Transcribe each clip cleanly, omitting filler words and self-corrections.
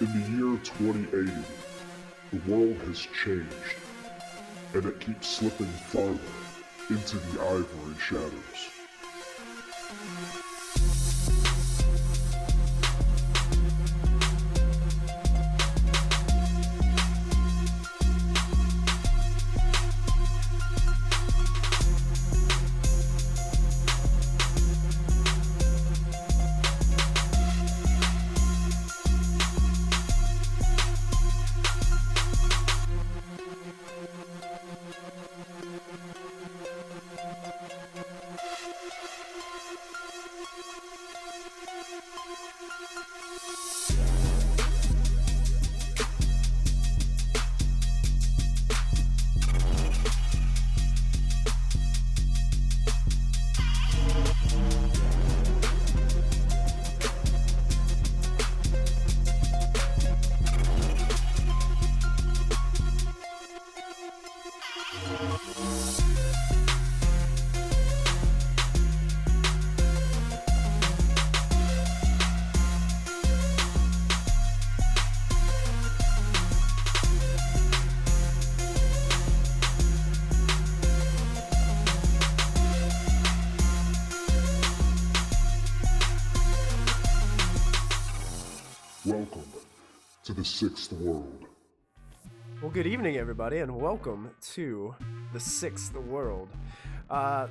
In the year 2080, the world has changed, and it keeps slipping farther into the ivory shadows. Welcome to the Sixth World. Well, good evening, everybody, and welcome to the Sixth World.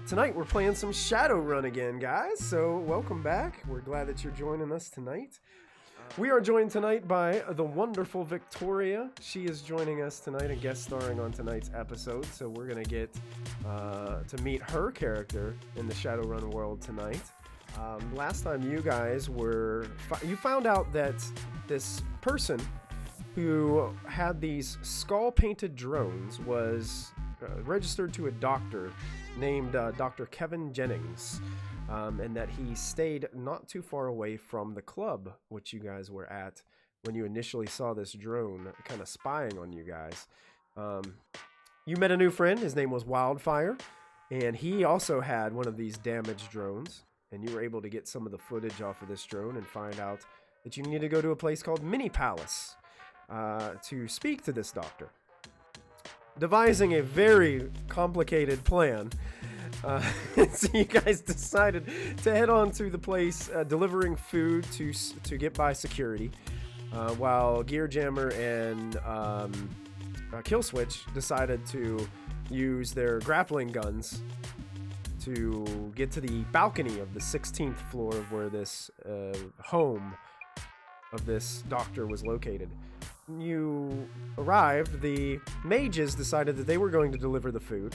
Tonight, we're playing some Shadowrun again, guys, so welcome back. We're glad that you're joining us tonight. We are joined tonight by the wonderful Victoria. She is joining us tonight and guest starring on tonight's episode, so we're going to get to meet her character in the Shadowrun world tonight. Last time you guys you found out that this person who had these skull-painted drones was registered to a doctor named Dr. Kevin Jennings, and that he stayed not too far away from the club which you guys were at when you initially saw this drone kind of spying on you guys. You met a new friend. His name was Wildfire, and he also had one of these damaged drones. And you were able to get some of the footage off of this drone and find out that you need to go to a place called Mini Palace to speak to this doctor. Devising a very complicated plan, so you guys decided to head on to the place, delivering food to get by security, while Gearjammer and Killswitch decided to use their grappling guns to get to the balcony of the 16th floor of where this home of this doctor was located. You arrived, the mages decided that they were going to deliver the food,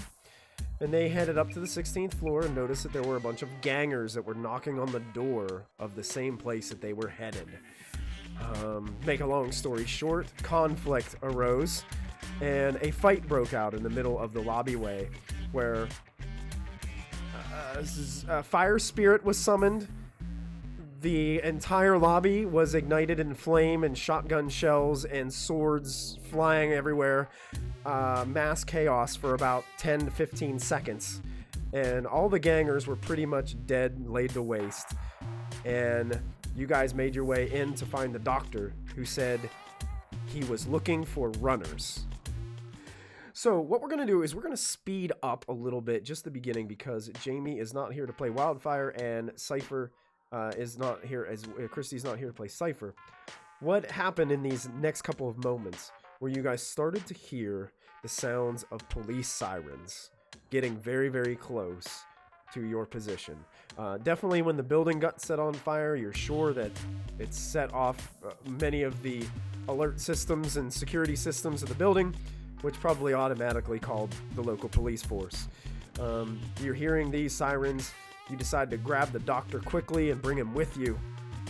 and they headed up to the 16th floor and noticed that there were a bunch of gangers that were knocking on the door of the same place that they were headed. Make a long story short, conflict arose, and a fight broke out in the middle of the lobbyway where fire spirit was summoned. The entire lobby was ignited in flame and shotgun shells and swords flying everywhere. Mass chaos for about 10 to 15 seconds. And all the gangers were pretty much dead, laid to waste. And you guys made your way in to find the doctor, who said he was looking for runners. So what we're going to do is we're going to speed up a little bit, just the beginning, because Jamie is not here to play Wildfire and Cypher is not here, as Christy's not here to play Cypher. What happened in these next couple of moments where you guys started to hear the sounds of police sirens getting very, very close to your position. Definitely when the building got set on fire, you're sure that it set off many of the alert systems and security systems of the building, which probably automatically called the local police force. You're hearing these sirens. You decide to grab the doctor quickly and bring him with you.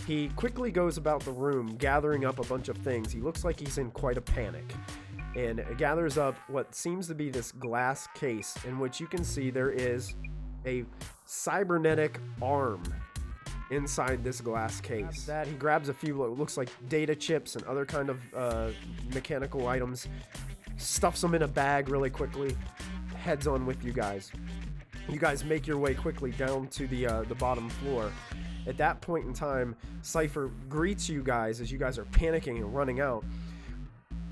He quickly goes about the room, gathering up a bunch of things. He looks like he's in quite a panic, and gathers up what seems to be this glass case in which you can see there is a cybernetic arm inside this glass case. That he grabs a few what looks like data chips and other kind of mechanical items, stuffs them in a bag really quickly, heads on with you guys. You guys make your way quickly down to the bottom floor, At that point in time, Cypher greets you guys as you guys are panicking and running out.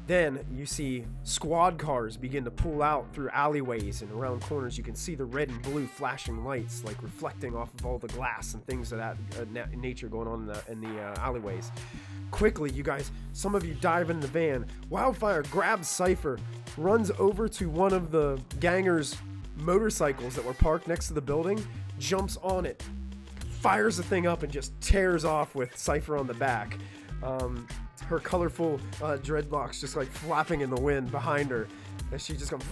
Then you see squad cars begin to pull out through alleyways and around corners. You can see the red and blue flashing lights, like reflecting off of all the glass and things of that nature going on in the alleyways. Quickly, you guys, some of you dive in the van. Wildfire grabs Cypher, runs over to one of the gangers' motorcycles that were parked next to the building, jumps on it, fires the thing up, and just tears off with Cypher on the back. Her colorful dreadlocks just like flapping in the wind behind her as she just goes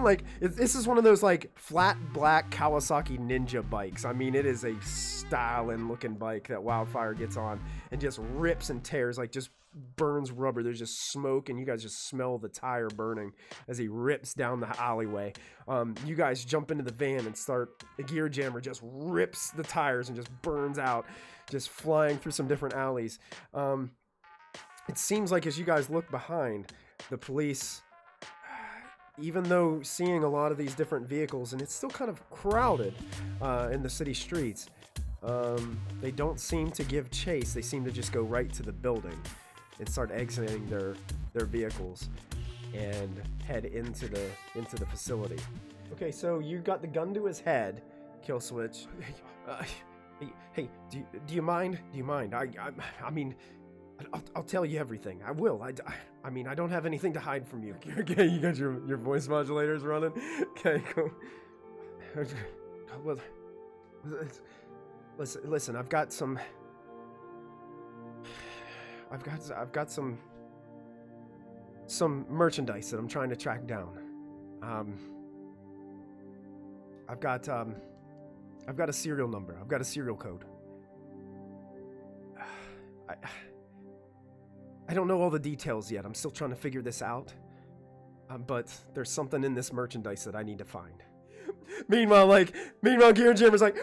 like this is one of those like flat black Kawasaki Ninja bikes. I mean, it is a styling looking bike that Wildfire gets on and just rips and tears, like just burns rubber. There's just smoke and you guys just smell the tire burning as he rips down the alleyway. You guys jump into the van and start. The gear jammer just rips the tires and just burns out, just flying through some different alleys. It seems like as you guys look behind, the police, even though seeing a lot of these different vehicles, and it's still kind of crowded in the city streets, they don't seem to give chase. They seem to just go right to the building and start exiting their vehicles and head into the facility. Okay, so you got the gun to his head, Kill Switch. Hey, do you mind? Do you mind? I mean, I'll tell you everything. I will. I mean, I don't have anything to hide from you. Okay, you got your voice modulators running. Okay, cool. Well, listen. I've got some merchandise that I'm trying to track down. I've got a serial number. I've got a serial code. I don't know all the details yet. I'm still trying to figure this out. But there's something in this merchandise that I need to find. Meanwhile, Gear Jammer's like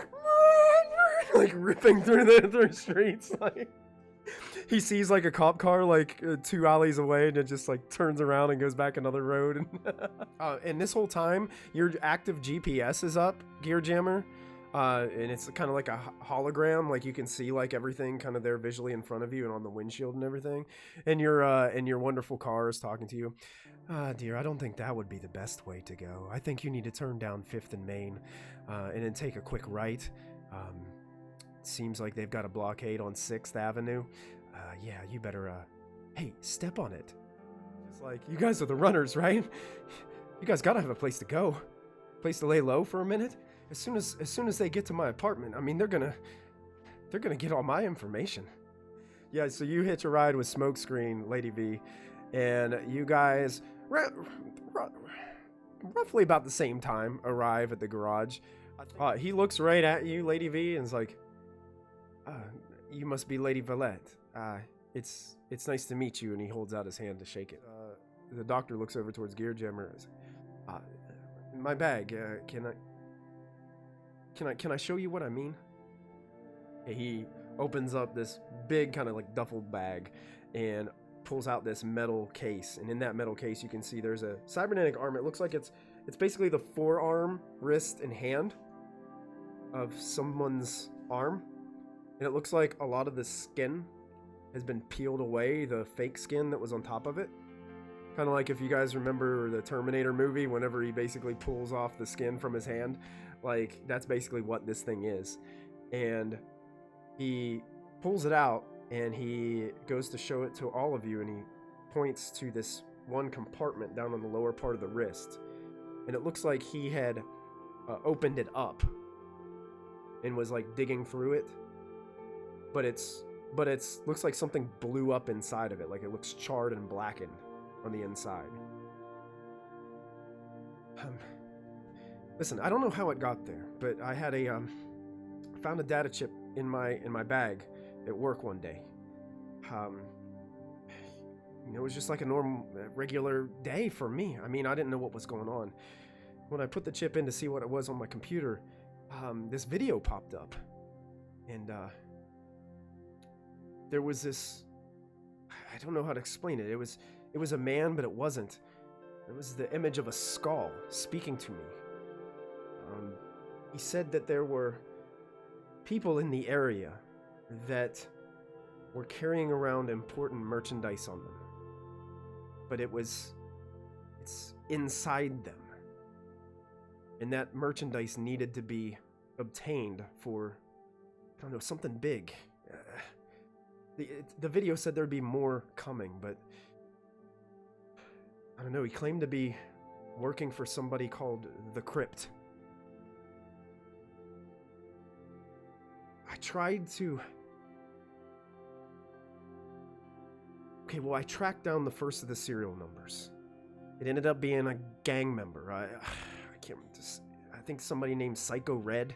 ripping through the streets. Like, he sees like a cop car like 2 alleys away, and it just like turns around and goes back another road. And this whole time, your active GPS is up, Gear Jammer. And it's kind of like a hologram, like you can see like everything kind of there visually in front of you and on the windshield and everything. And your wonderful car is talking to you. Dear, I don't think that would be the best way to go. I think you need to turn down 5th and Main, and then take a quick right. Seems like they've got a blockade on 6th Avenue. Yeah, you better, hey, step on it. It's like, you guys are the runners, right? You guys gotta have a place to go. Place to lay low for a minute. As soon as they get to my apartment, I mean, they're gonna get all my information. Yeah, so you hitch a ride with Smokescreen, Lady V, and you guys roughly about the same time arrive at the garage. He looks right at you, Lady V, and is like, you must be Lady Valette. It's nice to meet you, and he holds out his hand to shake it. The doctor looks over towards Gear Jammer. My bag, Can I show you what I mean? He opens up this big kind of like duffel bag and pulls out this metal case. And in that metal case, you can see there's a cybernetic arm. It looks like it's basically the forearm, wrist, and hand of someone's arm. And it looks like a lot of the skin has been peeled away, the fake skin that was on top of it. Kind of like if you guys remember the Terminator movie, whenever he basically pulls off the skin from his hand. Like, that's basically what this thing is. And he pulls it out, and he goes to show it to all of you, and he points to this one compartment down on the lower part of the wrist. And it looks like he had opened it up and was, like, digging through it. But it's looks like something blew up inside of it. Like, it looks charred and blackened on the inside. Listen, I don't know how it got there, but I had found a data chip in my bag at work one day. It was just like a normal, regular day for me. I mean, I didn't know what was going on. When I put the chip in to see what it was on my computer, this video popped up, and there was this. I don't know how to explain it. It was a man, but it wasn't. It was the image of a skull speaking to me. He said that there were people in the area that were carrying around important merchandise on them. But it's inside them. And that merchandise needed to be obtained for, I don't know, something big. The video said there'd be more coming, but I don't know, he claimed to be working for somebody called The Crypt. I tried to... Okay, well, I tracked down the first of the serial numbers. It ended up being a gang member. I can't remember. I think somebody named Psycho Red.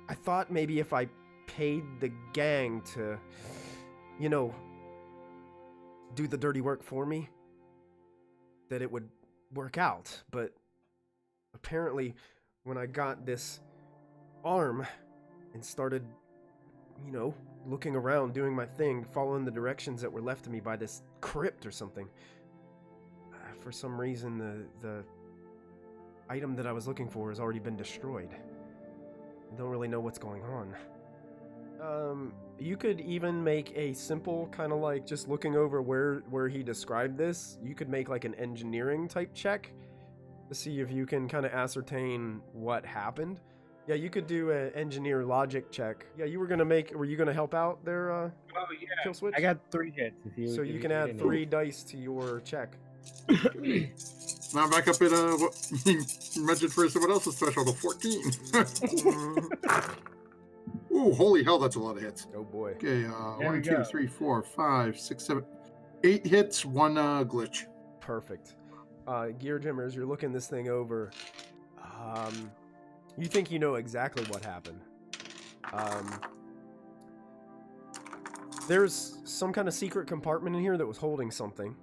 I thought maybe if I paid the gang to, you know, do the dirty work for me, that it would work out. But apparently, when I got this arm and started, you know, looking around, doing my thing, following the directions that were left to me by this crypt or something, for some reason the item that I was looking for has already been destroyed. I don't really know what's going on. You could even make a simple kind of like just looking over where he described this, you could make like an engineering type check to see if you can kind of ascertain what happened. Yeah, you could do an engineer logic check. Yeah, were you gonna help out there, Oh yeah, Kill Switch? I got 3 hits. So you can add 3 dice to your check. Now back up at what you mentioned for someone else's threshold of 14. Ooh, holy hell, that's a lot of hits. Oh boy. Okay, There 1, we 2, go. 3, 4, 5, 6, 7, 8 hits, 1 glitch. Perfect. Gear Jimmers, you're looking this thing over. You think you know exactly what happened. There's some kind of secret compartment in here that was holding something.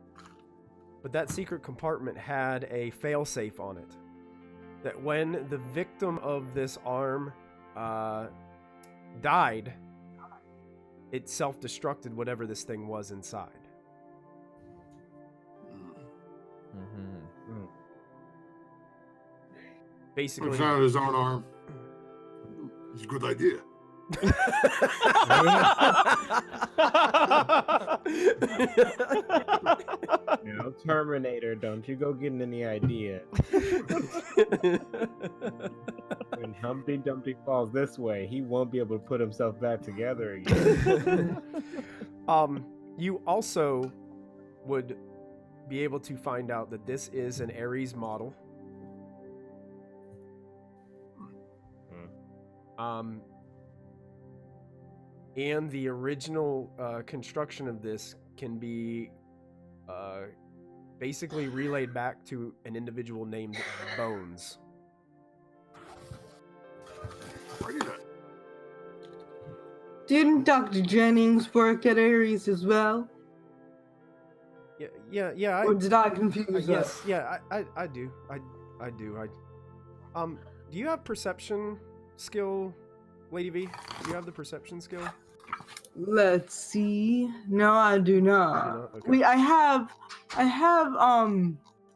But that secret compartment had a failsafe on it. That when the victim of this arm died, it self-destructed whatever this thing was inside. Basically, He found his own arm. It's a good idea. You know, Terminator, don't you go getting any idea. When Humpty Dumpty falls this way, he won't be able to put himself back together again. You also would be able to find out that this is an Ares model. And the original construction of this can be basically relayed back to an individual named Bones. Alrighty then. Didn't Dr. Jennings work at Ares as well? Yeah. Or did I confuse that? Yes, yeah, I do. I do. Do you have perception skill, Lady V? Do you have the perception skill? Let's see. No, I do not. Okay. Wait, I have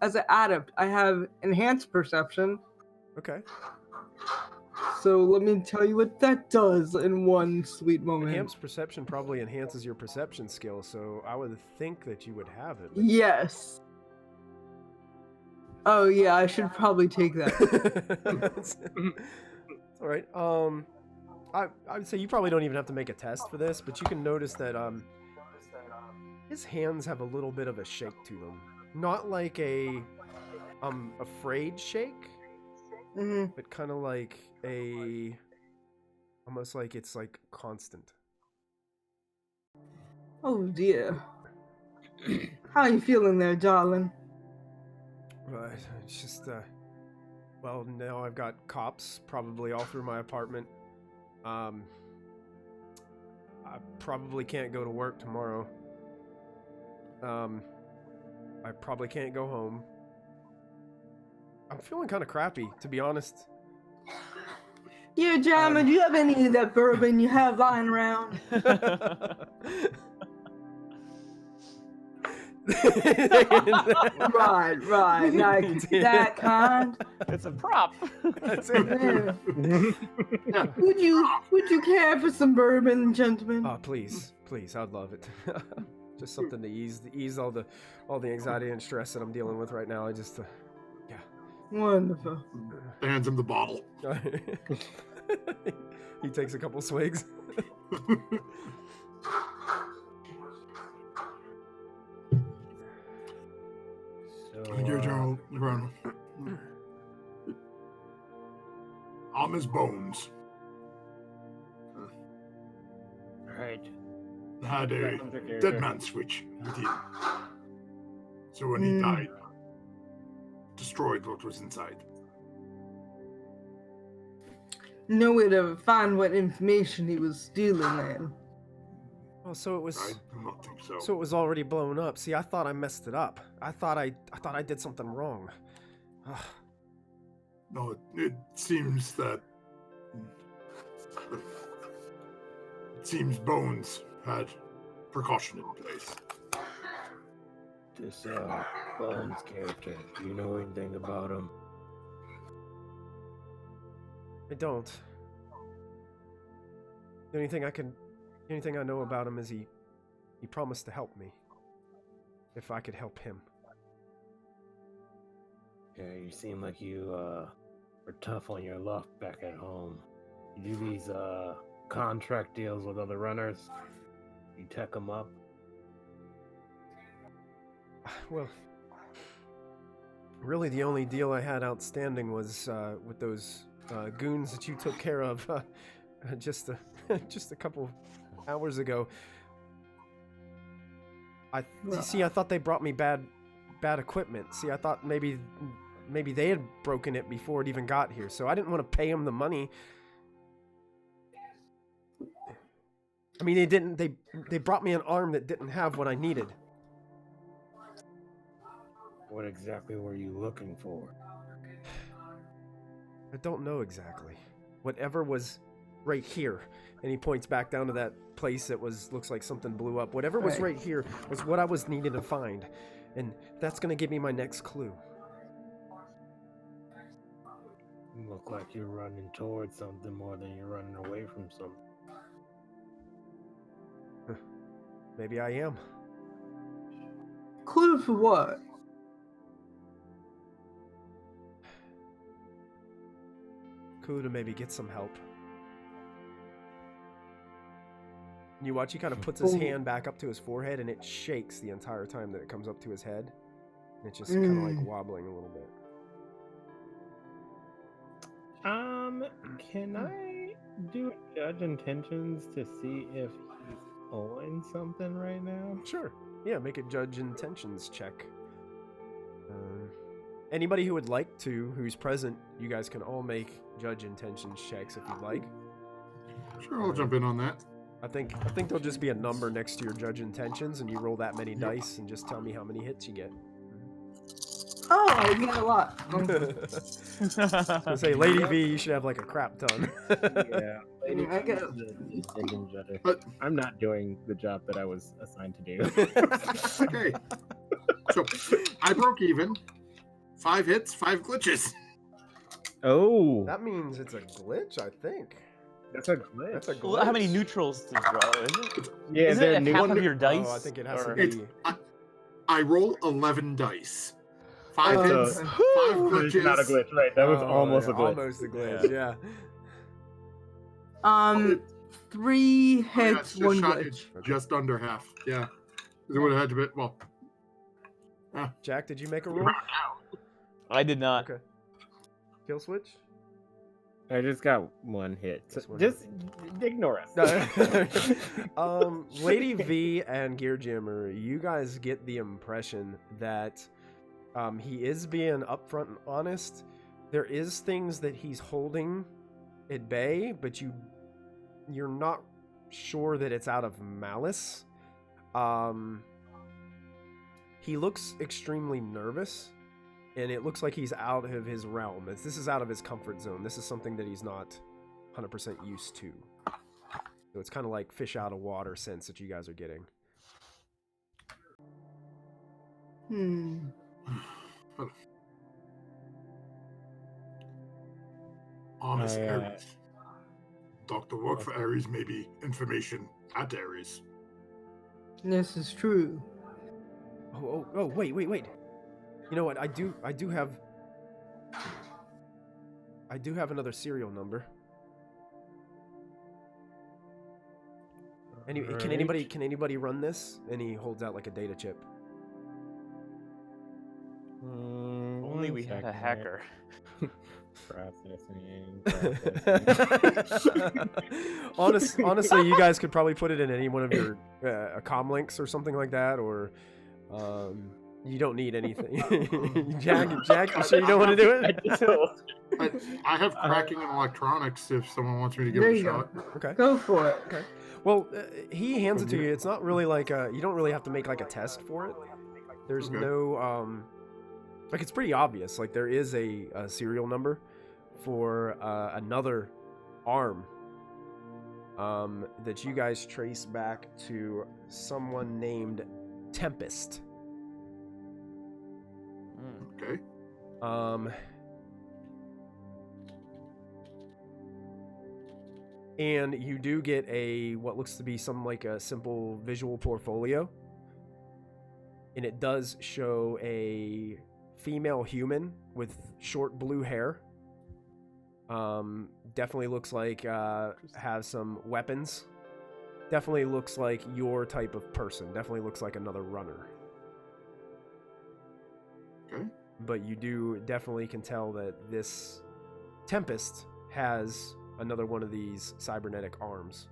as an adept, I have enhanced perception. Okay. So let me tell you what that does in one sweet moment. Enhanced perception probably enhances your perception skill, so I would think that you would have it. but- Yes. Oh yeah, I should probably take that. It's all right. I would say you probably don't even have to make a test for this, but you can notice that his hands have a little bit of a shake to them. Not like a afraid shake, hmm but kind of like a almost like it's like constant. Oh dear. How you feeling there, darling? Right. It's just well, now I've got cops probably all through my apartment. I probably can't go to work tomorrow. I probably can't go home. I'm feeling kind of crappy, to be honest. Yeah, Jamma, do you have any of that bourbon you have lying around? Right, like that kind. It's a prop. That's it. Yeah. Would you care for some bourbon, gentlemen? Oh, please, I'd love it. Just something to ease all the anxiety and stress that I'm dealing with right now. I just, yeah. Wonderful. Hands him the bottle. He takes a couple swigs. So, I'm his bones. alright. Had a dead man switch with him. So when he died, destroyed what was inside. No way to find what information he was stealing then. Oh, so it was. I do not think so. So it was already blown up. See, I thought I messed it up. I thought I did something wrong. Ugh. No, it seems that. It seems Bones had precaution in place. This Bones character, do you know anything about him? I don't. The only thing I know about him is he promised to help me. If I could help him. Yeah, you seem like you were tough on your luck back at home. You do these contract deals with other runners. You tech them up. Well, really the only deal I had outstanding was with those goons that you took care of just a couple hours ago. I thought they brought me bad equipment. See, I thought maybe they had broken it before it even got here, so I didn't want to pay them the money. I mean, they didn't. They brought me an arm that didn't have what I needed. What exactly were you looking for? I don't know exactly. Whatever was right here, and he points back down to that place that looks like something blew up. Whatever was right here was what I was needed to find, and that's gonna give me my next clue. You look like you're running towards something more than you're running away from something. Maybe I am. Clue for what? Clue to maybe get some help. And you watch, he kind of puts his hand back up to his forehead, and it shakes the entire time that it comes up to his head. And it's just kind of like wobbling a little bit. Can I do judge intentions to see if he's owing something right now? Sure. Yeah, make a judge intentions check. Anybody who would like to, who's present, you guys can all make judge intentions checks if you'd like. Sure, I'll jump in on that. I think there'll just be a number next to your judge intentions, and you roll that many dice, and just tell me how many hits you get. Oh, I got a lot. I say, Lady V, you should have like a crap ton. Yeah, I got but I'm not doing the job that I was assigned to do. Okay. So, I broke even. 5 hits, 5 glitches. Oh, That means it's a glitch, I think. that's a glitch. That's a glitch. Well, how many neutrals to draw? Is it? Yeah, Is they're it new. half of your dice? Oh, I think it has to or- It's, be. I roll 11 dice. 5 Oh, hits, okay. 5 It's glitches. not a glitch, right? That was Oh, almost yeah, a glitch. Almost a glitch, yeah. 3 Oh, yeah, hits, it's 1 shot- glitch. it's just under half. Yeah. It would have had to be, well. Jack, did you make a roll? I did not. Okay. Kill switch? I just got 1 hit. So Just one just ignore us. No. Lady V and Gear Jammer, you guys get the impression that he is being upfront and honest. There is things that he's holding at bay, but you're not sure that it's out of malice. He looks extremely nervous, and it looks like he's out of his realm. This is out of his comfort zone. This is something that he's not 100% used to. So it's kind of like fish out of water sense that you guys are getting. Honest I, Ares. Doctor work for Ares, maybe information at Ares. This is true. Oh, wait. You know what? I do have another serial number. Can anybody run this? And he holds out like a data chip. Only we had a hacker. Honestly, you guys could probably put it in any one of your comm links or something like that, or you don't need anything. Jack, you sure you don't want to do it? I have cracking in electronics if someone wants me to give There it a you shot. go. Okay. Go for it. Okay. Well, he hands it to you. It's not really like you don't really have to make like a test for it. There's Okay. no like it's pretty obvious. Like there is a serial number for another arm that you guys trace back to someone named Tempest. Okay. And you do get what looks to be some like a simple visual portfolio, and it does show a female human with short blue hair. Definitely looks like has some weapons. Definitely looks like your type of person. Definitely looks like another runner. Okay. But you do definitely can tell that this Tempest has another one of these cybernetic arms.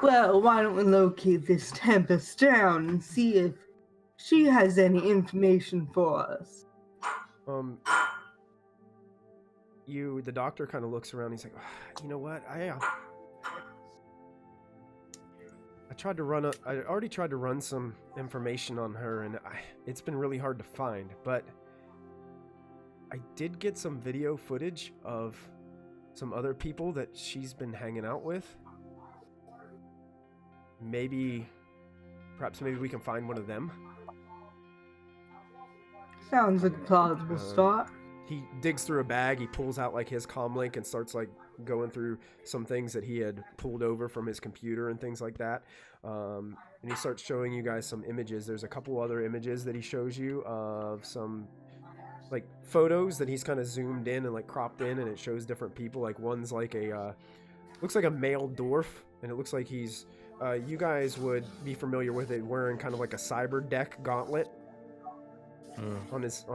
Well, why don't we locate this Tempest down and see if she has any information for us? The doctor kind of looks around. He's like, you know what? I already tried to run some information on her, and it's been really hard to find. But I did get some video footage of some other people that she's been hanging out with. Perhaps maybe we can find one of them. Sounds like a plausible start. He digs through a bag, he pulls out like his comm link and starts like going through some things that he had pulled over from his computer and things like that. And he starts showing you guys some images. There's a couple other images that he shows you of some like photos that he's kind of zoomed in and like cropped in, and it shows different people. Like one's like looks like a male dwarf, and it looks like he's you guys would be familiar with it, wearing kind of like a cyber deck gauntlet on his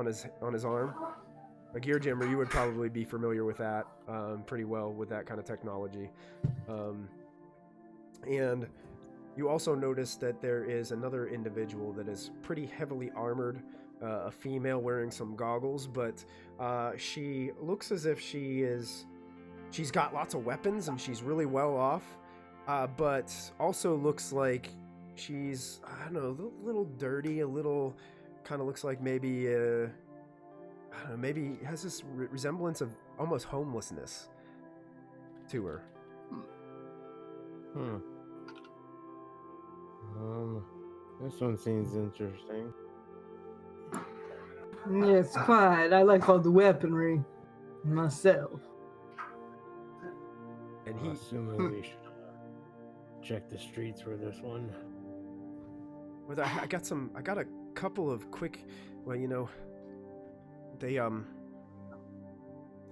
arm. A gear jammer, you would probably be familiar with that pretty well with that kind of technology. And you also notice that there is another individual that is pretty heavily armored, a female wearing some goggles, but she looks as if she's got lots of weapons and she's really well off, but also looks like she's, I don't know, a little dirty, a little kind of looks like maybe I don't know, maybe has this resemblance of almost homelessness to her. This one seems interesting. Yes, quite. I like all the weaponry myself. And I'm assuming we should check the streets for this one. Well, I got a couple of quick, well, you know,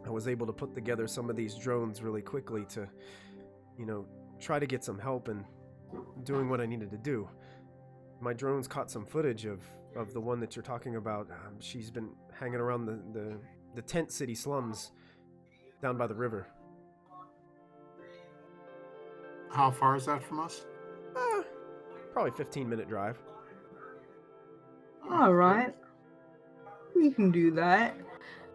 I was able to put together some of these drones really quickly to, you know, try to get some help in doing what I needed to do. My drones caught some footage of the one that you're talking about. She's been hanging around the tent city slums down by the river. How far is that from us? Probably 15-minute drive. All right. We can do that.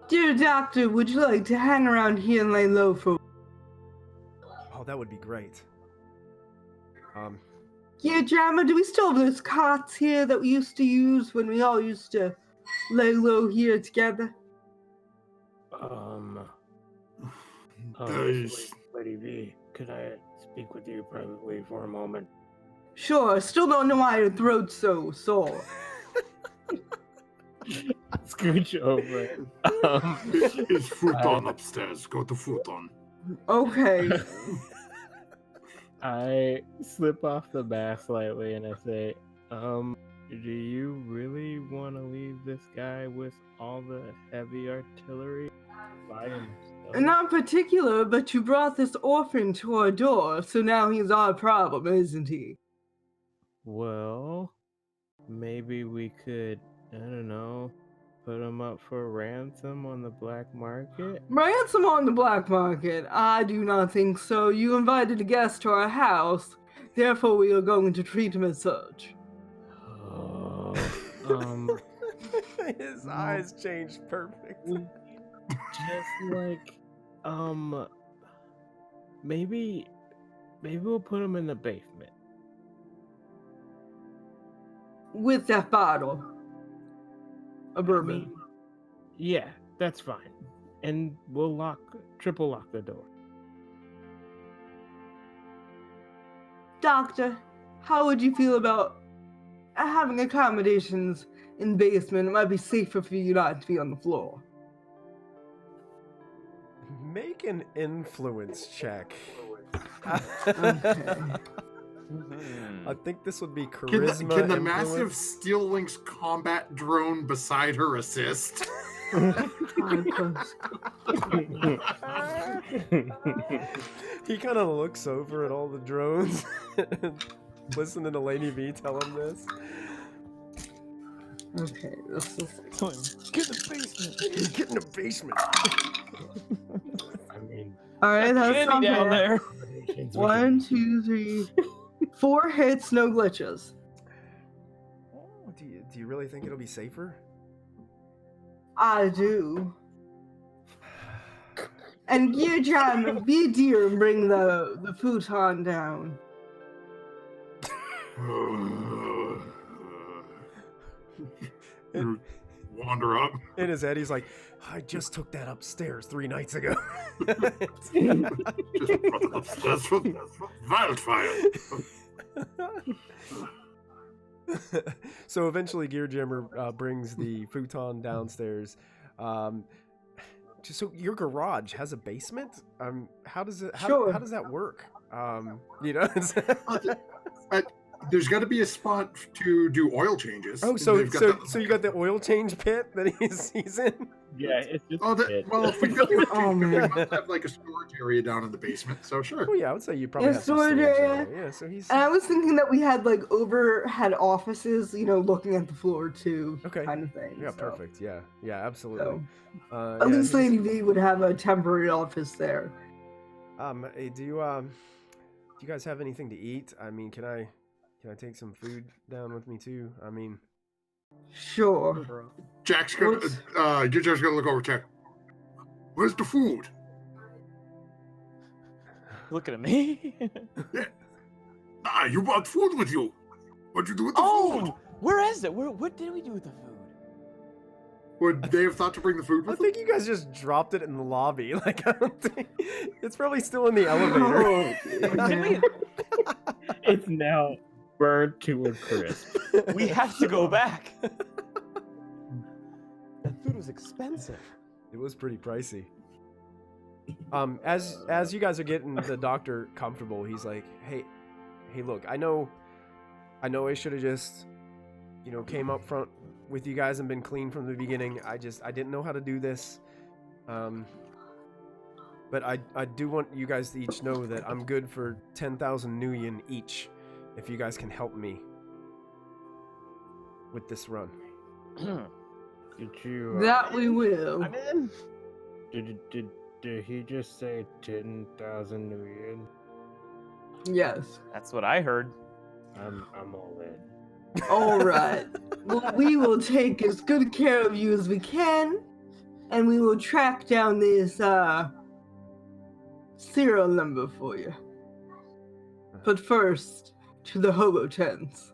Dear Doctor, would you like to hang around here and lay low for... Oh, that would be great. Yeah, Jammer, do we still have those cots here that we used to use when we all used to lay low here together? Those... Lady V, could I speak with you privately for a moment? Sure, I still don't know why your throat's so sore. Scooch over. It's futon upstairs. Go to futon. Okay. I slip off the mask slightly and I say, do you really want to leave this guy with all the heavy artillery by himself? Not particular, but you brought this orphan to our door, so now he's our problem, isn't he? Well, maybe we could, I don't know, put him up for ransom on the black market? Ransom on the black market? I do not think so. You invited a guest to our house, therefore we are going to treat him as such. Oh, His eyes changed perfect. just like, maybe we'll put him in the basement. With that bottle of bourbon. Yeah, that's fine. And we'll triple lock the door. Doctor, how would you feel about having accommodations in the basement? It might be safer for you not to be on the floor. Make an influence check. Okay. I think this would be charisma. Can the influence. massive Steel Lynx combat drone beside her assist? 5 plus. He kind of looks over at all the drones, listening to Lady V tell him this. Okay, this is Get in the basement. Get in the basement. I mean, alright. That's Candy not down bad. there. 1, 2, 3, 4 hits, no glitches. Oh, do you really think it'll be safer? I do. And Gear John, be a dear and bring the futon down. You wander up. In his head, he's like, I just took that upstairs 3 nights ago. Just brought it upstairs for wildfire. So eventually, Gear Jammer brings the futon downstairs. So your garage has a basement? How does it? Sure. How does that work? You know. There's got to be a spot to do oil changes. Oh, And so they've got you got the oil change pit that he's in. yeah, it's just well, if we got the oil Oh, change, man. they must have like a storage area down in the basement. So sure. Oh yeah, I would say you probably Yeah, have some storage storage area. area. Yeah, so he's And I was thinking that we had like overhead offices, looking at the floor too, Okay. kind of thing. yeah, so- perfect. Yeah, absolutely. So, Yeah, at least he's- Lady V would have a temporary office there. Hey, do you guys have anything to eat? I mean, can I take some food down with me too? I mean, Sure. Jack's gonna. Your Jack's gonna look over. Jack. Where's the food? Looking at me. You brought food with you. What'd you do with the food? Oh, where is it? What did we do with the food? Would they have thought to bring the food I with think you guys just dropped it in the lobby. Like, I don't think it's probably still in the elevator. Can we? it's now burnt to a crisp. We have to go back. That food was expensive. It was pretty pricey. As you guys are getting the doctor comfortable, he's like, hey, look, I know I should have just, came up front with you guys and been clean from the beginning. I didn't know how to do this. But I do want you guys to each know that I'm good for 10,000 nuyen each, if you guys can help me with this run. Did you? That we will. I'm in. Did he just say 10,000 nuyen? Yes. That's what I heard. I'm all in. All right. Well, we will take as good care of you as we can, and we will track down this serial number for you. But first, to the hobo tents.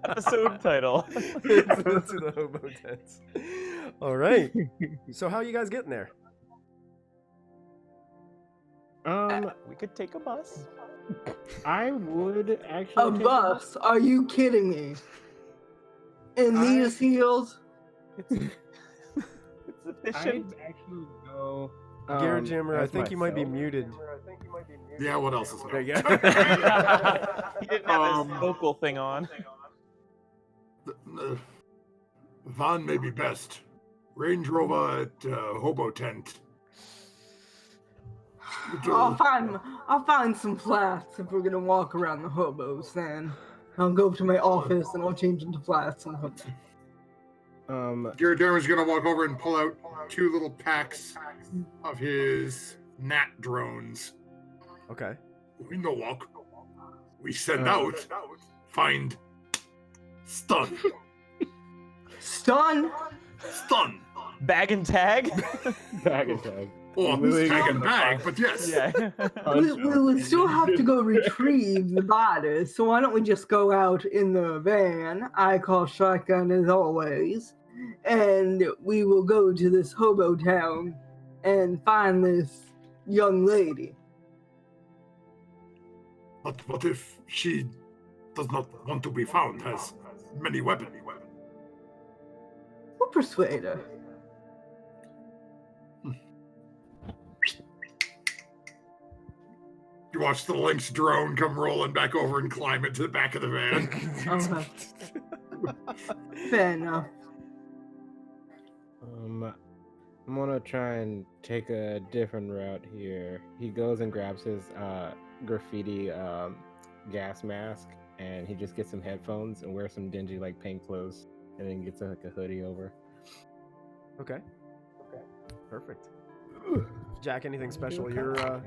Episode title. To the hobo tents. All right. So how are you guys getting there? We could take a bus. I would A actually take bus? Are you kidding me? In these heels? It's I'd efficient. actually go. Garrett Jammer, I as think you might be myself. muted. Yeah, what else is There new? you go. He didn't have his vocal thing on. Van may be best. Range Rover at Hobo Tent. I'll find some flats if we're gonna walk around the hobos. Then I'll go to my office and I'll change into flats and hobo. Garrett Darren's gonna walk over and pull out 2 little packs of his gnat drones. Okay. We no walk. We send out, find, stun. Stun. Stun. Bag and tag? Bag and tag. Or Literally tag on and the bag, box. but yes. Yeah. We would still have to go retrieve the bodies, so why don't we just go out in the van? I call shotgun as always, and we will go to this hobo town and find this young lady. But what if she does not want to be found, has many weapons? We'll persuade her. You watch the Lynx drone come rolling back over and climb into the back of the van. Fair enough. I'm gonna try and take a different route here. He goes and grabs his graffiti gas mask, and he just gets some headphones and wears some dingy like paint clothes, and then gets like a hoodie over. Okay. Perfect. Jack, anything special you're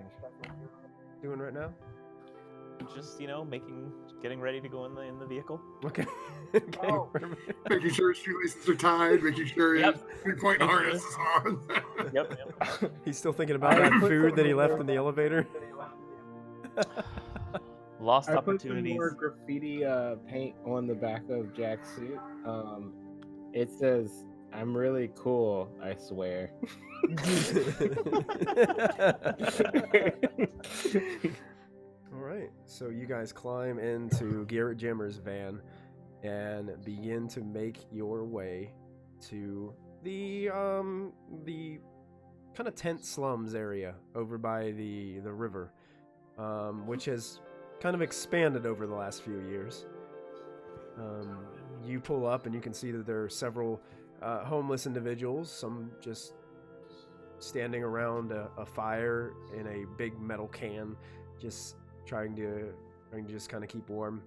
doing right now? Just, getting ready to go in the vehicle. Okay. Oh. Perfect. Making sure his shoelaces are tied, making sure his Yep. 3-point harness is on. Yep. He's still thinking about that food that he left in the elevator. Lost I put some opportunities. more graffiti paint on the back of Jack's suit. It says, "I'm really cool, I swear." All right, so you guys climb into Garrett Jammer's van and begin to make your way to the kind of tent slums area over by the river, which has kind of expanded over the last few years. You pull up and you can see that there are several homeless individuals, some just standing around a fire in a big metal can, just trying to just kind of keep warm,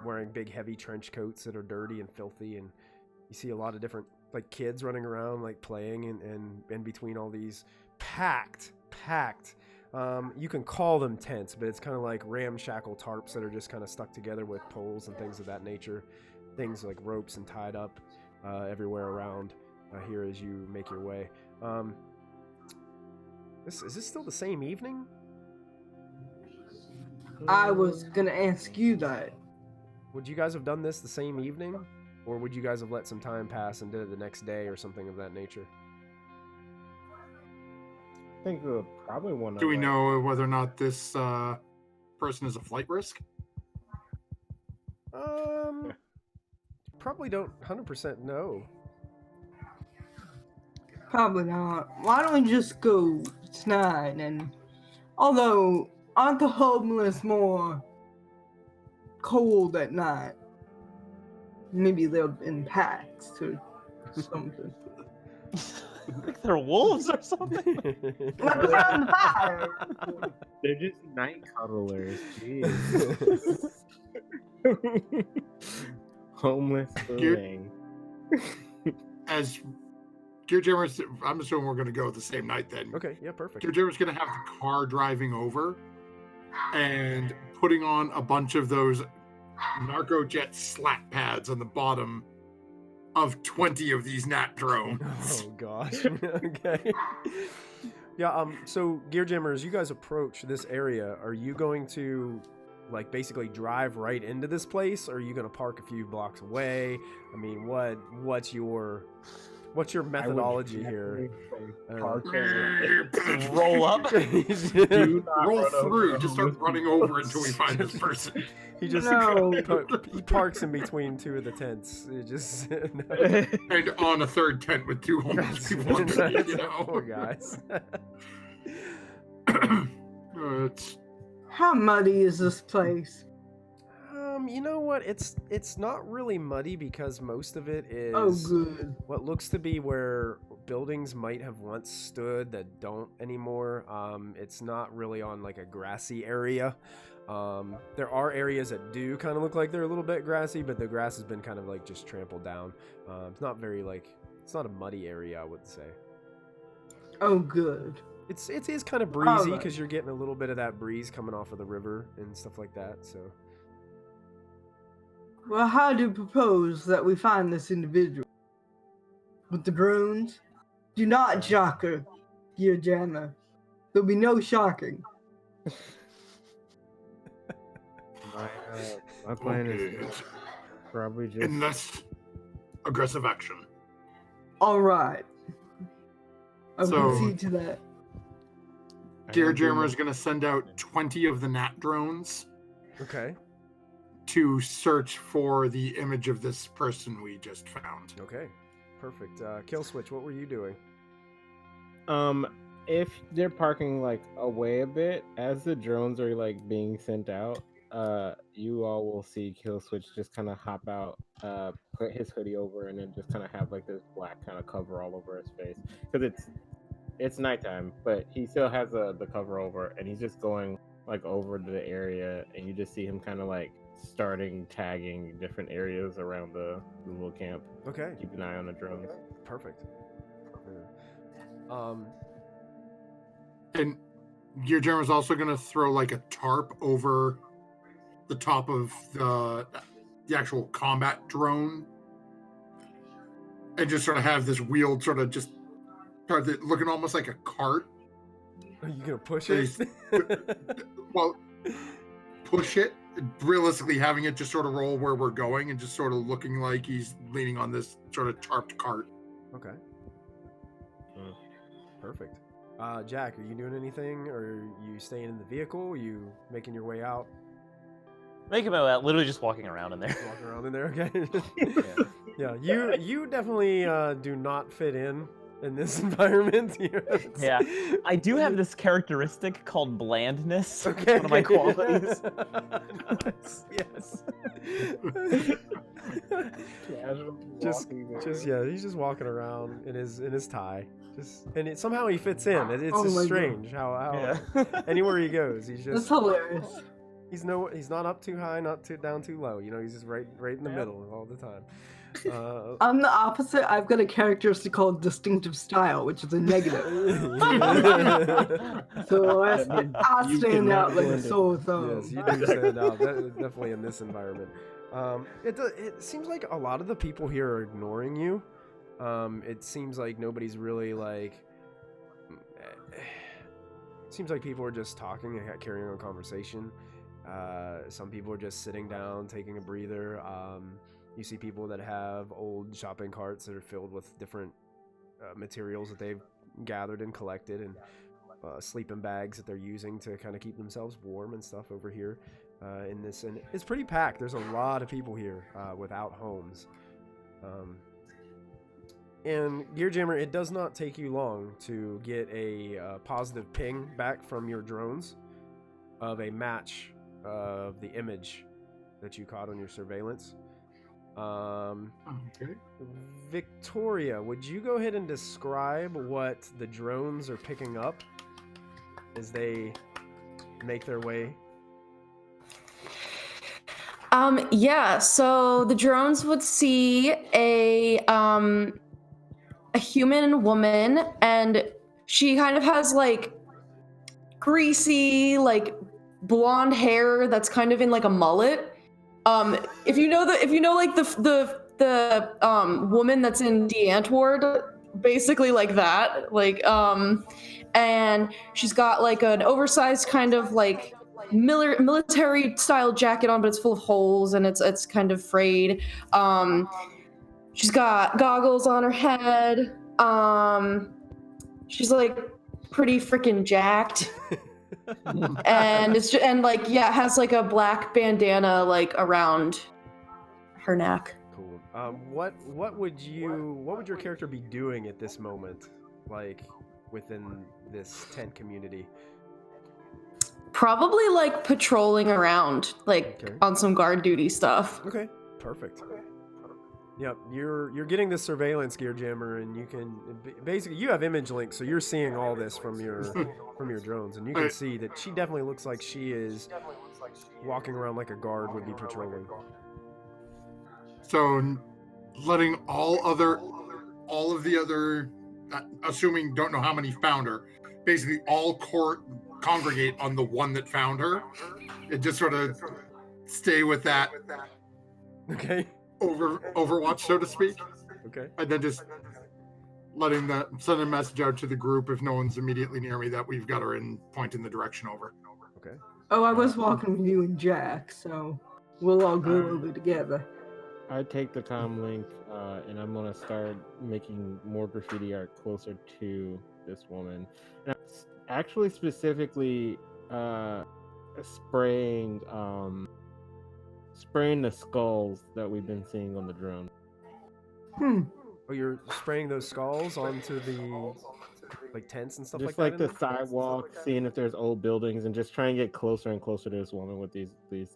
wearing big heavy trench coats that are dirty and filthy, and you see a lot of different like kids running around like playing and in between all these packed you can call them tents, but it's kind of like ramshackle tarps that are just kind of stuck together with poles and things of that nature, things like ropes and tied up everywhere around here as you make your way. Is this still the same evening? I was gonna ask you that. Would you guys have done this the same evening? Or would you guys have let some time pass and did it the next day or something of that nature? I think we'll probably want to. Do we know whether or not this person is a flight risk? Probably don't 100% know. Probably not. Why don't we just go tonight? And although aren't the homeless more cold at night? Maybe they're in packs or something. Like they're wolves or something. Like around the fire. They're just night cuddlers. Jeez. Homeless living. As Gear Jammer's, I'm assuming we're going to go the same night then. Okay, yeah, perfect. Gear Jammer's going to have the car driving over and putting on a bunch of those narco jet slat pads on the bottom of 20 of these gnat drones. Oh gosh. Okay. Yeah, so Gear Jammer, as you guys approach this area, are you going to like basically drive right into this place, or are you going to park a few blocks away? I mean, what's your What's your methodology here? Roll up. Roll through. Just start running over until we find this person. He just he parks in between two of the tents. He just And on a third tent with two homeless people underneath, you know. Poor guys. It's How muddy is this place? You know what? It's not really muddy because most of it is Oh, good. what looks to be where buildings might have once stood that don't anymore. It's not really on like a grassy area. There are areas that do kind of look like they're a little bit grassy, but the grass has been kind of like just trampled down. It's not very it's not a muddy area, I would say. Oh, good. It is kind of breezy Alright. because you're getting a little bit of that breeze coming off of the river and stuff like that. So. Well, how do you propose that we find this individual? With the drones? Do not shock her, dear Jana. There'll be no shocking. My plan okay. is probably just Unless aggressive action. All right. I will So- concede to that. Dear Jammer is going to send out 20 of the Nat drones Okay. to search for the image of this person we just found. Okay. Perfect. Kill switch. What were you doing? If they're parking like away a bit, as the drones are like being sent out, you all will see Kill Switch just kind of hop out, put his hoodie over, and then just kind of have like this black kind of cover all over his face because it's nighttime, but he still has the cover over, and he's just going like over to the area, and you just see him kind of like starting tagging different areas around the little camp. Okay. Keep an eye on the drones. Perfect. Yeah. And Gear Jammer is also going to throw like a tarp over the top of the actual combat drone, and just sort of have this wheeled sort of just looking almost like a cart. Are you gonna push So it? Well, push it, realistically having it just sort of roll where we're going and just sort of looking like he's leaning on this sort of tarped cart. Okay. Perfect. Jack, are you doing anything, or are you staying in the vehicle? Are you making your way out? Making my way out, literally just walking around in there. Walking around in there, okay? Yeah. You definitely do not fit in this environment. Yeah. I do have this characteristic called blandness. Okay. One of my qualities. Nice. Yes. He's just walking around in his tie. Somehow he fits in. It's Oh just my strange how Yeah. anywhere he goes, he's That's just hilarious. he's not up too high, not too down too low. He's just right in the middle all the time. I'm the opposite. I've got a characteristic called distinctive style, which is a negative. So I You stand cannot out like a blend it. sore thumb. Yes, you do stand out. Definitely in this environment. It seems like a lot of the people here are ignoring you. It seems like nobody's really like. Seems like people are just talking and carrying on conversation. Some people are just sitting down, taking a breather. You see people that have old shopping carts that are filled with different materials that they've gathered and collected, and sleeping bags that they're using to kind of keep themselves warm and stuff over here in this. And it's pretty packed. There's a lot of people here without homes. And Gear Jammer, it does not take you long to get a positive ping back from your drones of a match of the image that you caught on your surveillance. Okay. Victoria, would you go ahead and describe what the drones are picking up as they make their way? Yeah, so the drones would see a human woman, and she kind of has like greasy, like blonde hair that's kind of in like a mullet. If you know like the woman that's in DeAntward, basically like that, like and she's got like an oversized kind of like military style jacket on, but it's full of holes and it's kind of frayed. She's got goggles on her head. She's like pretty freaking jacked. And it's just, and like has like a black bandana like around her neck. Cool. What would your character be doing at this moment, like within this tent community? Probably like patrolling around, like Okay. on some guard duty stuff. Okay, perfect. Yep, you're getting this surveillance gear, Jammer, and you can basically you have image link, so you're seeing all this from your drones, and you can see that she definitely looks like she is walking around like a guard would be patrolling. So, letting all of the other, assuming don't know how many found her, basically all congregate on the one that found her. It just sort of stay with that. Okay. Overwatch, so to speak. Okay. And then just send a message out to the group if no one's immediately near me that we've got her in pointing the direction over. Okay. Oh, I was walking with you and Jack, so we'll all go over together. I take the comm link, and I'm gonna start making more graffiti art closer to this woman. And actually, specifically, spraying the skulls that we've been seeing on the drone. Oh, you're spraying those skulls onto the like tents and stuff Just like that. like the sidewalk, seeing if there's old buildings, and just trying to get closer and closer to this woman with these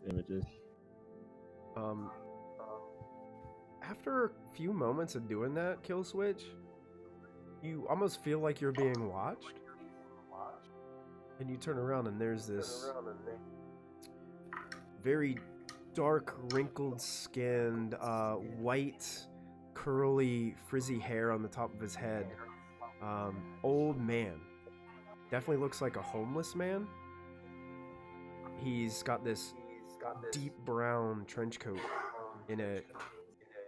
images. After a few moments of doing that, Kill Switch, you almost feel like you're being watched. And you turn around and there's this very dark, wrinkled skinned, white, curly, frizzy hair on the top of his head. Old man. Definitely looks like a homeless man. He's got this deep brown trench coat in a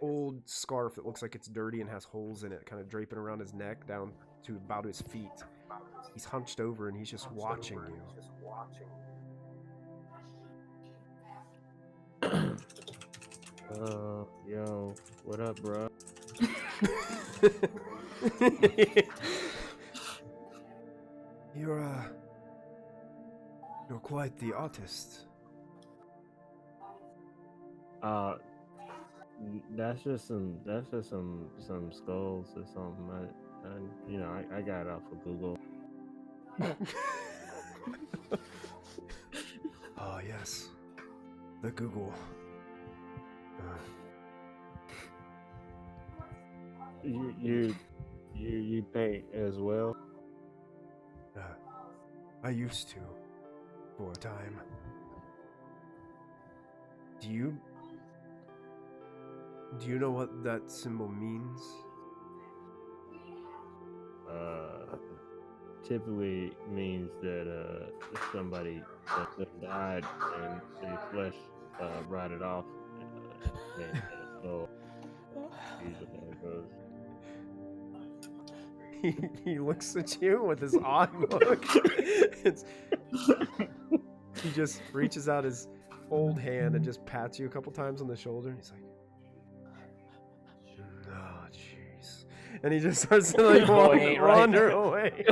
old scarf that looks like it's dirty and has holes in it, kind of draping around his neck down to about his feet. He's hunched over and he's just watching you. Yo, what up, bro? You're quite the artist. That's just some skulls or something. I got it off of Google. Oh yes, the Google. You paint as well? I used to, for a time. Do you know what that symbol means? Typically means that somebody that died and the flesh rotted off. So usually how it goes. He looks at you with his odd look. He just reaches out his old hand and just pats you a couple times on the shoulder. He's like, "Oh, jeez," and he just starts to like wander away.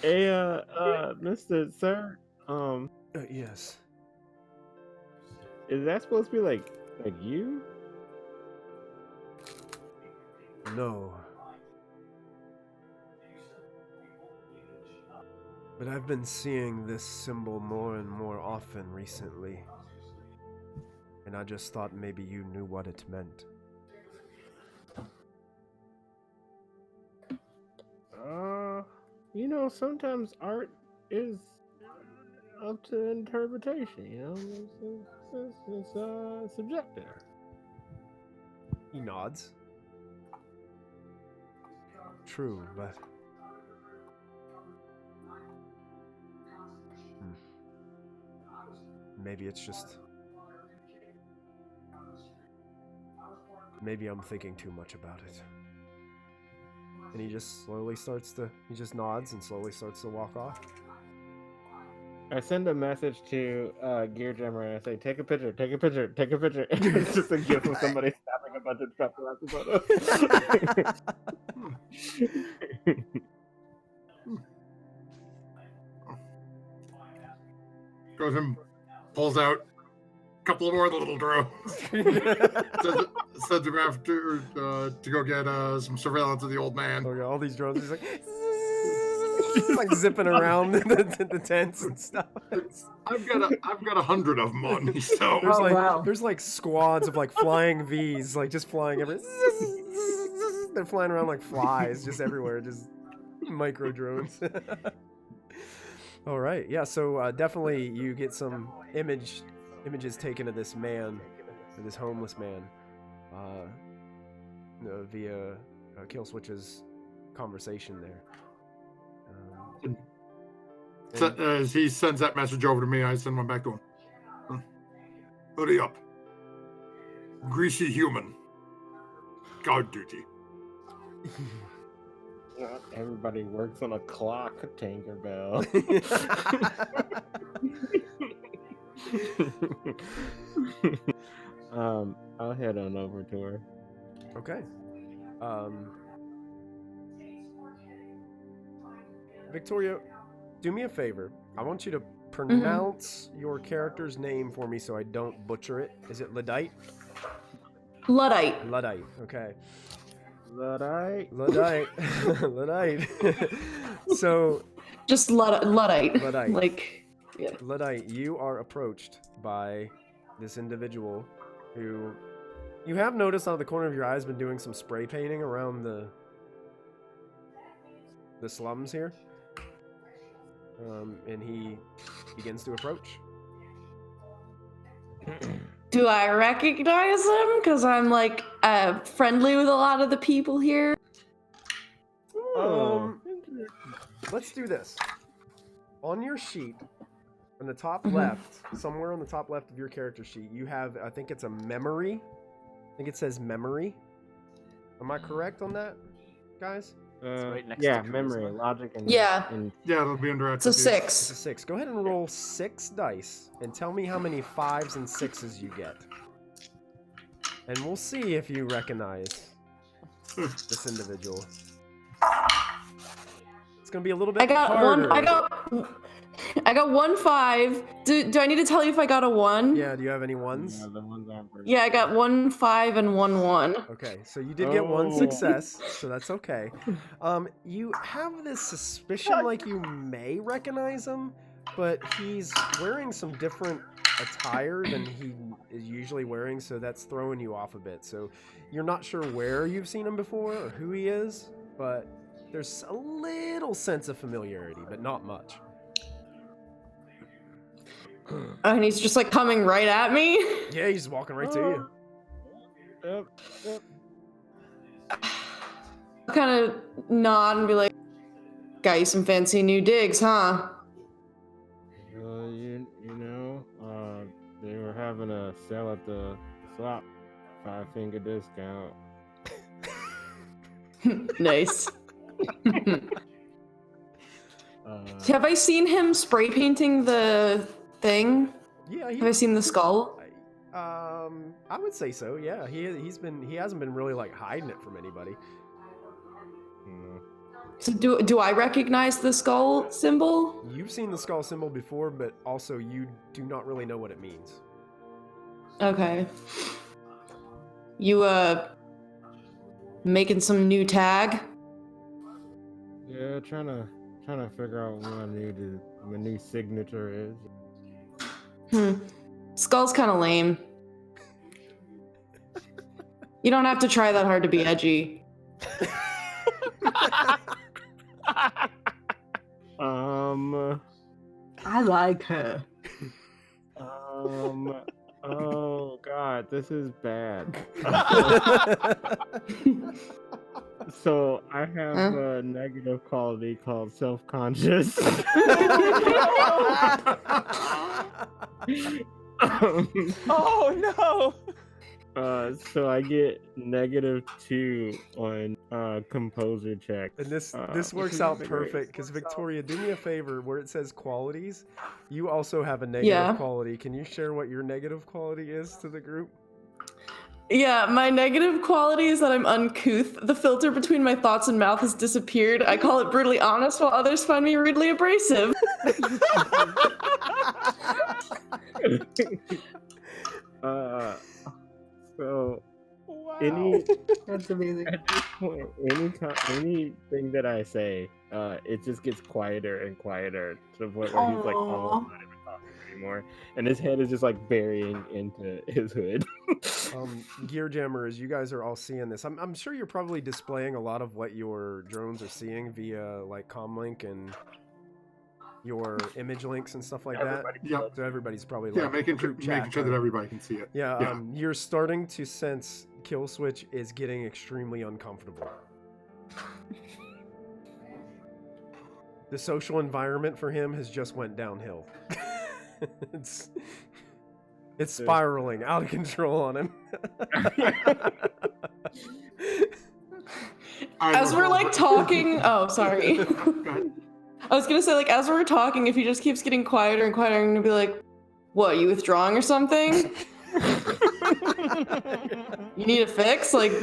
Hey, Mr. Sir, Yes. is that supposed to be like you? No. But I've been seeing this symbol more and more often recently. And I just thought maybe you knew what it meant. Sometimes art is up to interpretation, it's subjective. He nods. True, but... Maybe it's just... Maybe I'm thinking too much about it. And he just nods and slowly starts to walk off. I send a message to Gear Jammer and I say, take a picture, take a picture, take a picture. It's just a gif of somebody snapping a bunch of stuff around the photo. Goes and pulls out a couple more of the little drones. Sends him after to go get some surveillance of the old man. Oh, yeah, all these drones just like zipping around the tents and stuff. I've got 100 of them on me, so There's wow. there's like squads of like flying Vs, like just flying everywhere. They're flying around like flies, just everywhere, just micro drones. All right, yeah. So definitely you get some images taken of this man, or this homeless man, via Killswitch's conversation there. So, as he sends that message over to me, I send one back to him. Hurry up. Greasy human. Guard duty. Everybody works on a clock, Tinkerbell. I'll head on over to her. Okay. Victoria, do me a favor. I want you to pronounce your character's name for me so I don't butcher it. Is it Luddite? Luddite. Luddite. Okay. Luddite. Luddite. Luddite. So, Just Luddite. Luddite. Like, yeah. Luddite, you are approached by this individual who you have noticed out of the corner of your eye has been doing some spray painting around the slums here. And he begins to approach. Do I recognize him? Because I'm like friendly with a lot of the people here. Let's do this. On your sheet, on the top left, somewhere on the top left of your character sheet, you have, I think it's a memory. I think it says memory. Am I correct on that, guys? right next Yeah, to memory, charisma. logic, and Yeah. and Yeah, it'll be under It's a attributes. It's a 6. 6. Go ahead and roll 6 dice and tell me how many 5s and 6s you get. And we'll see if you recognize this individual. It's gonna be a little bit I got harder. I got 1 5. Do I need to tell you if I got a 1? Yeah, do you have any ones? the ones on first. Yeah, I got 1 5 and 1 1. Okay, so you did get 1 Oh. success, so that's okay. You have this suspicion like you may recognize him, but he's wearing some different attire than he is usually wearing, so that's throwing you off a bit. So you're not sure where you've seen him before or who he is, but there's a little sense of familiarity, but not much. And he's just like coming right at me. Yeah, he's walking right to you. Yep. I'll kind of nod and be like, got you some fancy new digs, huh? Well, you know, they were having a sale at the shop, 5-finger discount. Nice. Have I seen him spray painting the thing? Yeah, Have I seen the skull? I would say so. Yeah, he hasn't been really like hiding it from anybody. So do I recognize the skull symbol? You've seen the skull symbol before, but also you do not really know what it means. Okay. You making some new tag? Yeah, trying to figure out what my new signature is. Skull's kind of lame. You don't have to try that hard to be edgy. I like her. Oh god, this is bad. So I have a negative quality called self-conscious. Oh no! So I get -2 on composure check. And this works out perfect because Victoria, do me a favor. Where it says qualities, you also have a negative quality. Can you share what your negative quality is to the group? Yeah, my negative quality is that I'm uncouth. The filter between my thoughts and mouth has disappeared. I call it brutally honest, while others find me rudely abrasive. So Wow. That's amazing. at this point, anything that I say, it just gets quieter and quieter to the point where he's like almost not even talking anymore, and his head is just like burying into his hood. Gear Jammers, you guys are all seeing this. I'm sure you're probably displaying a lot of what your drones are seeing via like comlink and your image links and stuff like that. Yeah. So everybody's probably Yeah, like making group chat sure that kind of- everybody can see it. Yeah, you're starting to sense Kill Switch is getting extremely uncomfortable. The social environment for him has just went downhill. it's spiraling out of control on him. As we're like talking, oh sorry. Go ahead. I was gonna say, like, as we're talking, if he just keeps getting quieter and quieter, I'm gonna be like, what, you withdrawing or something? You need a fix? Like,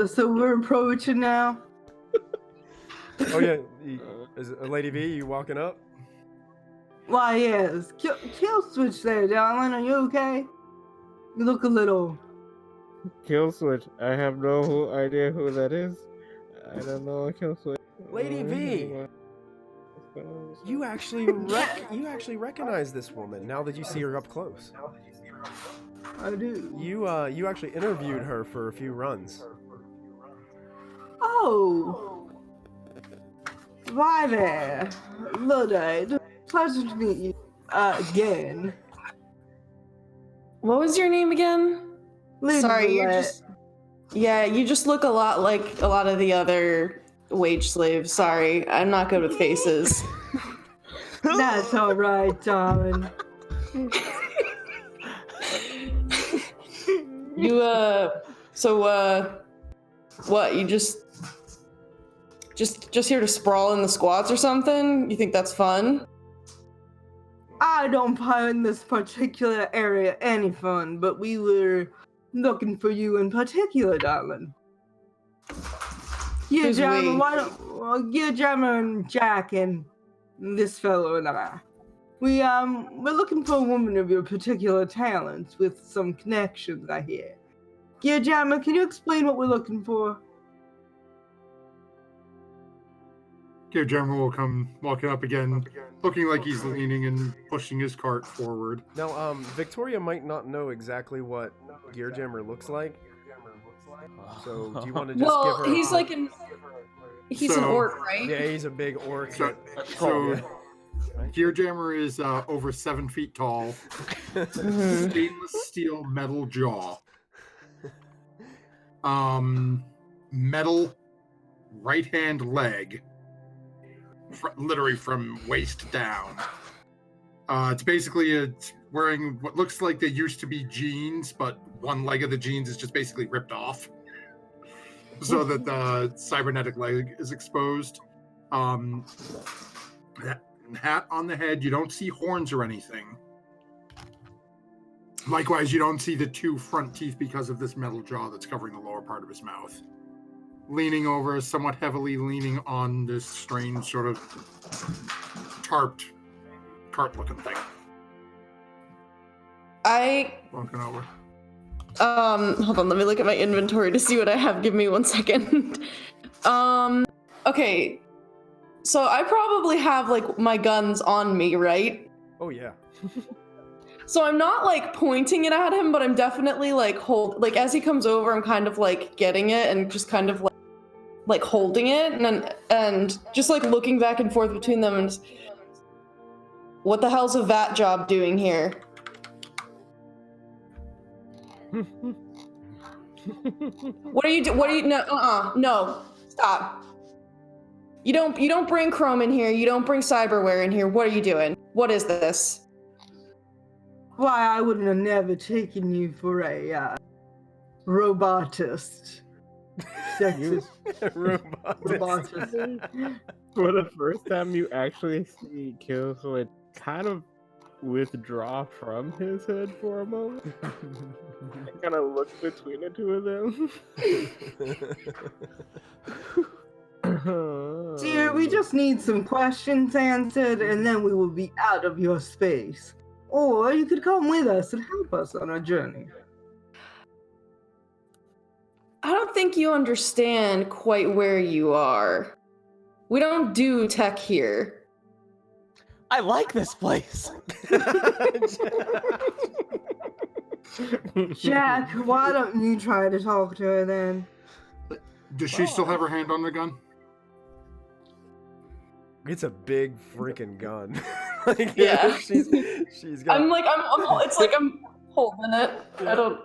So we're approaching now. Oh yeah, is it Lady V? You walking up? Why, yes. Kill Switch there, darling. Are you okay? You look a little... Kill Switch. I have no idea who that is. I don't know Kill Switch. Lady V. You actually recognize this woman now that you see her up close. I do. You actually interviewed her for a few runs. Oh. Why there. Luddite. Pleasure to meet you again. what was your name again? Lady Sorry, you're Luddite. just... Yeah, you just look a lot like a lot of the other wage slaves. Sorry, I'm not good with faces. That's all right, darling. What, you just here to sprawl in the squats or something? You think that's fun? I don't find this particular area any fun, but we were looking for you in particular, darling. Who's we? Gear Jammer and Jack and this fellow and I. We're looking for a woman of your particular talents with some connections, I hear. Gear Jammer, can you explain what we're looking for? Gear Jammer will come walking up again, looking like he's leaning and pushing his cart forward. Now, Victoria might not know exactly what Gear Jammer looks like. So, do you want to just Well, give her? he's like an So- orc, right? Yeah, he's a big orc. So, Gear Jammer is over 7 feet tall, stainless steel metal jaw, metal right hand leg, literally from waist down. It's basically wearing what looks like they used to be jeans, but one leg of the jeans is just basically ripped off, so that the cybernetic leg is exposed. Hat on the head. You don't see horns or anything. Likewise, you don't see the 2 front teeth because of this metal jaw that's covering the lower part of his mouth. Leaning over, somewhat heavily leaning on this strange sort of tarped cart-looking thing. Walking over. Hold on, let me look at my inventory to see what I have. Give me 1 second. Okay. So I probably have like my guns on me, right? Oh yeah. So I'm not like pointing it at him, but I'm definitely like as he comes over, I'm kind of like getting it and just kind of like holding it and just like looking back and forth between them and just, what the hell's a vat job doing here? What are you no, stop. You don't bring Chrome in here, you don't bring cyberware in here. What are you doing? What is this? Why, I wouldn't have never taken you for a robotist. Sexist robotist. For the first time, you actually see Killswitch kind of withdraw from his head for a moment. And kind of look between the two of them. Dear, we just need some questions answered, and then we will be out of your space. Or you could come with us and help us on our journey. I don't think you understand quite where you are. We don't do tech here. I like this place. Jack, why don't you try to talk to her then? Does she still have her hand on the gun? It's a big freaking gun. Like, Yeah. she's got. It's like I'm holding it. I don't.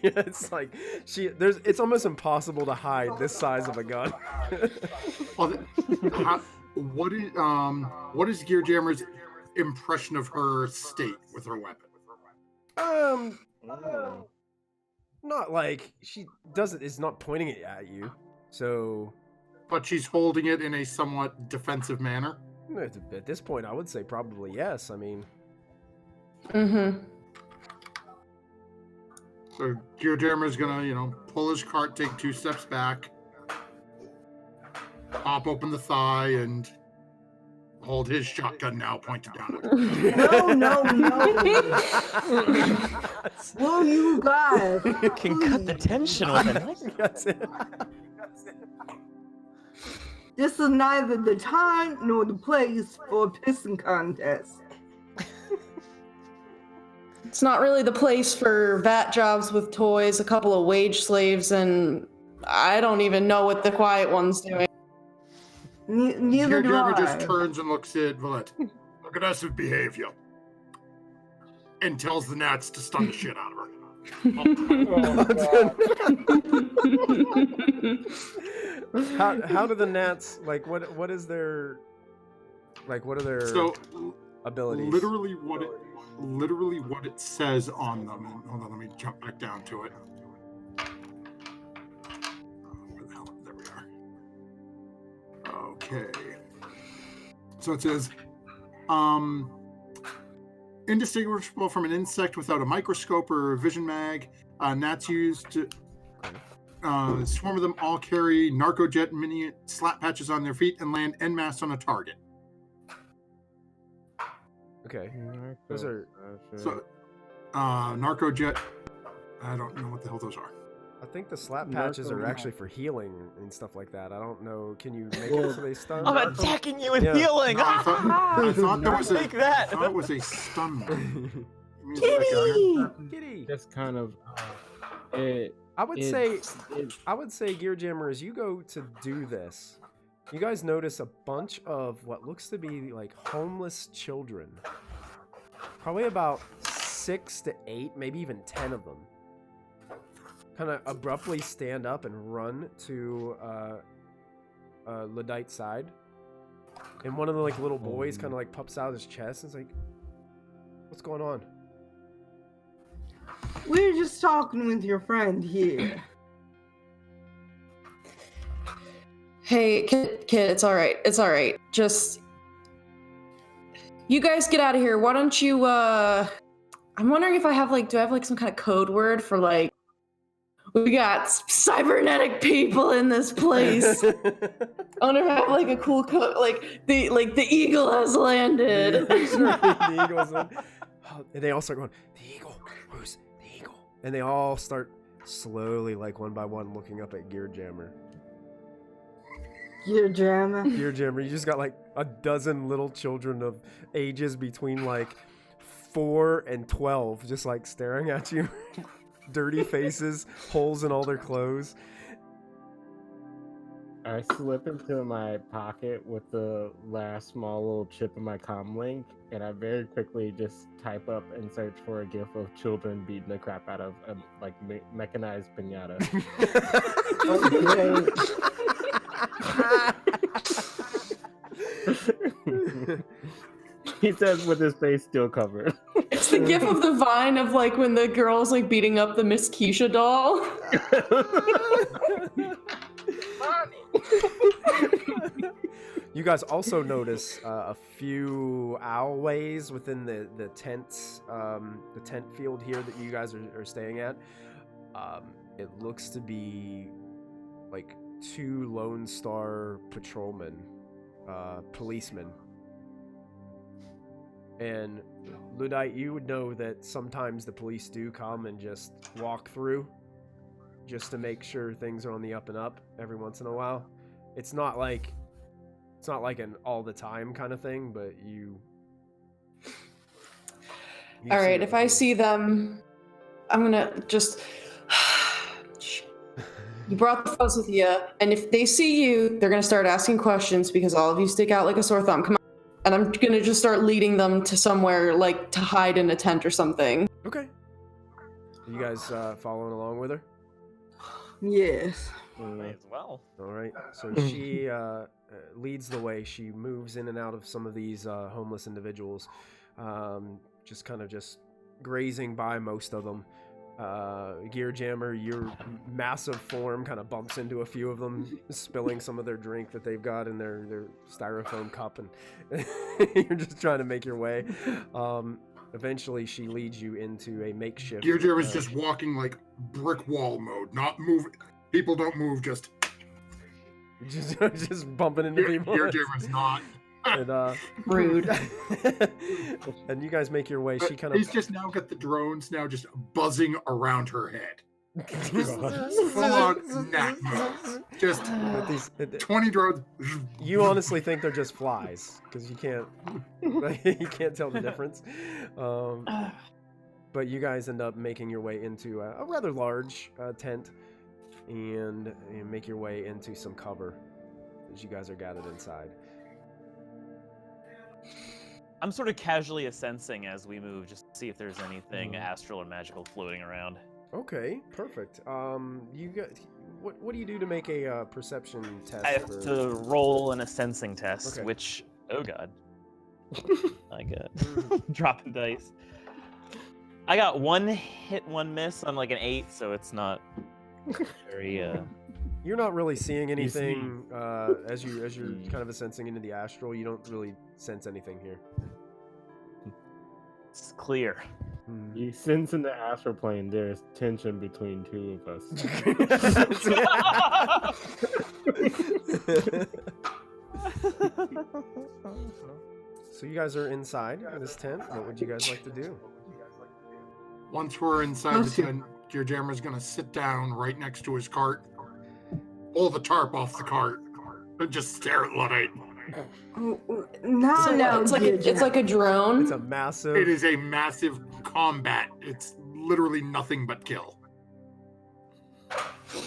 Yeah, it's like it's almost impossible to hide this size of a gun. What is Gearjammer's impression of her state with her weapon? Not like she is not pointing it at you. So, but she's holding it in a somewhat defensive manner. At this point, I would say probably yes. I mean, So Gearjammer's gonna, pull his cart, take 2 steps back, pop open the thigh, and hold his shotgun now pointed down at her. No. Well, you guys. You can cut the tension with a knife. That's it. This is neither the time nor the place for a pissing contest. It's not really the place for vat jobs with toys, a couple of wage slaves, and I don't even know what the quiet one's doing. Neither do I. Gearjammer just turns and looks at Valette. Look at us with behavior. And tells the gnats to stun the shit out of her. How do the gnats what is their what are their abilities? Literally what it says on them. And hold on, let me jump back down to it. Where the hell? There we are. Okay. So it says, indistinguishable from an insect without a microscope or a vision mag. Gnats used to swarm of them all carry narcojet mini slap patches on their feet and land en masse on a target. Okay. Those are So, narcojet. I don't know what the hell those are. I think the slap patches are actually for healing and stuff like that. I don't know. Can you make it so they stun? I'm attacking you and Yeah. healing. No, I thought there was Take that. I thought it was a stun one. Kitty. Just kind of. I would say, Gearjammer, as you go to do this, you guys notice a bunch of what looks to be like homeless children. Probably about 6 to 8, maybe even 10 of them. Kind of abruptly stand up and run to Ludite's side. And one of the little boys kind of pops out his chest and is like, "What's going on?" We're just talking with your friend here. Hey, kid, it's all right. It's all right. Just you guys get out of here. Why don't you? I'm wondering if do I have some kind of code word for we got cybernetic people in this place. I wonder if I have a cool code, the eagle has landed. The eagle's landed. And they all start going, "The eagle, who's the eagle?" And they all start slowly, one by one, looking up at Gearjammer. Gearjammer, you just got a dozen little children of ages between 4 and 12, just staring at you. Dirty faces, holes in all their clothes. I slip into my pocket with the last small little chip in my comm link, and I very quickly just type up and search for a gif of children beating the crap out of a mechanized piñata. He says with his face still covered. It's the gif of the vine of like when the girl's like beating up the Miss Keisha doll. You guys also notice a few owlways within the tent field here that you guys are staying at. It looks to be like 2 Lone Star patrolmen, policemen. And Luddite, you would know that sometimes the police do come and just walk through just to make sure things are on the up and up every once in a while. It's not like an all the time kind of thing, but you All right, if I see them, I'm gonna just. You brought the fuzz with you, and if they see you, they're gonna start asking questions because all of you stick out like a sore thumb. Come on. And I'm gonna just start leading them to somewhere, like, to hide in a tent or something. Okay. You guys following along with her? Yes. May as well. All right. So she leads the way. She moves in and out of some of these homeless individuals, just grazing by most of them. Gear Jammer, your massive form kind of bumps into a few of them, spilling some of their drink that they've got in their styrofoam cup, and you're just trying to make your way. Eventually, she leads you into a makeshift. Gear Jammer's just walking like brick wall mode, not moving. People don't move, just bumping into people. Gear Jammer's not. And Rude. And you guys make your way. But She kind of. he's just now got the drones now just buzzing around her head. Just full on gnat mode. Just With these, 20 drones. you honestly think they're just flies because you can't tell the difference. But you guys end up making your way into a rather large tent and make your way into some cover as you guys are gathered inside. I'm sort of casually sensing as we move, just to see if there's anything astral or magical floating around. Okay, perfect. You got what do you do to make a perception test? I have to roll in a sensing test, Okay. which, oh god, I got dropping dice. I got 1 hit, 1 miss. I'm like an 8, so it's not very. You're not really seeing anything as you're kind of sensing into the astral. You don't really sense anything here. It's clear. You sense in the astral plane there's tension between 2 of us. So you guys are inside this tent. What would you guys like to do? Once we're inside the tent, Gear Jammer's gonna sit down right next to his cart, pull the tarp off the cart, and just stare at Luddite. No, It's like a drone. It's a massive. It is a massive combat. It's literally nothing but kill.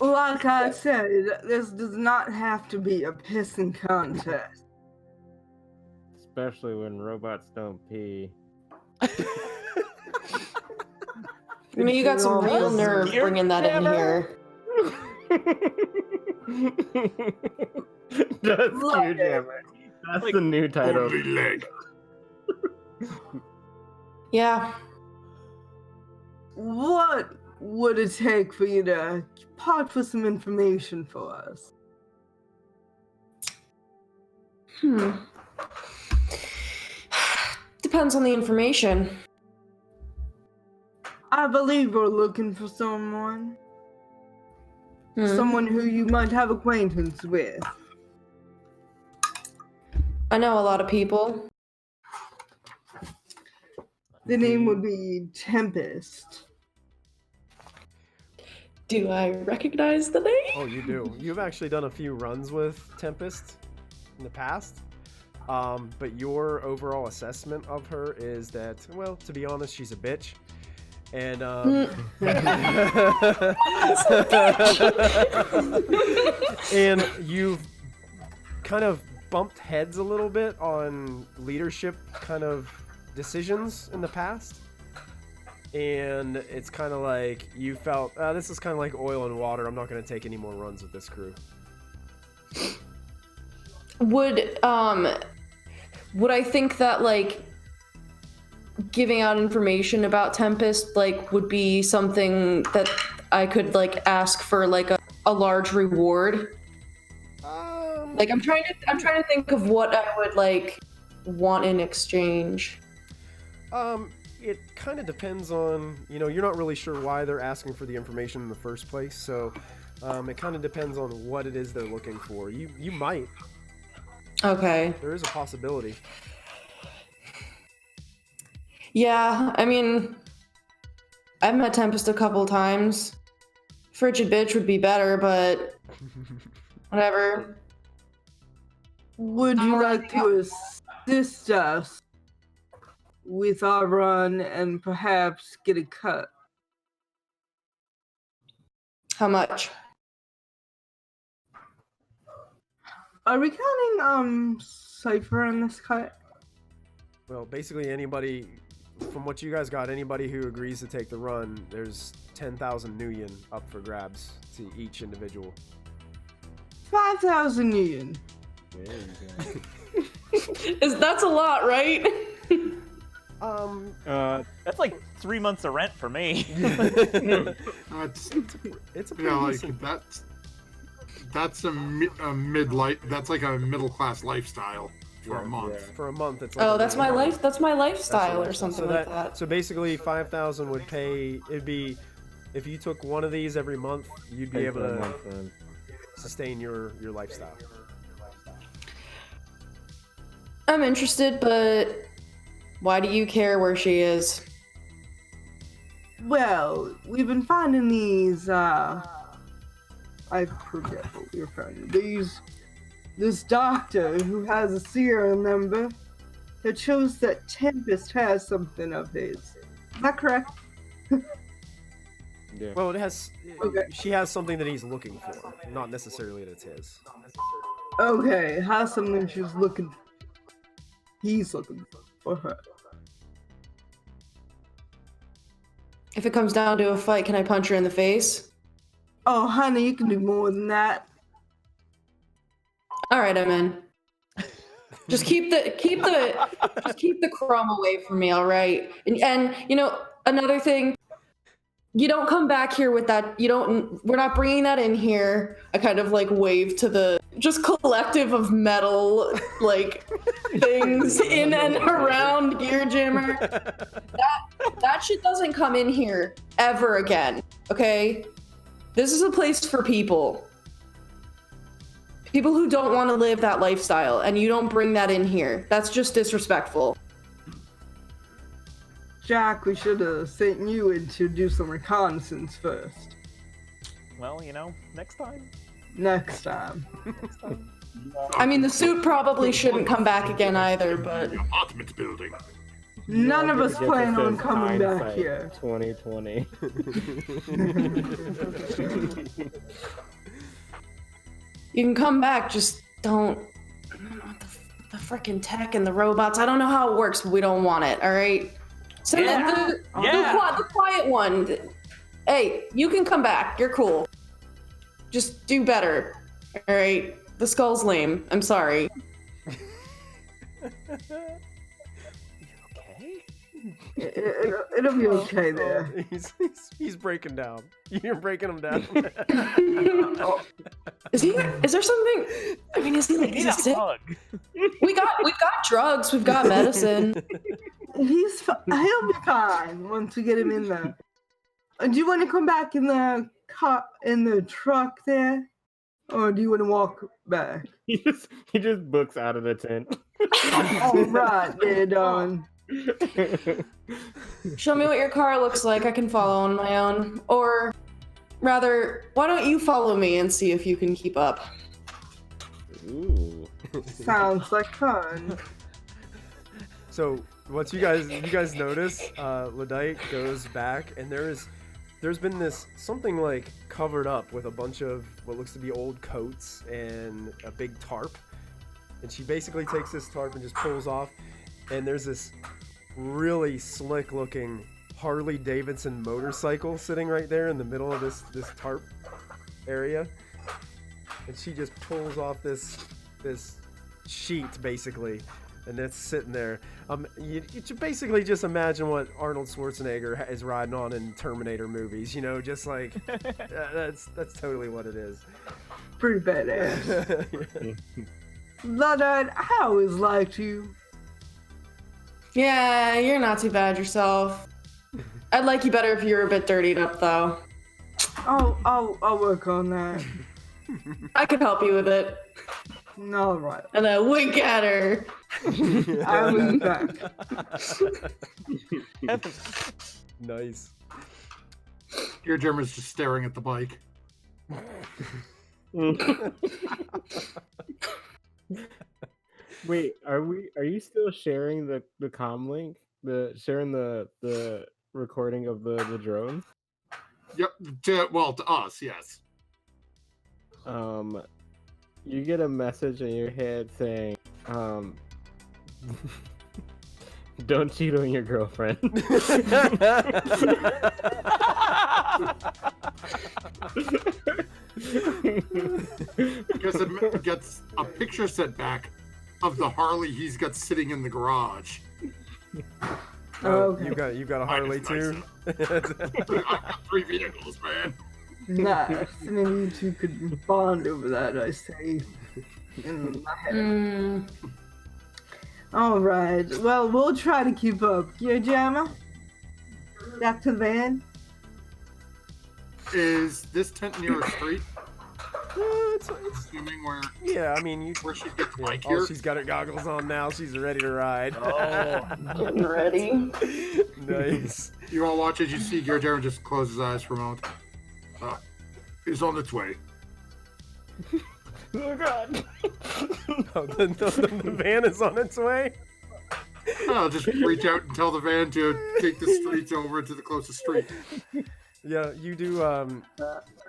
Like I said, this does not have to be a pissing contest. Especially when robots don't pee. I mean, you got some real nerve bringing that in here. That's cute, Jammer. That's Like, the new title. Only leg. Yeah. What would it take for you to part with some information for us? Depends on the information. I believe we're looking for someone. Someone who you might have acquaintance with. I know a lot of people. The name would be Tempest. Do I recognize the name? Oh, you do. You've actually done a few runs with Tempest in the past. But your overall assessment of her is that, well, to be honest, she's a bitch. And and you've kind of bumped heads a little bit on leadership kind of decisions in the past. And it's kind of like you felt, this is kind of like oil and water. I'm not going to take any more runs with this crew. Would I think that, like, giving out information about Tempest like would be something that I could like ask for like a large reward? Like I'm trying to think of what I would like want in exchange. It kind of depends on, you're not really sure why they're asking for the information in the first place, so it kind of depends on what it is they're looking for. You might. Okay. There is a possibility. Yeah, I mean, I've met Tempest a couple times. Frigid bitch would be better, but whatever. Would you like to assist us with our run and perhaps get a cut? How much? Are we counting Cypher in this cut? Well, basically anybody, from what you guys got, anybody who agrees to take the run, there's 10,000 Nuyen up for grabs to each individual. 5,000 yen. That's a lot, right? That's like 3 months of rent for me. That's It's a pretty yeah, like decent. that's a mid-life. That's like a middle-class lifestyle for a month. For a month, it's like Oh, a that's my really- life. That's my lifestyle That's or something so like that. So basically, 5,000 would pay. It'd be, if you took one of these every month, you'd be able to sustain your lifestyle. I'm interested, but why do you care where she is? Well, we've been finding these, I forget what we were finding. This doctor who has a serial number that shows that Tempest has something of his. Is that correct? Yeah. Well, it has. Okay. She has something that he's looking for, not necessarily that it's his. Okay, has something he's looking for her. If it comes down to a fight, can I punch her in the face? Oh, honey, you can do more than that. All right, I'm in. Just keep the crumb away from me, all right? And another thing, you don't come back here with that. We're not bringing that in here. I kind of like wave to the just collective of metal like things in and around Gear Jammer. That shit doesn't come in here ever again. Okay? This is a place for people. People who don't want to live that lifestyle, and you don't bring that in here. That's just disrespectful. Jack, we should have sent you in to do some reconnaissance first. Well, next time. Next time. I mean, the suit probably shouldn't come back again either, but Apartment building. None of us Forget plan this on says coming back hindsight here. 2020. you can come back, just don't the freaking tech and the robots. I don't know how it works, but we don't want it, all right? So the quiet one. Hey, you can come back. You're cool. Just do better. All right. The skull's lame. I'm sorry. Okay. It'll be okay there. He's breaking down. You're breaking him down. Is there something? I mean, is he like Need a sick? hug. We've got drugs. We've got medicine. He'll be fine once we get him in there. Do you want to come back in the truck there, or do you want to walk back? He just books out of the tent. All right, there, darling. Show me what your car looks like. I can follow on my own. Or rather, why don't you follow me and see if you can keep up? Ooh. Sounds like fun. So what you guys notice, Ladite goes back, and there's been this something like covered up with a bunch of what looks to be old coats and a big tarp, and she basically takes this tarp and just pulls off, and there's this really slick looking Harley Davidson motorcycle sitting right there in the middle of this tarp area, and she just pulls off this sheet basically and it's sitting there. You should basically just imagine what Arnold Schwarzenegger is riding on in Terminator movies. You know, just like that's totally what it is. Pretty badass. Luddite, I always liked you. Yeah, you're not too bad yourself. I'd like you better if you were a bit dirtied up, though. I'll work on that. I could help you with it. All right. And I wink at her. I'll be back. Nice. Your German's just staring at the bike. Wait, are you still sharing the comm link? Sharing the recording of the drones? Yep. To us, yes. You get a message in your head saying, don't cheat on your girlfriend. Because it gets a picture sent back of the Harley he's got sitting in the garage. Okay. You got a Harley too? I've got 3 vehicles, man. Nice. And then you two could bond over that, I say. In my head. All right. Well, we'll try to keep up. Gear Jammer? Back to the van? Is this tent near a street? It's Assuming where yeah, I mean, where she gets bike oh, here. she's got her goggles on now. She's ready to ride. Getting ready. Nice. You all watch as you see Gear Darren just close his eyes for a moment. It's on its way. Oh god. Oh, the van is on its way. I'll just reach out and tell the van to take the streets over to the closest street. Yeah, you do.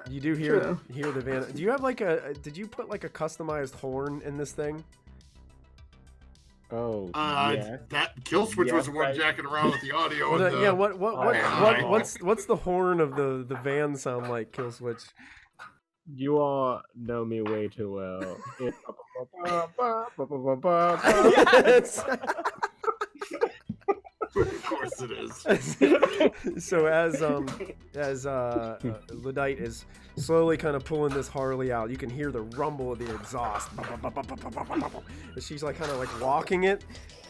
You do hear the van. Do you have like a? Did you put like a customized horn in this thing? Oh, yeah. That kill switch was the one right. jacking around with the audio. Well, and the, yeah. What's the horn of the van sound like? Kill switch. You all know me way too well. Yes. Of course it is. So as Luddite is slowly kind of pulling this Harley out, you can hear the rumble of the exhaust. As she's like kind of like walking it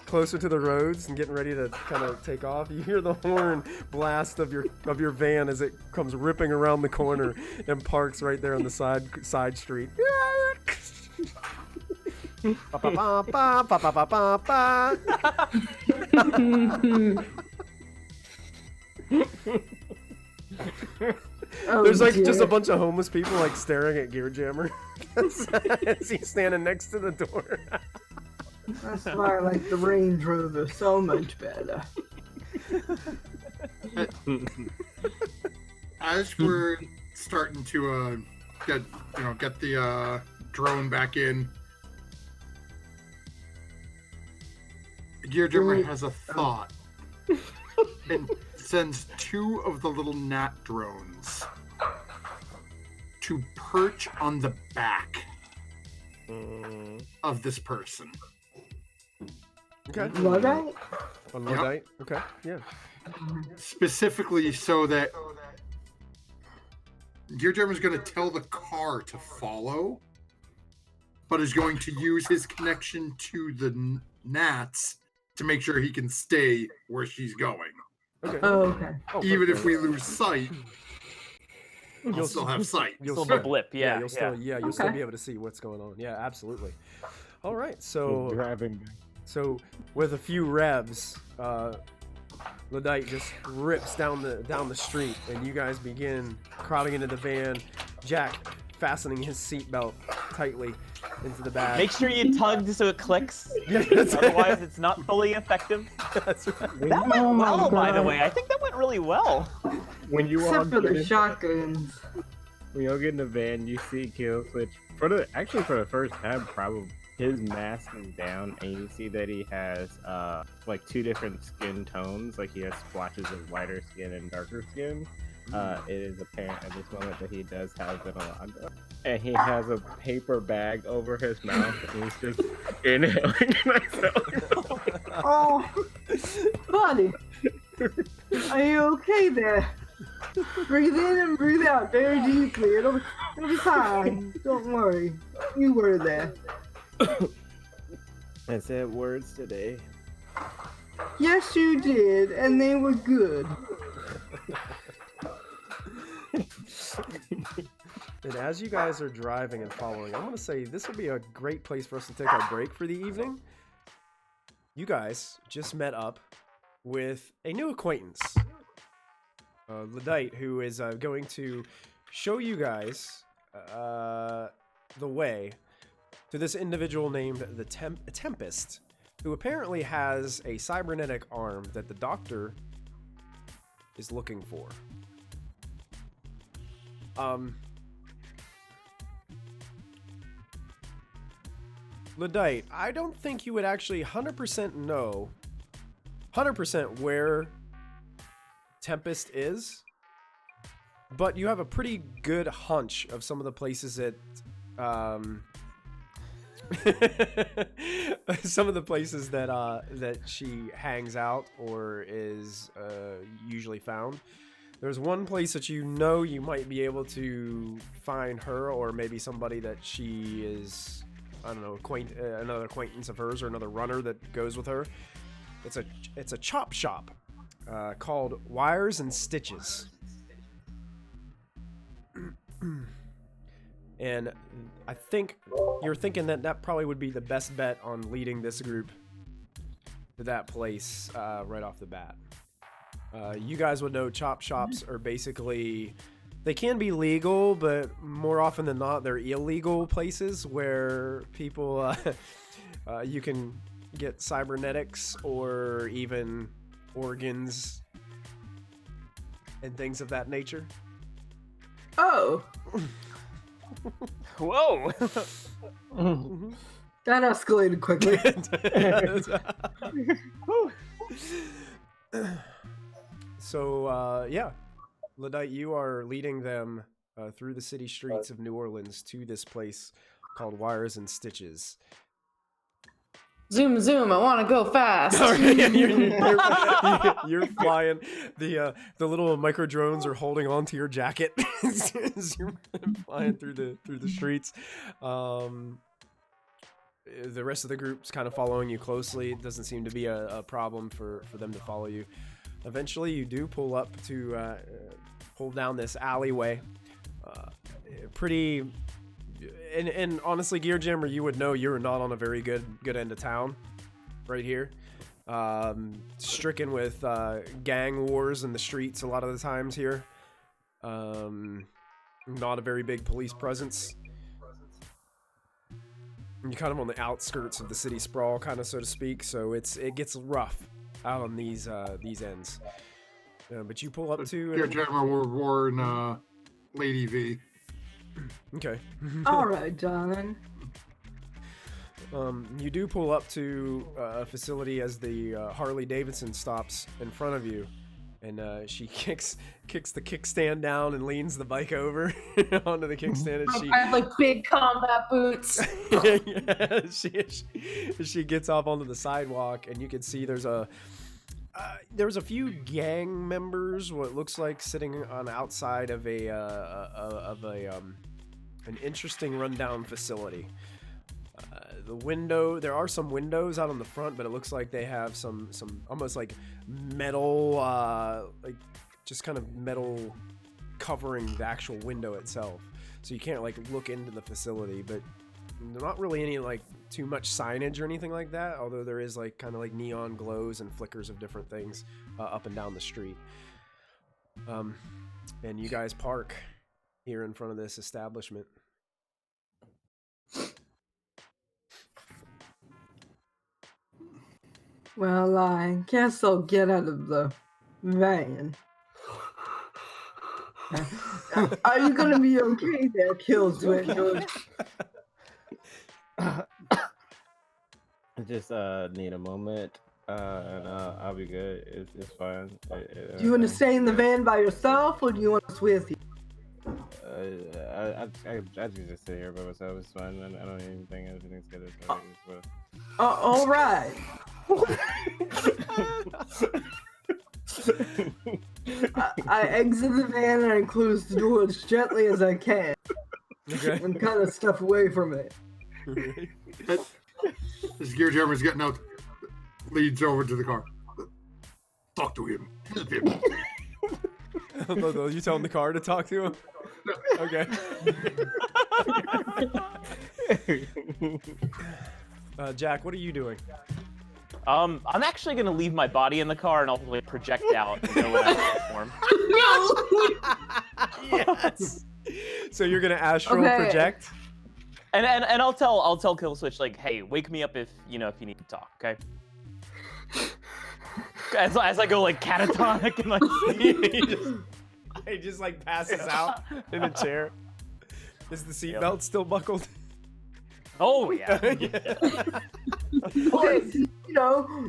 closer to the roads and getting ready to kind of take off. You hear the horn blast of your van as it comes ripping around the corner and parks right there on the side street. There's like just a bunch of homeless people like staring at Gear Jammer as he's standing next to the door. That's why I like the Range Rover so much better. As we're starting to get the drone back in, Gear Jammer has a thought and sends 2 of the little gnat drones to perch on the back of this person. Okay. Luddite? On Luddite? Okay. Yeah. Specifically so that Gear Jammer's going to tell the car to follow, but is going to use his connection to the gnats to make sure he can stay where she's going. Okay. Oh, okay. Even if we lose sight, you'll still have sight. Still a blip, yeah. You'll still be able to see what's going on. Yeah, absolutely. All right. So driving. So with a few revs, Luddite just rips down the street, and you guys begin crowding into the van. Jack fastening his seatbelt tightly into the bag. Make sure you tug so it clicks. Yeah, that's Otherwise, it's not fully effective. That's right. That went well, by the way. I think that went really well. When you all Except for get the in, shotguns. when you all get in the van, you see Kill Switch for the first time, probably his mask is down, and you see that he has like 2 different skin tones. Like he has splotches of lighter skin and darker skin. it is apparent at this moment that he does have vitiligo. And he has a paper bag over his mouth, and he's just inhaling myself. Oh, buddy, are you okay there? Breathe in and breathe out very deeply. It'll be fine. Don't worry. You were there. I said words today. Yes, you did, and they were good. And as you guys are driving and following, I'm going to say this will be a great place for us to take our break for the evening. You guys just met up with a new acquaintance, Ladite, who is going to show you guys the way to this individual named the Tempest, who apparently has a cybernetic arm that the doctor is looking for. Ladite, I don't think you would actually 100% know 100% where Tempest is, but you have a pretty good hunch of some of the places that some of the places that she hangs out or is usually found. There's one place that you know you might be able to find her, or maybe somebody that she is, I don't know, another acquaintance of hers or another runner that goes with her. It's a chop shop called Wires and Stitches. And I think you're thinking that probably would be the best bet on leading this group to that place right off the bat. You guys would know chop shops are basically, they can be legal, but more often than not, they're illegal places where people, you can get cybernetics or even organs and things of that nature. Oh, Whoa! that escalated quickly. So, yeah, Ladite, you are leading them through the city streets of New Orleans to this place called Wires and Stitches. Zoom, zoom, I want to go fast. You're flying. The little micro drones are holding on to your jacket as you're flying through the streets. The rest of the group's kind of following you closely. It doesn't seem to be a problem for them to follow you. Eventually, you do pull up to pull down this alleyway. Pretty. And honestly, Gear Jammer, you would know you're not on a very good end of town right here. Stricken with gang wars in the streets a lot of the times here. Not a very big police presence. You're kind of on the outskirts of the city sprawl, kind of, so to speak, so it gets rough out on these ends. But you pull up to... Gear Jammer will warn Lady V. Okay. All right, darling. You do pull up to a facility as the Harley Davidson stops in front of you, and she kicks the kickstand down and leans the bike over onto the kickstand, and I have like big combat boots. she gets off onto the sidewalk, and you can see there's a few gang members, what looks like, sitting on outside of an interesting rundown facility. There are some windows out on the front, but it looks like they have some almost like metal, like just kind of metal covering the actual window itself. So you can't like look into the facility, but not really any like too much signage or anything like that, although there is like kind of like neon glows and flickers of different things up and down the street. And you guys park here in front of this establishment. Well, I guess I'll get out of the van. Are you gonna be okay there, Killswitch? I just need a moment No, I'll be good. It's fine. Do you want to stay in the van by yourself, or do you want us with you? I can just sit here by myself. It's fine. I don't even think everything's good. All right. I exit the van and I close the door as gently as I can. Okay. And kind of stuff away from it. This gear jammer's getting out. Leads over to the car. Talk to him. Help him. You telling the car to talk to him? Okay. Jack, what are you doing? I'm actually gonna leave my body in the car and I'll like project out and go in astral form. Yes. So you're gonna astral Okay. project? And I'll tell Killswitch like, hey, wake me up if you need to talk, okay? As I go like catatonic and like He just like passes out in a chair. Is the seatbelt still buckled? oh yeah. Okay,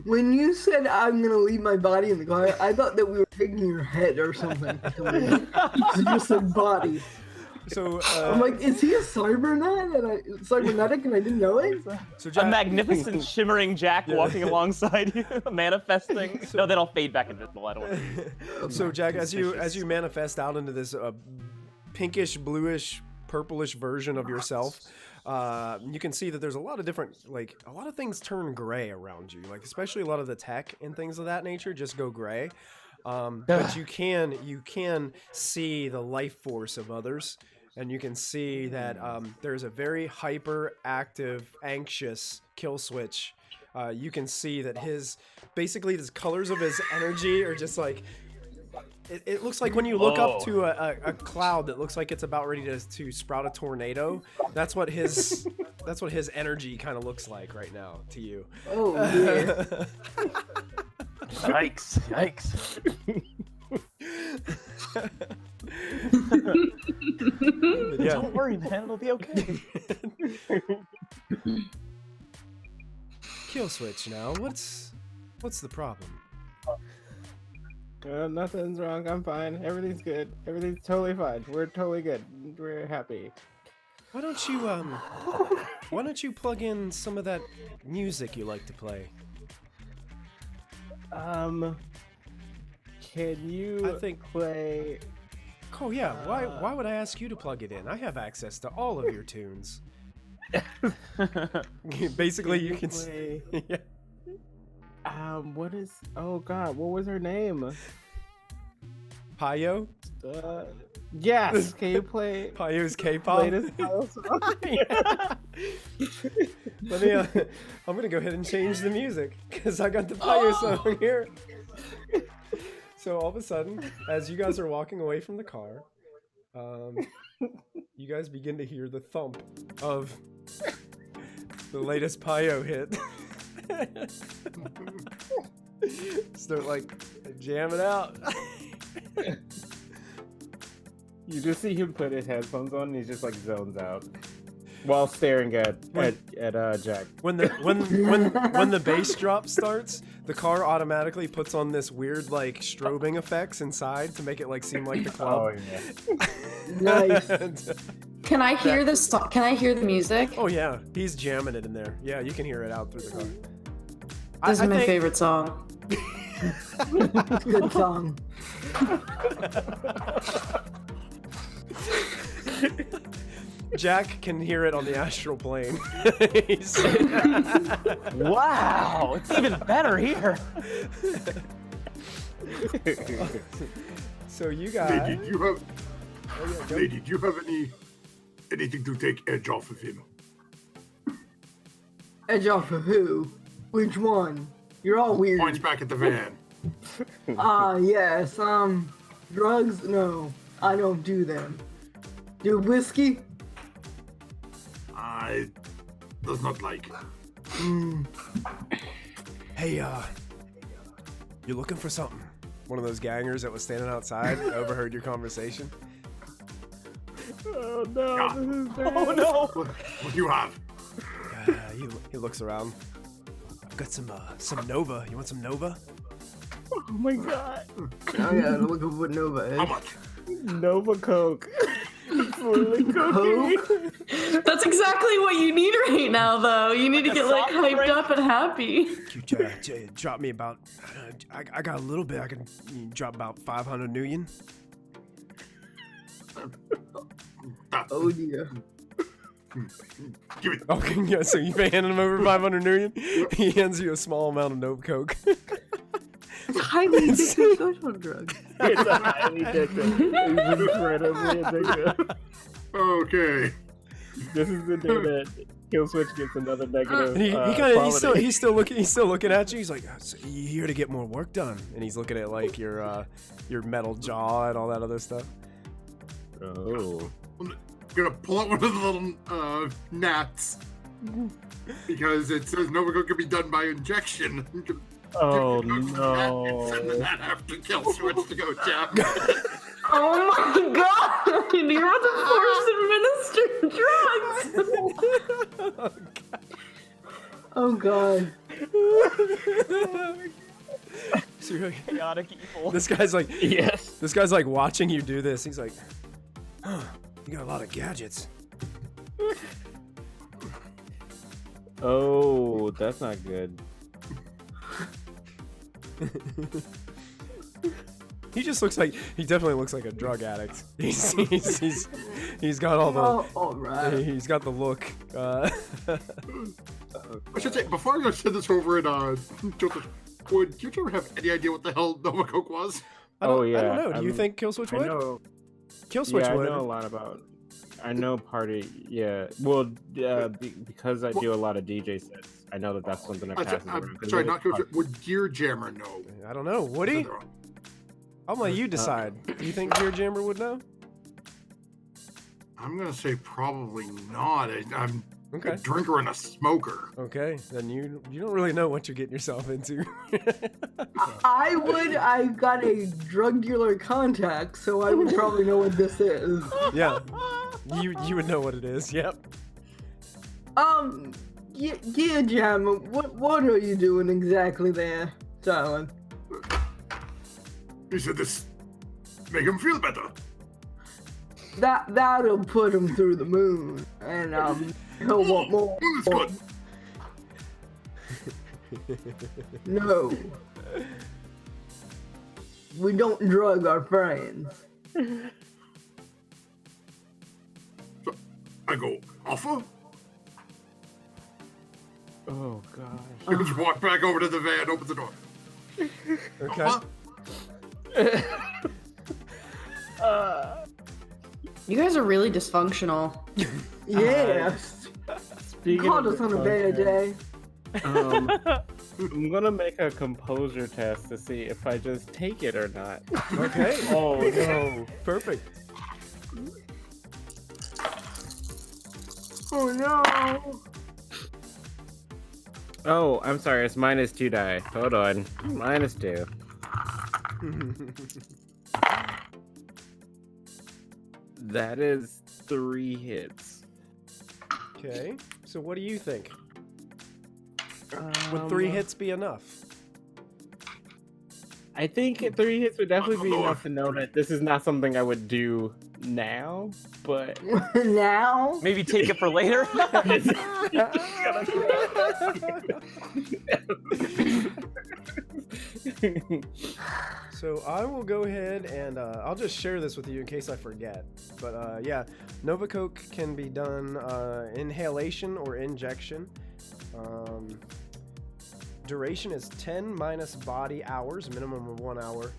when you said I'm gonna leave my body in the car, I thought that we were taking your head or something. It's just a body. So I'm like, is he a cybernetic and I didn't know it? so A Jack, magnificent shimmering Jack walking alongside you, manifesting. No, then I'll fade back invisible. I don't want to. so Jack, as you manifest out into this pinkish, bluish, purplish version of yourself, you can see that there's a lot of different, a lot of things turn gray around you, especially a lot of the tech and things of that nature just go gray. But you can see the life force of others, and you can see that there's a very hyperactive, anxious Killswitch. You can see that his colors of his energy are just like. It looks like when you look up to a cloud that looks like it's about ready to sprout a tornado. That's what his energy kind of looks like right now to you. Oh, yeah. Yikes! Yikes! Yeah. Don't worry, man. It'll be okay. Killswitch now. What's the problem? Nothing's wrong. I'm fine. Everything's good. Everything's totally fine. We're totally good. We're happy. Why don't you plug in some of that music you like to play? Can you play? Oh yeah. Why would I ask you to plug it in? I have access to all of your tunes. Basically, you can play. Yeah. What is? Oh God, what was her name? Payo? Yes. Can you play Payo's K-pop? latest Payo song? Let me. I'm gonna go ahead and change the music because I got the Payo song here. So all of a sudden, as you guys are walking away from the car, you guys begin to hear the thump of the latest Payo hit. Start jamming out. You just see him put his headphones on and he just zones out while staring at Jack. When the bass drop starts, the car automatically puts on this weird strobing effects inside to make it seem like the club. Oh yeah. Nice. Can I hear this? Can I hear the music? Oh yeah, he's jamming it in there. Yeah, you can hear it out through the car. This is my favorite song. Good song. Jack can hear it on the astral plane. Wow, it's even better here. So you guys. Lady, do you have anything to take edge off of him? Edge off of who? Which one? You're all weird. Points back at the van. Yes. Drugs? No, I don't do them. Do whiskey? I does not like. Hey, you looking for something? One of those gangers that was standing outside overheard your conversation. Oh no! This is bad. Oh no! What do you have? He looks around. got some Nova. You want some Nova? Oh my god. I gotta look up what Nova is. How much? Nova Coke. It's literally cocaine. That's exactly what you need right now, though. You need to get like hyped up and happy. Could you drop me about? I got a little bit. I can drop about 500 million. Oh dear. Give it. Okay, yeah. So you hand him over 500 million. He hands you a small amount of Nova Coke. It's highly addictive social drug. It's a highly addictive. It's incredibly addictive. Okay. This is the day that Killswitch gets another negative. He's still looking at you. He's like, so you here to get more work done? And he's looking at like your metal jaw and all that other stuff. Oh. I'm gonna pull out one of the little gnats because it says Novico can be done by injection. Oh no. And then that have to kill switch to go jab. Oh my god! You're about to force administer drugs! Oh god. So you're like, Chaotic evil. this guy's like, Yes. this guy's like watching you do this. He's like, huh, you got a lot of gadgets. Oh, that's not good. He definitely looks like a drug addict. He's got all the, All right. he's got the look. I should say, before I send this over and would you ever have any idea what the hell Nova Coke was? I don't yeah. know. Do you think Killswitch would? I know. Killswitch Yeah, I would. know a lot about. I know party. Yeah. Well, because I do a lot of DJ sets, I know that that's something that passes around. I'm sorry, not Killswitch. Would Gear Jammer know? I don't know. Would he? I'll let you decide. Do you think Gear Jammer would know? I'm gonna say probably not. I'm Okay. a drinker and a smoker. Okay, then you don't really know what you're getting yourself into. I would. I've got a drug dealer contact, so I would probably know what this is. Yeah, you would know what it is. Yep. Yeah, Jam. What are you doing exactly there, Silent? He said this make him feel better. That'll put him through the moon, and he'll want more. That's good. No, we don't drug our friends. So I go, offer? Oh gosh. You just walk back over to the van, open the door. Okay. Offer? You guys are really dysfunctional. Yes. Speaking Caught of us on a bad day. I'm gonna make a composure test to see if I just take it or not. Okay. Oh no. Perfect. Oh no. Oh, I'm sorry. It's -2 die. Hold on. -2. That is 3 hits. Okay. So what do you think? Would 3 hits be enough? I think 3 hits would definitely be enough to know that this is not something I would do now, but Now? Maybe take it for later. So I will go ahead and I'll just share this with you in case I forget. But yeah, Nova Coke can be done inhalation or injection. Duration is 10 minus body hours, minimum of 1 hour.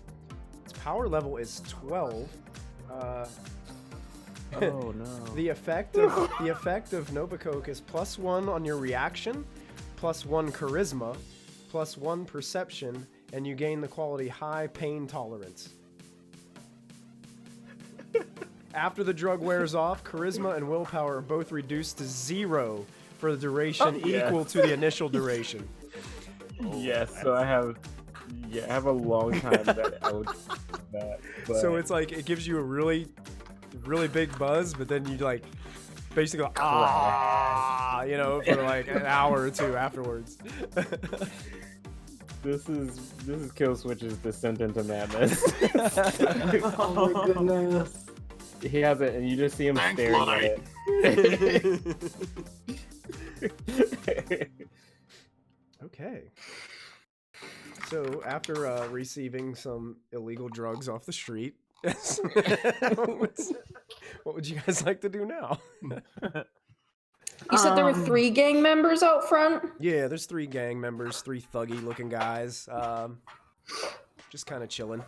Its power level is 12. Oh no. The effect of Nova Coke is +1 on your reaction, +1 charisma, +1 perception, and you gain the quality high pain tolerance. After the drug wears off, charisma and willpower are both reduced to 0 for the duration equal to the initial duration. Yes, so I have a long time that I would do that. But So it's like it gives you a really big buzz, but then you like basically ah, you know, for like an hour or two afterwards. This is Kill Switch's descent into madness. Oh my goodness. He has it, and you just see him Thanks, staring Lottie. at it. Okay. So after receiving some illegal drugs off the street, what would you guys like to do now? You said there were 3 gang members out front? Yeah, there's 3 gang members, 3 thuggy looking guys, just kind of chilling.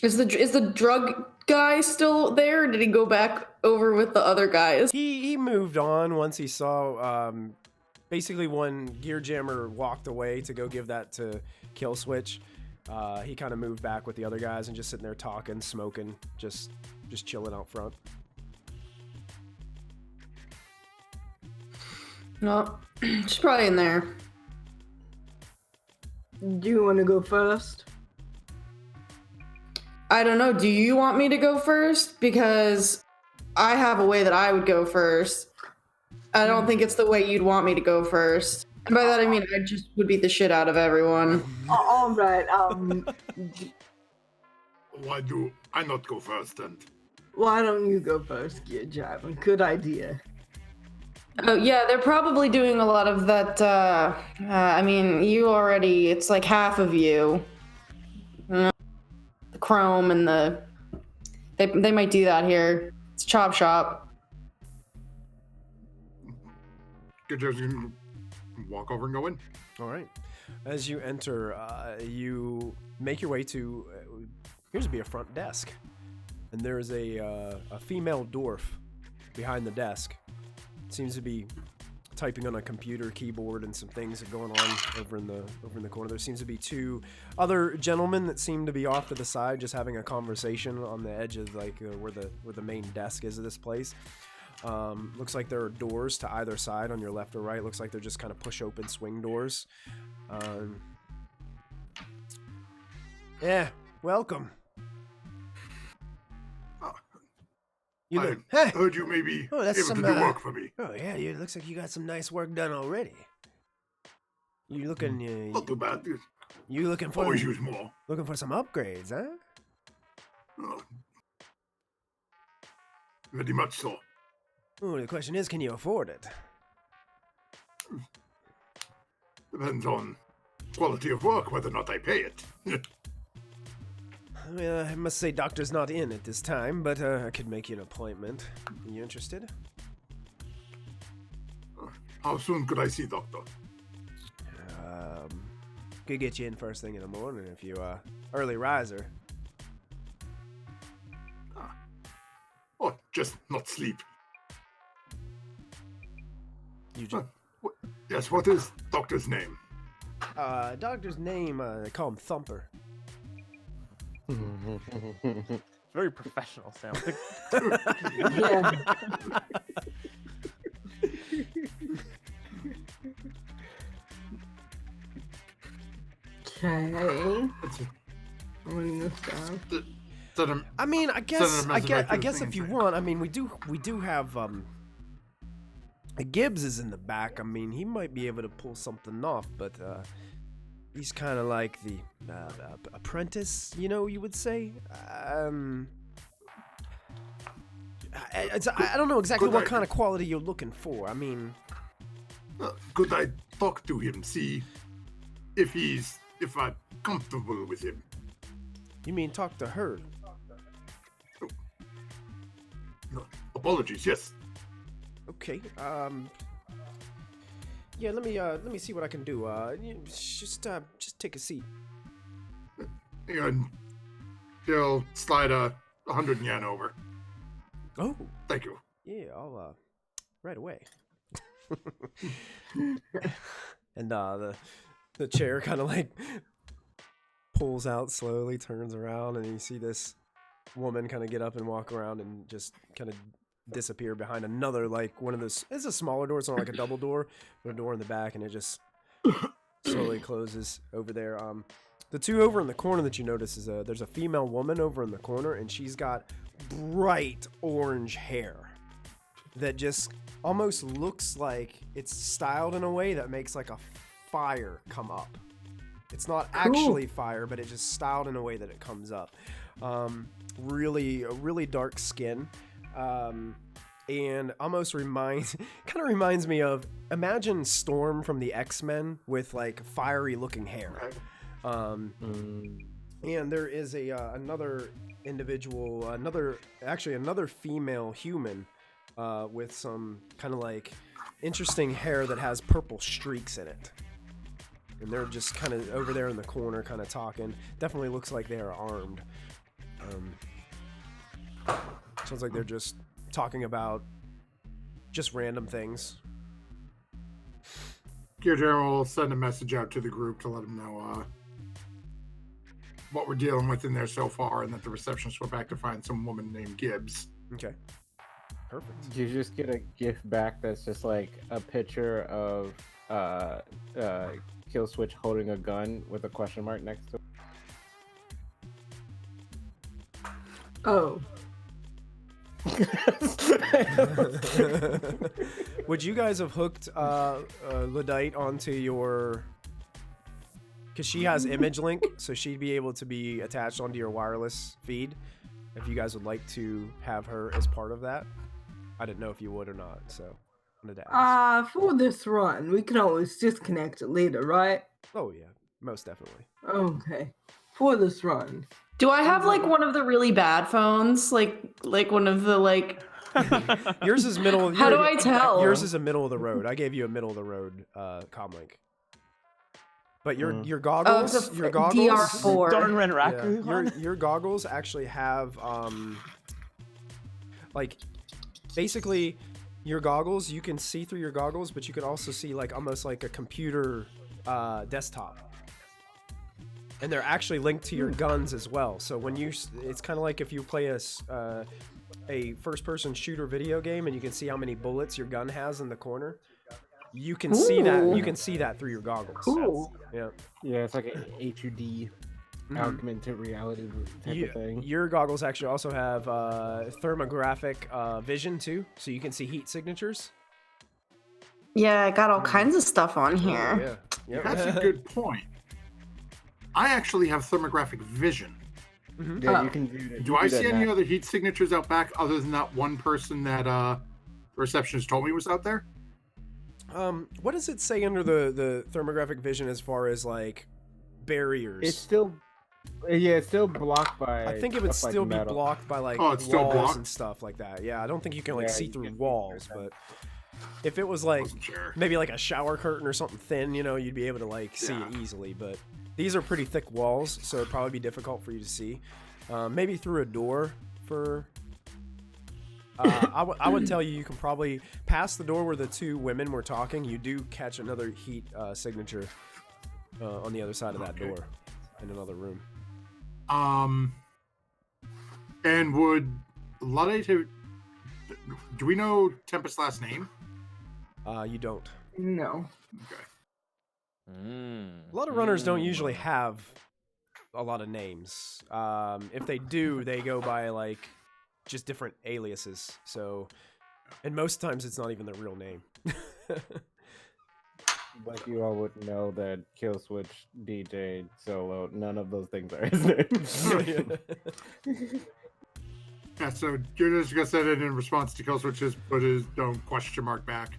Is the drug guy still there, or did he go back over with the other guys? He moved on once he saw basically when Gear Jammer walked away to go give that to Kill Switch. He kind of moved back with the other guys and just sitting there talking, smoking, just chilling out front. No, she's probably in there. Do you want to go first? I don't know. Do you want me to go first? Because I have a way that I would go first. I don't think it's the way you'd want me to go first. And by that I mean I just would beat the shit out of everyone. All right. Why do I not go first then? Why don't you go first, Gear Jabber? Good idea. Oh yeah, they're probably doing a lot of that. I mean, it's like half of you. The chrome and they might do that here. It's chop shop. Could you walk over and go in? All right. As you enter, you make your way to appears to be a front desk, and there is a female dwarf behind the desk. Seems to be typing on a computer keyboard, and some things are going on over in the corner. There seems to be 2 other gentlemen that seem to be off to the side, just having a conversation on the edge of like where the main desk is of this place. Looks like there are doors to either side on your left or right. Looks like they're just kind of push open swing doors. Yeah, welcome. You I look, hey. heard you may be Oh, that's able some, to do work for me. Oh yeah, it looks like you got some nice work done already. You looking? Not too bad. You looking for? Always use more. Looking for some upgrades, huh? Oh. Very much so. Oh, the question is, can you afford it? Depends on quality of work, whether or not I pay it. I must say, doctor's not in at this time, but I could make you an appointment. Are you interested? How soon could I see doctor? Could get you in first thing in the morning if you early riser. Oh, just not sleep. You just Yes, what is doctor's name? doctor's name. They call him Thumper. Very professional sounding. Yeah. Okay. Running this down. I mean, I guess if you want, I mean, we do have Gibbs is in the back. I mean, he might be able to pull something off, but he's kind of like the apprentice, you know, you would say. I don't know exactly what kind of quality you're looking for. I mean, could I talk to him, see if I'm comfortable with him? you mean talk to her? No, apologies. Yes. Okay. Yeah. Let me see what I can do. Just take a seat. And he'll slide 100 yen over. Oh. Thank you. Yeah. I'll right away. And the chair kind of like pulls out slowly, turns around, and you see this woman kind of get up and walk around and just kind of disappear behind another, like one of those. It's a smaller door. It's not like a double door, but a door in the back, and it just slowly closes over there. The two over in the corner that you notice is there's a female woman over in the corner, and she's got bright orange hair that just almost looks like it's styled in a way that makes like a fire come up. It's not actually fire, but it's just styled in a way that it comes up. Really dark skin. And almost reminds me of, imagine Storm from the X-Men with like fiery looking hair. And there is another individual, another female human with some kind of like interesting hair that has purple streaks in it. And they're just kind of over there in the corner kind of talking. Definitely looks like they are armed. Sounds like they're just talking about just random things. Gear General will send a message out to the group to let them know what we're dealing with in there so far, and that the receptionist went back to find some woman named Gibbs. Okay. Perfect. You just get a gift back that's just like a picture of Killswitch holding a gun with a question mark next to it. Oh. Would you guys have hooked Ludite onto your... Because she has image link, so she'd be able to be attached onto your wireless feed if you guys would like to have her as part of that. I didn't know if you would or not, so I wanted to ask. For this run, we can always disconnect it later, right? Oh yeah, most definitely. Okay. For this run. Do I have like one of the really bad phones? Like one of the like... Yours is middle. How do I tell? Yours is a middle of the road. I gave you a middle of the road comlink. But your goggles, your goggles, DR4. Darn Ren Raccoon. Yeah, your goggles actually have like basically your goggles. You can see through your goggles, but you can also see like almost like a computer desktop. And they're actually linked to your guns as well. So when it's kind of like if you play a first-person shooter video game, and you can see how many bullets your gun has in the corner. You can see that. You can see that through your goggles. Cool. Yeah. Yeah, it's like an HUD augmented reality type of thing. Your goggles actually also have thermographic vision too, so you can see heat signatures. Yeah, I got all kinds of stuff on here. Yeah. That's a good point. I actually have thermographic vision. Yeah, you can do that. Do I see any other heat signatures out back other than that one person that the receptionist told me was out there? What does it say under the thermographic vision as far as like barriers? It's still blocked by. I think it would still be metal. blocked by like it's still walls blocked? and stuff like that. Yeah, I don't think you can like Yeah, see you through can- walls, but if it was like Wasn't sure. maybe like a shower curtain or something thin, you'd be able to like see it easily. But these are pretty thick walls, so it'd probably be difficult for you to see. Maybe through a door for. I would tell you can probably pass the door where the two women were talking. You do catch another heat signature on the other side of that door in another room. And would Luddite have... Do we know Tempest's last name? You don't. No. Okay. A lot of runners don't usually have a lot of names. If they do, they go by like just different aliases. So, and most times it's not even their real name. Like you all would know that Killswitch, DJ, Solo, none of those things are his name. Yeah, so you're just gonna send it in response to Killswitch, just put his own question mark back.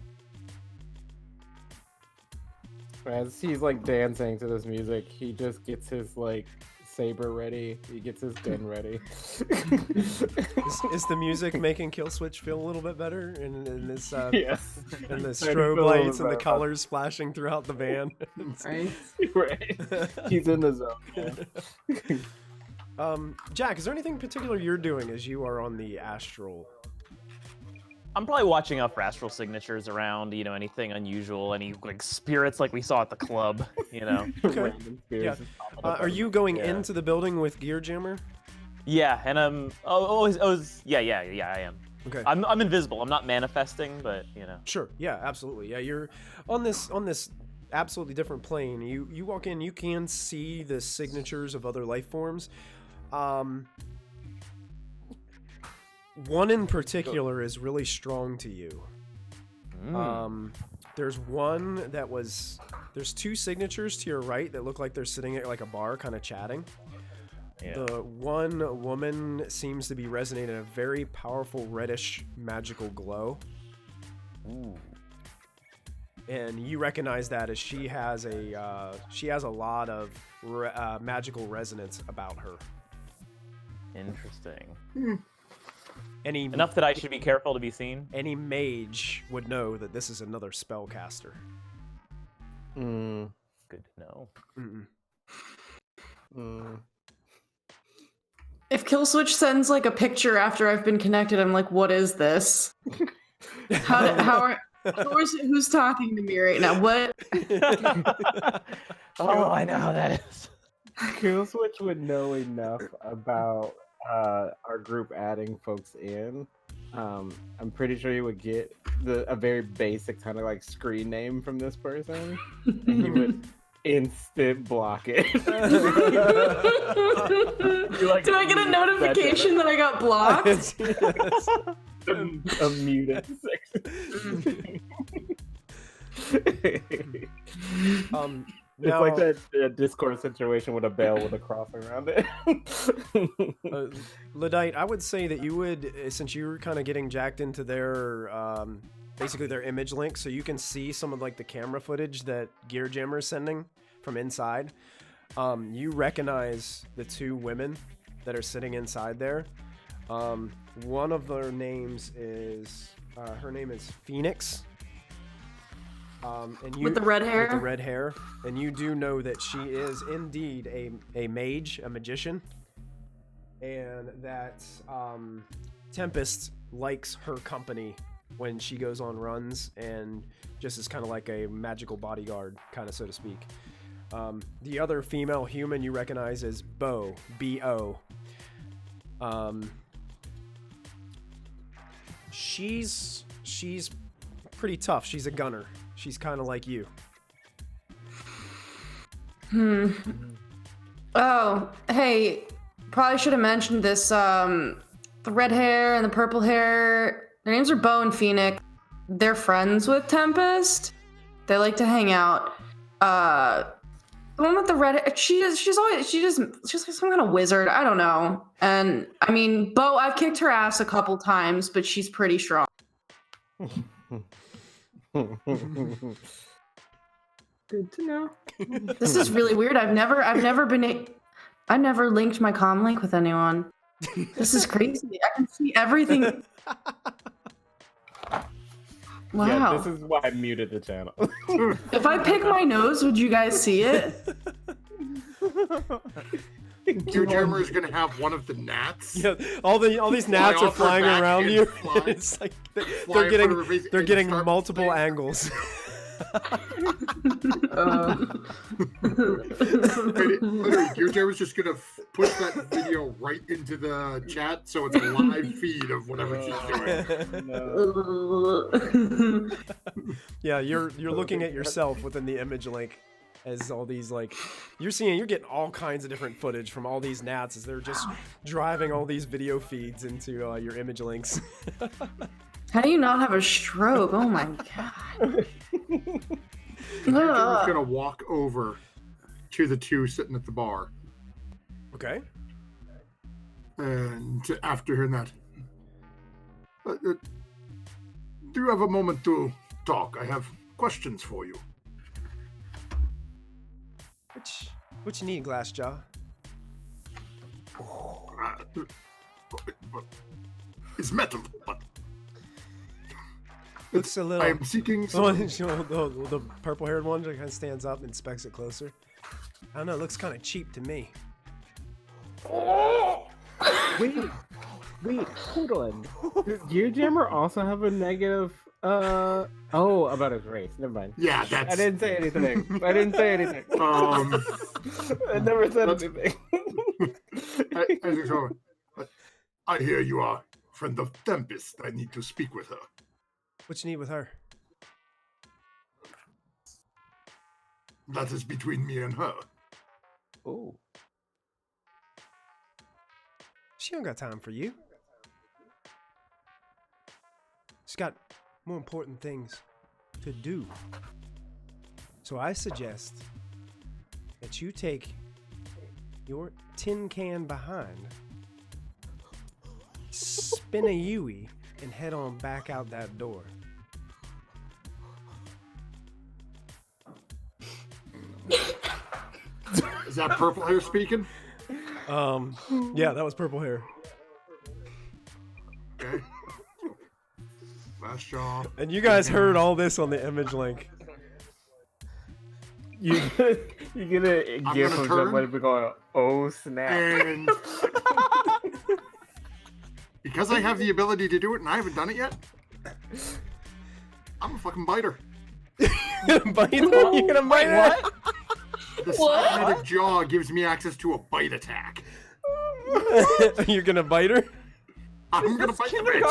As he's like dancing to this music, he just gets his like saber ready. He gets his gun ready. Is the music making Killswitch feel a little bit better in this? Yes. And the I strobe feel a little lights and the better. colors flashing throughout the van. Right. Right. He's in the zone. Jack, is there anything particular you're doing as you are on the astral? I'm probably watching out for astral signatures around, anything unusual, any like spirits like we saw at the club, Okay. Random Yeah. spirits. Are you going Yeah. into the building with Gear Jammer? Yeah, and I'm I am. Okay. I'm invisible. I'm not manifesting, but Sure. Yeah, absolutely. Yeah, you're on this absolutely different plane. You walk in, you can see the signatures of other life forms. One in particular is really strong to you. There's one that was... There's two signatures to your right that look like they're sitting at like a bar kind of chatting. Yeah. The one woman seems to be resonating a very powerful reddish magical glow. Ooh. And you recognize that as she has a lot of magical resonance about her. Interesting. Enough that I should be careful to be seen? Any mage would know that this is another spellcaster. Good to know. If Killswitch sends like a picture after I've been connected, I'm like, what is this? Who's talking to me right now? What? Oh, I know how that is. Killswitch would know enough about our group adding folks in. I'm pretty sure you would get a very basic kind of like screen name from this person, and you would instant block it. Do I get a notification that I got blocked? a muted section. It's like that Discord situation with a bell with a cross around it. Ludite, I would say that you would, since you were kind of getting jacked into their, basically their image link, so you can see some of like the camera footage that Gear Jammer is sending from inside. You recognize the two women that are sitting inside there. One of their names is, her name is Phoenix. And with the red hair? With the red hair. And you do know that she is indeed a mage, a magician. And that Tempest likes her company when she goes on runs and just is kind of like a magical bodyguard, kind of so to speak. The other female human you recognize is Bo, B-O. She's pretty tough. She's a gunner. She's kind of like you. Oh, hey, probably should have mentioned this. The red hair and the purple hair, their names are Bo and Phoenix. They're friends with Tempest. They like to hang out. The one with the red hair, she's some kind of wizard. I don't know. And I mean, Bo, I've kicked her ass a couple times, but she's pretty strong. Good to know. This is really weird. I've never linked my comm link with anyone. This is crazy. I can see everything. Wow. Yeah, this is why I muted the channel. If I pick my nose, would you guys see it? Gear Jammer is gonna have one of the gnats. Yeah, all these gnats are flying around you. It's like they're getting multiple angles. Literally, Gear Jammer's just gonna push that video right into the chat, so it's a live feed of whatever she's doing. Yeah, you're looking at yourself within the image link. As all these, like, you're getting all kinds of different footage from all these gnats as they're just driving all these video feeds into your image links. How do you not have a stroke? Oh my god. I'm just gonna walk over to the two sitting at the bar. Okay. And after hearing that, do you have a moment to talk? I have questions for you. What you need, Glassjaw? It's metal, but looks a little. I am seeking the purple-haired one that kind of stands up and inspects it closer. I don't know. It looks kind of cheap to me. Wait, hold on. Does Gear Jammer also have a negative? About his race. Never mind. Yeah, that's. I didn't say anything. I never said anything. I hear you are friend of Tempest. I need to speak with her. What you need with her? That is between me and her. Oh. She don't got time for you. She's got more important things to do. So I suggest that you take your tin can behind, spin a Yui, and head on back out that door. Is that purple hair speaking? Yeah, that was purple hair. Okay. Last jaw. And you guys heard all this on the image link. You get a gift gonna from turn. somebody be going, oh snap. And because I have the ability to do it and I haven't done it yet, I'm a fucking biter. You're gonna bite it? You're gonna bite it? The cybernetic jaw gives me access to a bite attack. You're gonna bite her? I'm gonna bite the bitch.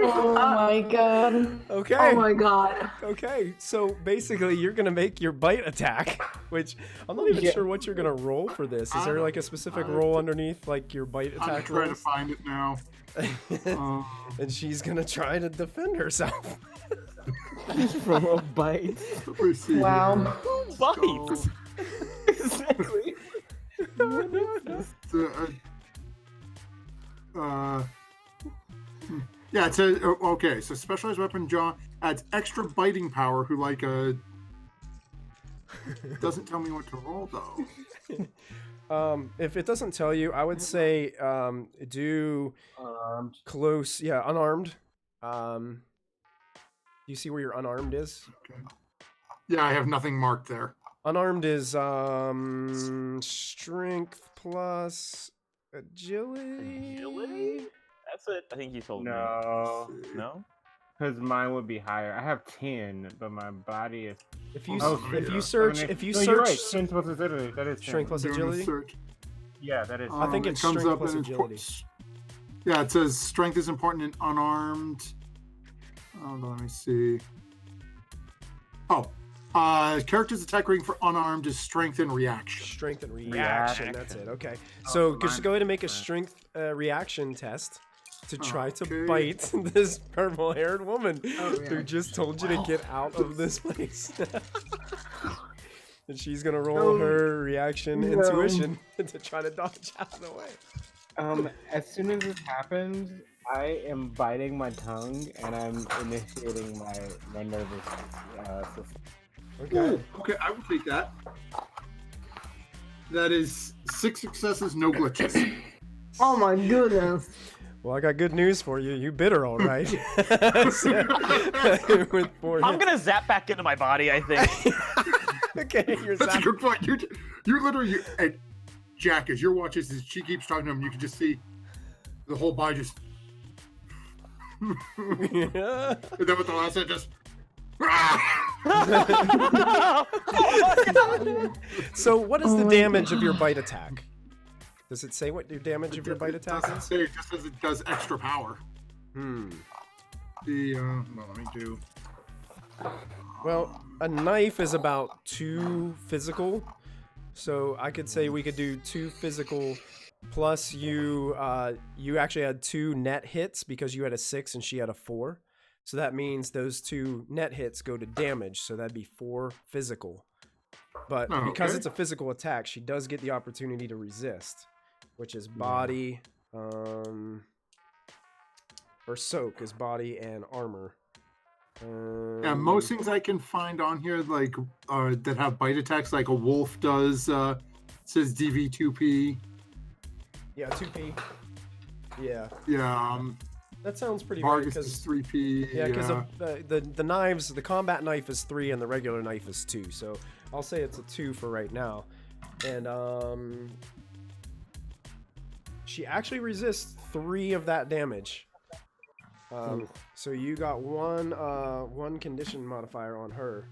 Oh my god. Okay. Oh my god. Okay, so basically you're gonna make your bite attack, which I'm not even Yeah. sure what you're gonna roll for this. Is there like a specific roll underneath, like your bite I'm attack trying to rolls? find it now. And she's gonna try to defend herself. From a bite. Let me see Wow. here. Bites. Exactly. Yeah, it says, okay, so specialized weapon jaw adds extra biting power who like a... Doesn't tell me what to roll, though. If it doesn't tell you, I would say do close, yeah, unarmed. Do you see where your unarmed is? Okay. Yeah, I have nothing marked there. Unarmed is strength plus agility. Agility? That's it. I think you told me. No. No? Because mine would be higher. I have 10, but my body is... If you Oh, if yeah. you search if you no, search you're right. Strength plus agility. That is 10. strength plus Doing a agility. search. Yeah, that is. I think It it's comes strength up plus and it's agility. Yeah, it says strength is important in unarmed. Hold on, let me see. Oh, character's attack rating for unarmed is strength and reaction. Strength and reaction. That's it. Okay. So just go ahead and make a strength reaction test to try to Okay. bite this purple-haired woman Oh, yeah. who just told you to get out of this place. And she's gonna roll her reaction No. intuition to try to dodge out of the way. As soon as this happens, I am biting my tongue and I'm initiating my nervous system. Okay. Okay, I will take that. That is 6 successes, no glitches. Oh my goodness. Well, I got good news for you. You bit her all right. With 4 I'm hits. gonna zap back into my body, I think. Okay, you're That's a zapped. good point. You literally, and Jack, as you're watching this, she keeps talking to him, you can just see the whole body just. And then with the last hit, just. So, what is Oh the my damage of your bite attack? Does it say what your damage of your bite It attack doesn't is? say, it just says it does extra power. Hmm. Well, let me do. Well, a knife is about 2 physical, so I could say we could do 2 physical plus you actually had 2 net hits because you had a 6 and she had a 4. So that means those 2 net hits go to damage, so that'd be 4 physical. But Oh, because okay. it's a physical attack, she does get the opportunity to resist, which is body, or soak is body and armor. Yeah, most things I can find on here, like that have bite attacks, like a wolf does, says DV2P. Yeah, 2P. Yeah, Yeah, that sounds pretty right. Vargas Because is 3P. yeah, because the knives, the combat knife is 3 and the regular knife is 2. So I'll say it's a 2 for right now. And she actually resists 3 of that damage. So you got one condition modifier on her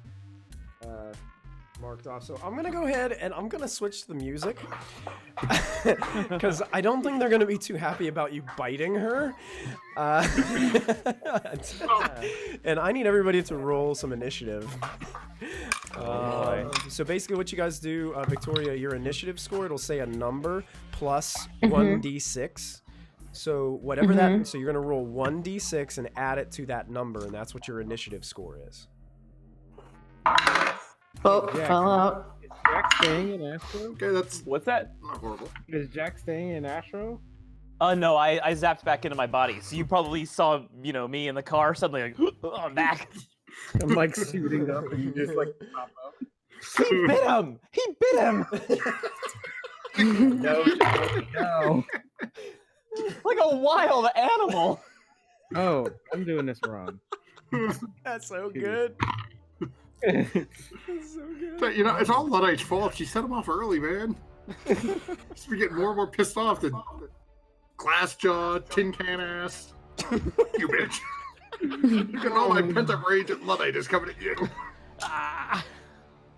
marked off. So I'm gonna go ahead and I'm gonna switch to the music because I don't think they're gonna be too happy about you biting her. And I need everybody to roll some initiative. So basically what you guys do, Victoria, your initiative score, it'll say a number plus 1d6. So whatever that, so you're going to roll 1d6 and add it to that number, and that's what your initiative score is. Oh, fell out. Is Jack staying in Astro? Okay, that's What's that? not horrible. Is Jack staying in Astro? No, I zapped back into my body. So you probably saw, me in the car suddenly like, oh, I'm back. I'm like shooting up and you just like pop up. He bit him! He bit him! No, no. Like a wild animal. Oh, I'm doing this wrong. That's so good. That's So good. But, it's all Luddite's fault. She set him off early, man. She's been getting more and more pissed off than glass jaw, tin can ass. You bitch. You can all my pent up rage at Luddite is coming at you. Ah.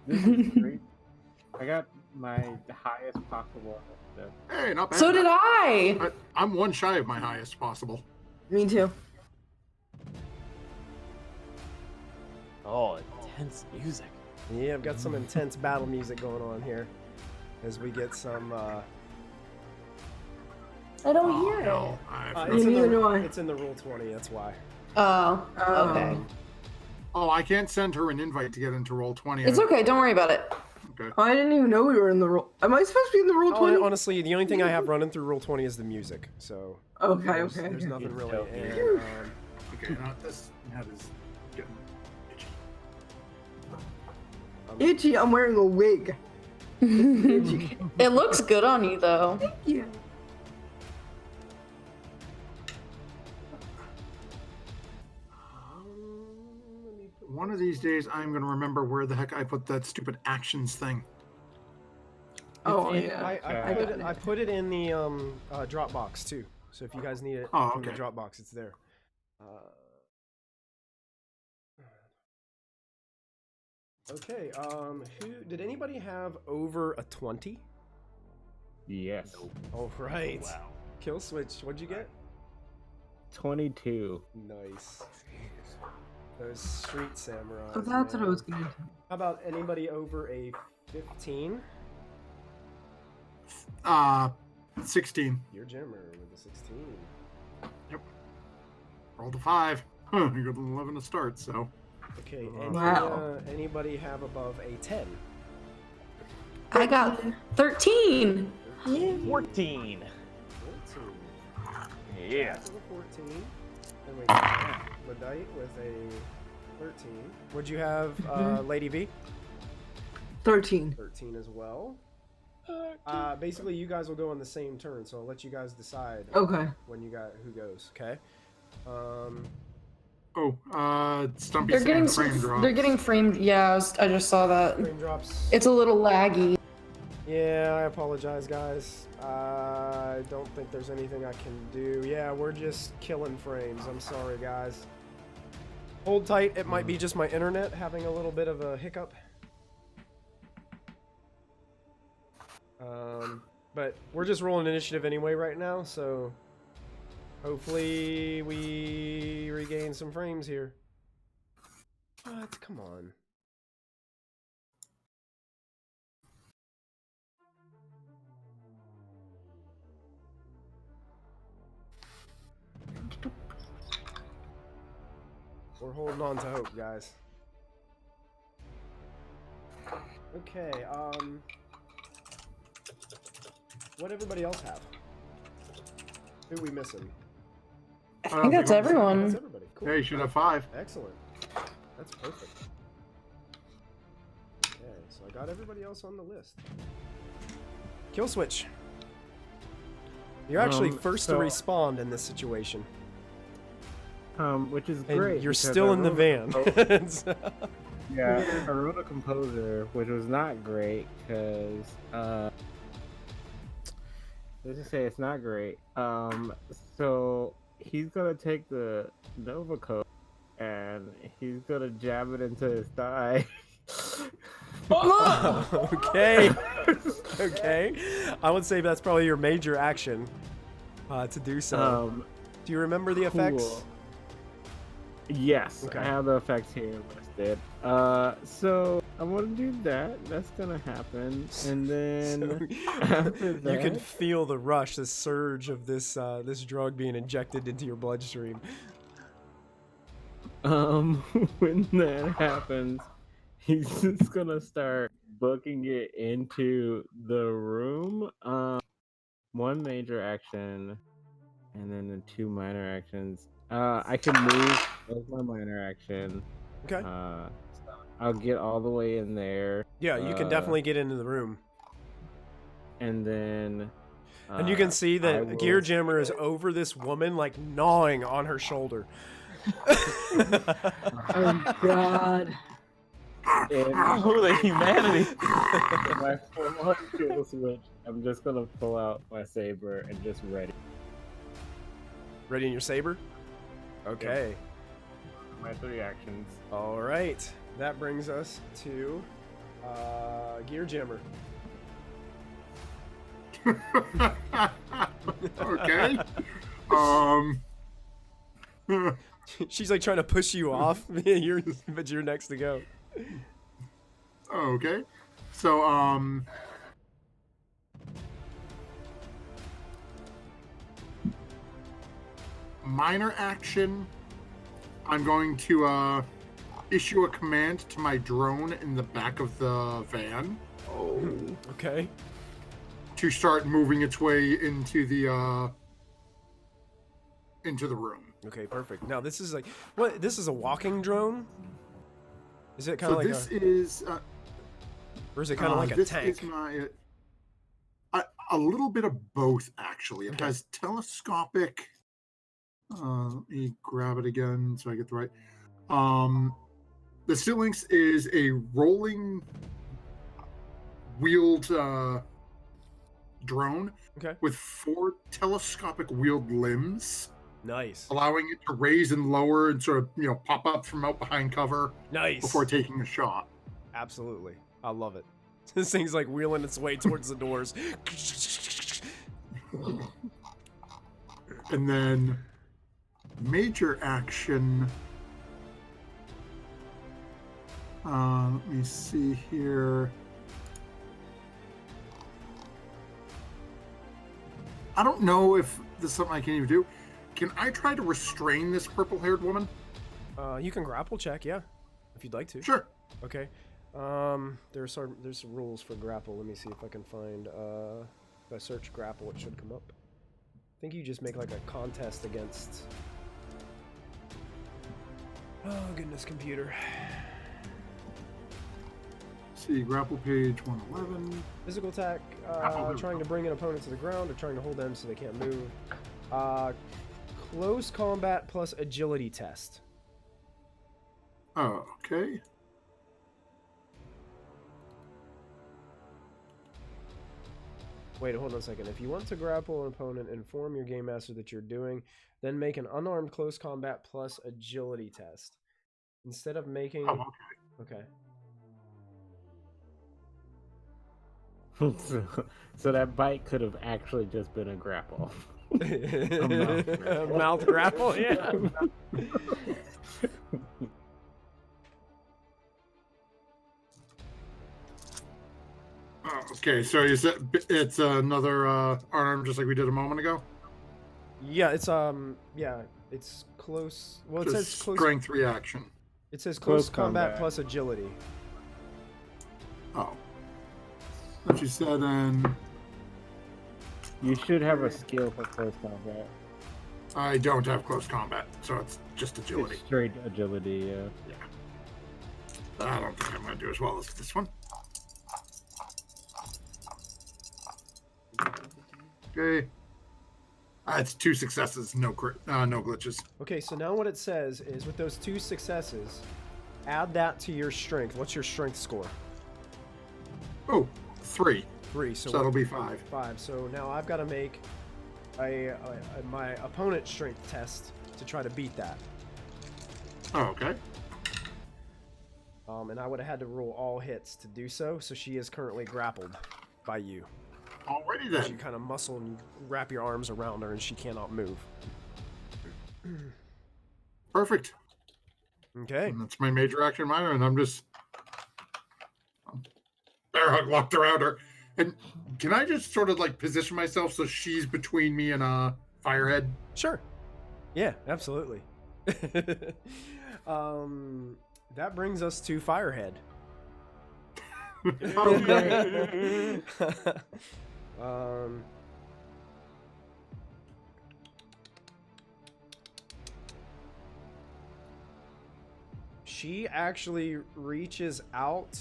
This is great. I got my highest possible. Hey, not bad. So did I. I'm one shy of my highest possible. Me too. Oh, intense music. Yeah, I've got some intense battle music going on here as we get some. I don't hear it. No, It's in Neither do the, I. it's in the roll 20. That's why. Oh, okay. I can't send her an invite to get into roll 20. It's okay. Don't worry about it. Okay. Oh, I didn't even know we were in the roll. Am I supposed to be in the roll 20? Honestly, the only thing I have running through roll 20 is the music. So Okay, there's, okay. there's nothing really. And, Okay, this head is getting itchy. Itchy, I'm wearing a wig. Itchy. It looks good on you, though. Yeah. One of these days, I'm going to remember where the heck I put that stupid actions thing. Oh, and yeah. I put it in the Dropbox too. So if you guys need it from the Dropbox, it's there. Okay. Who did anybody have over a 20? Yes. All right. Wow. Kill switch. What'd you get? 22. Nice. Those street samurais. Oh, that's what I man. was going to do. How about anybody over a 15? 16. You're Jimmer with a 16. Rolled a 5. Huh, you got an 11 to start, so. Okay. Wow. Anybody have above a 10? I got 13. 14. 14. Yeah. With a 14. And we got Medite with a 13. What'd you have, Lady V? 13. 13 as well. Basically, you guys will go on the same turn, so I'll let you guys decide Okay. when you got who goes. Okay. Stumpy They're getting frame drop. they're getting framed. Yeah, I just saw that. Frame drops. It's a little laggy. Yeah, I apologize, guys. I don't think there's anything I can do. Yeah, we're just killing frames. I'm sorry, guys. Hold tight. It might be just my internet having a little bit of a hiccup. But we're just rolling initiative anyway right now, so hopefully we regain some frames here. What? Come on. We're holding on to hope, guys. Okay, what everybody else have? Who are we missing? I think that's everyone. That's everybody. Cool. Yeah, you should have 5. Excellent. That's perfect. Okay, so I got everybody else on the list. Kill switch. You're actually first to respawn in this situation. Which is And great. you're because still I in the wrote van. Yeah, I wrote a composer, which was not great because let's just say it's not great. So he's gonna take the Nova Coat and he's gonna jab it into his thigh. Okay. Okay. I would say that's probably your major action to do so. Do you remember the effects? Yes, Okay. I have the effects here listed. So I'm gonna do that. That's gonna happen, and then after You can that, feel the rush, the surge of this this drug being injected into your bloodstream. when that happens, he's just gonna start booking it into the room. One major action, and then the 2 minor actions. I can move as my minor action. Okay. So I'll get all the way in there. Yeah, you can definitely get into the room. And then. And you can see I that will- Gear Jammer is over this woman, like gnawing on her shoulder. Oh God. And Oh, the humanity. my full-on kill switch. I'm just gonna pull out my saber and just ready Ready in your saber? Okay. my 3 actions. All right. That brings us to Gear Jammer. Okay. She's like trying to push you off, but you're next to go. Okay. So, minor action. I'm going to issue a command to my drone in the back of the van Okay. to start moving its way into the room. Okay, perfect. Now this is like what? This is a walking drone. Is it kind So of like this a, is or is it kind of like a this tank? is my a little bit of both actually. It Okay. has telescopic. Let me grab it again so I get the right. The Syrinx is a rolling wheeled drone Okay. with 4 telescopic wheeled limbs, Nice. allowing it to raise and lower and sort of pop up from out behind cover Nice. before taking a shot. Absolutely. I love it. This thing's like wheeling its way towards the doors. And then major action. Let me see here. I don't know if this is something I can even do. Can I try to restrain this purple-haired woman? You can grapple check, yeah, if you'd like to. Sure. Okay. There's some rules for grapple. Let me see if I can find. If I search grapple, it should come up. I think you just make like a contest against. Oh goodness, computer. See, grapple page 111. Physical attack, trying to bring an opponent to the ground or trying to hold them so they can't move. Close combat plus agility test. Oh, okay. Wait, hold on a second. If you want to grapple an opponent, inform your game master that you're doing, then make an unarmed close combat plus agility test. Instead of making... Oh, Okay. So that bite could have actually just been a grapple. Mouth grapple, yeah. Okay, so you said it's another arm just like we did a moment ago? Yeah, it's it's close. Well, it Just says close. strength reaction. It says close Close combat combat. plus agility. Oh. What you said then. You should have a skill for close combat. I don't have close combat, so it's just agility. It's straight agility, yeah. I don't think I'm going to do as well as this one. Okay. It's 2 successes, no glitches. Okay, so now what it says is with those 2 successes, add that to your strength. What's your strength score? Oh, 3. 3. So that'll be 5. 5. So now I've got to make my opponent's strength test to try to beat that. Oh, okay. And I would have had to roll all hits to do so. So she is currently grappled by you. Alrighty You then. kind of muscle and wrap your arms around her, and she cannot move. Perfect. Okay. And that's my major action minor, and I'm just firehug locked around her. And can I just sort of like position myself so she's between me and Firehead? Sure. Yeah, absolutely. That brings us to Firehead. Okay. She actually reaches out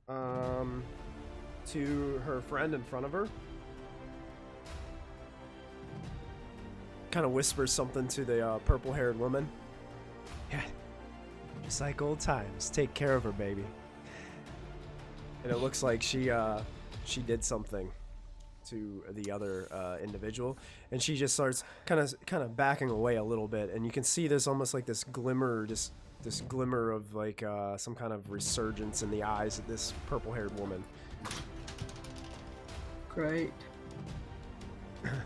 to her friend in front of her. Kind of whispers something to the purple-haired woman. Yeah, just like old times. Take care of her, baby. And it looks like she did something to the other individual, and she just starts kind of backing away a little bit, and you can see there's almost like this glimmer, this glimmer of like some kind of resurgence in the eyes of this purple-haired woman. Great.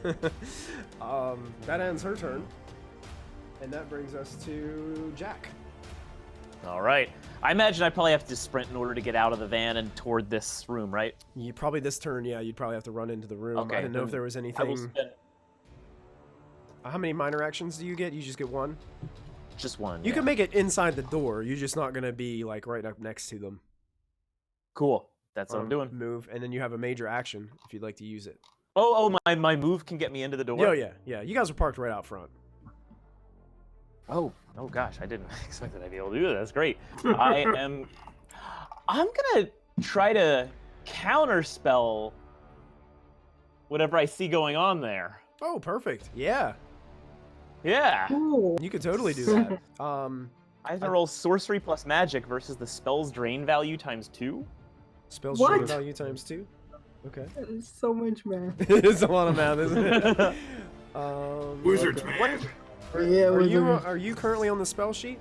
That ends her turn, and that brings us to Jack. All right. I imagine I probably have to sprint in order to get out of the van and toward this room, right? You probably this turn, yeah, you'd probably have to run into the room. Okay, I didn't know if then there was I will anything. spend How many minor actions do you get? You just get one? just one. You yeah. can make it inside the door. You're just not gonna be like right up next to them. Cool. That's what I'm doing. Move, and then you have a major action if you'd like to use it. Oh, my move can get me into the door? Yeah. You guys are parked right out front. Oh gosh, I didn't expect that I'd be able to do that. That's great. I'm gonna try to counterspell whatever I see going on there. Oh, perfect. Yeah, Yeah. Cool. you could totally do that. I have to roll sorcery plus magic versus the spell's drain value times 2. Spells What? trigger value times 2. Okay. That is so much math. It's a lot of math, isn't it? Wizards, okay. man. Are you currently on the spell sheet?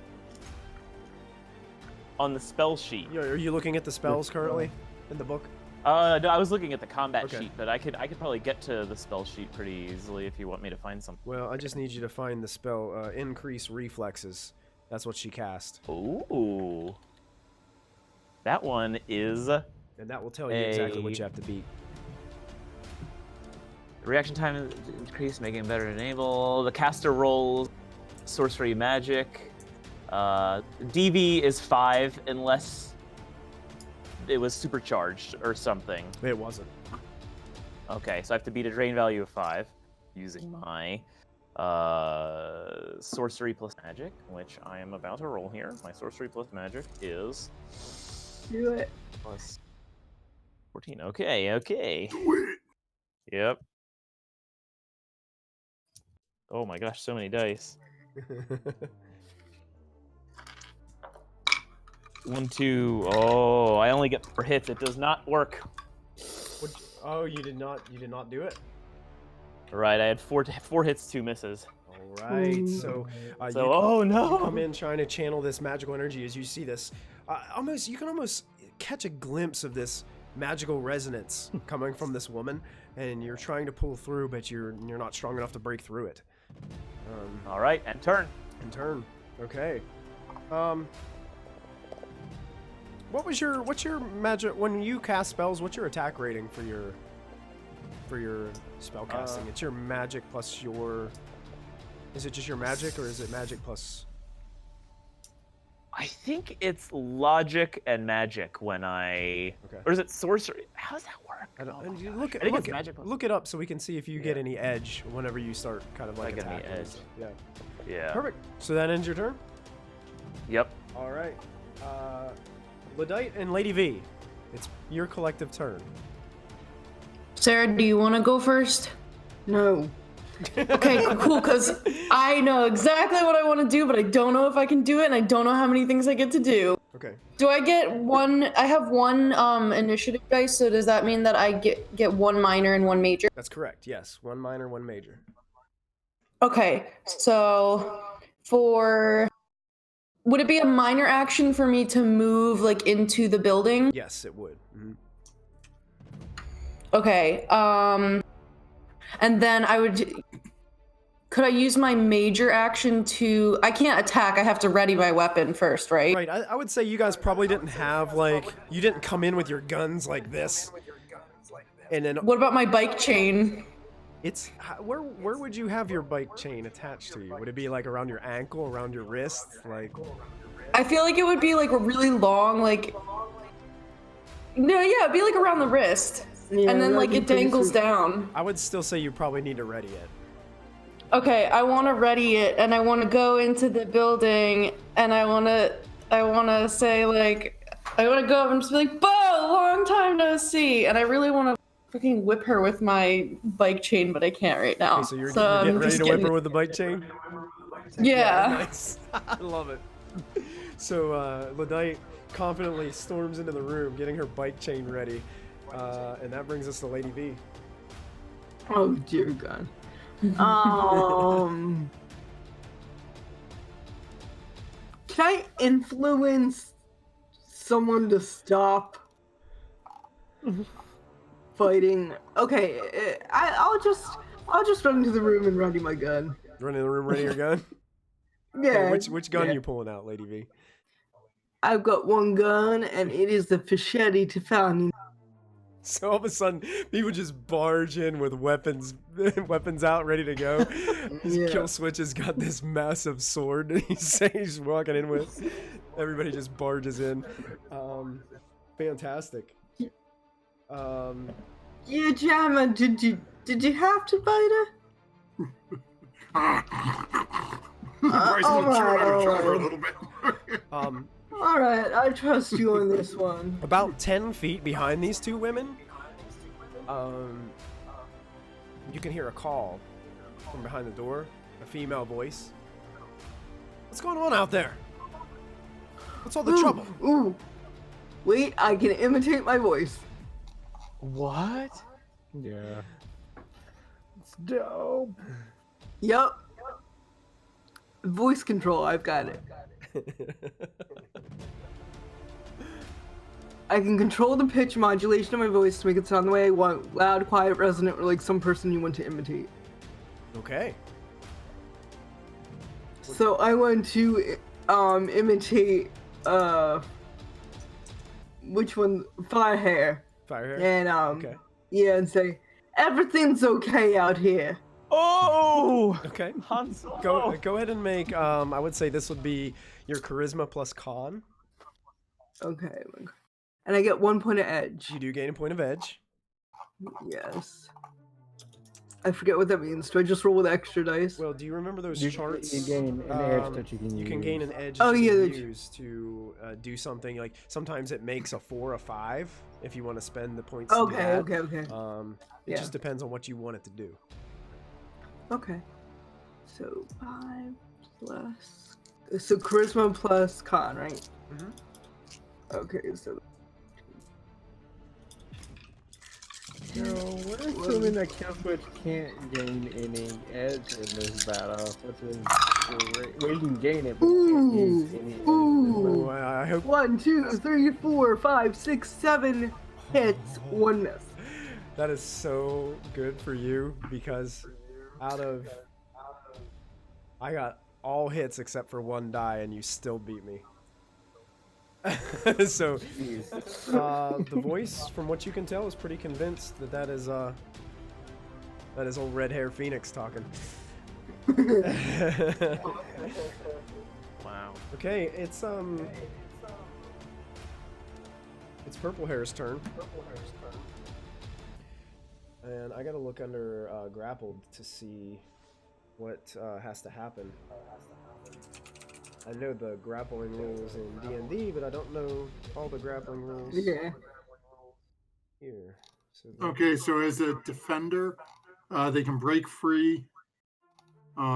On the spell sheet. Yeah, are you looking at the spells currently in the book? No, I was looking at the combat Okay. sheet, but I could probably get to the spell sheet pretty easily if you want me to find something. Well, I just need you to find the spell increase reflexes. That's what she cast, Ooh. That one is and that will tell you exactly what A- you have to beat. reaction time is increased, making it better to enable. The caster rolls sorcery magic. DV is 5 unless it was supercharged or something. It wasn't. Okay, so I have to beat a drain value of 5 using my sorcery plus magic, which I am about to roll here. My sorcery plus magic is Do it. plus 14. Okay. Yep. Oh my gosh, so many dice. 1, 2. Oh, I only get 4 hits. It does not work. Oh, you did not do it. Right, I had 4 hits, 2 misses. All right, so Oh you no! come in trying to channel this magical energy as you see this. You can almost catch a glimpse of this magical resonance coming from this woman, and you're trying to pull through, but you're not strong enough to break through it. All right, and turn. In turn, okay. What's your magic when you cast spells? What's your attack rating for your spell casting? It's your magic plus your. Is it just your magic, or is it magic plus? I think it's logic and magic when I. Okay. Or is it sorcery? How does that work? I don't. Oh and my you gosh. look at I think look it's at, magic. look it up so we can see if you get Yeah. any edge whenever you start kind of like I get any attacking and edge. stuff. Yeah. Yeah. Perfect. So that ends your turn. Yep. All right. Ludite and Lady V, it's your collective turn. Sarah, do you want to go first? No. Okay, cool, because I know exactly what I want to do, but I don't know if I can do it, and I don't know how many things I get to do. Okay. Do I get one? I have one initiative dice, so does that mean that I get one minor and one major? That's correct. Yes. One minor, one major. Okay, so would it be a minor action for me to move like into the building? Yes, it would. Mhm. Okay, and then I would Could I use my major action to? I can't attack. I have to ready my weapon first, right? Right. I would say you guys probably didn't have like you didn't come in with your guns like this. And then What about my bike chain? it's where would you have your bike chain attached to you? Would it be like around your ankle, around your wrist, like? I feel like it would be like a really long, like. No, yeah, it'd be like around the wrist, Yeah, and then that'd like be it pretty dangles sweet. down. I would still say you probably need to ready it. Okay, I want to ready it, and I want to go into the building, and I want to say like, I want to go up and just be like, "Bo, long time no see," and I really want to freaking whip her with my bike chain, but I can't right now. Okay, so you're I'm getting ready just to whip getting- her with the bike chain? Yeah. Nice. I love it. So Ladite confidently storms into the room, getting her bike chain ready, and that brings us to Lady V. Oh dear God. Can I influence someone to stop fighting? Okay, I'll just run into the room and ready my gun. Run in the room, ready your gun. Yeah. Which gun yeah. you pulling out, Lady V? I've got one gun, and it is the Fischetti Tefani. So all of a sudden, people just barge in with weapons out, ready to go. Yeah. Kill Switch has got this massive sword that he's walking in with. Everybody just barges in. Fantastic. Yeah, Jammer, did you have to fight her? Bryce all will throw right, out of all Trevor a right. little bit. All right, I trust you on this one. About 10 feet behind these two women, you can hear a call from behind the door, a female voice. What's going on out there? What's all the trouble? Ooh. Wait, I can imitate my voice. What? Yeah. It's dope. Yup. Voice control, I've got it. I can control the pitch modulation of my voice to make it sound the way I want, loud, quiet, resonant, or like some person you want to imitate. Okay. So I want to imitate which one? Firehair. Fire hair? And Okay. yeah, and say everything's okay out here. Oh! Okay. Han Solo. Go ahead and make, I would say this would be your charisma plus con. Okay. And I get 1 point of edge. You do gain a point of edge. Yes. I forget what that means. Do I just roll with extra dice? Well, do you remember those You charts? gain an edge that you can use. You can gain an edge Oh, that you yeah, can that- use to do something. Like sometimes it makes a 4 or 5 if you want to spend the points. to do Okay, that. okay. It Yeah. just depends on what you want it to do. Okay. So 5 plus. So charisma plus con, right? Mhm. Okay, so. So we're assuming that Kill Switch can't gain any edge in this battle, which is great. Well, you can gain it, but you can't use any edge. Ooh. Oh, I hope 1, 2, 3, 4, 5, 6, 7 hits, 1 miss. that is so good for you because I got all hits except for 1 die and you still beat me. So the voice, from what you can tell, is pretty convinced that is old red hair Phoenix talking. Wow. Okay, it's Purple Hair's turn. And I gotta look under grappled to see what has to happen. I know the grappling rules in D&D, but I don't know all the grappling rules Yeah. here. So Okay, so as a defender, they can break free.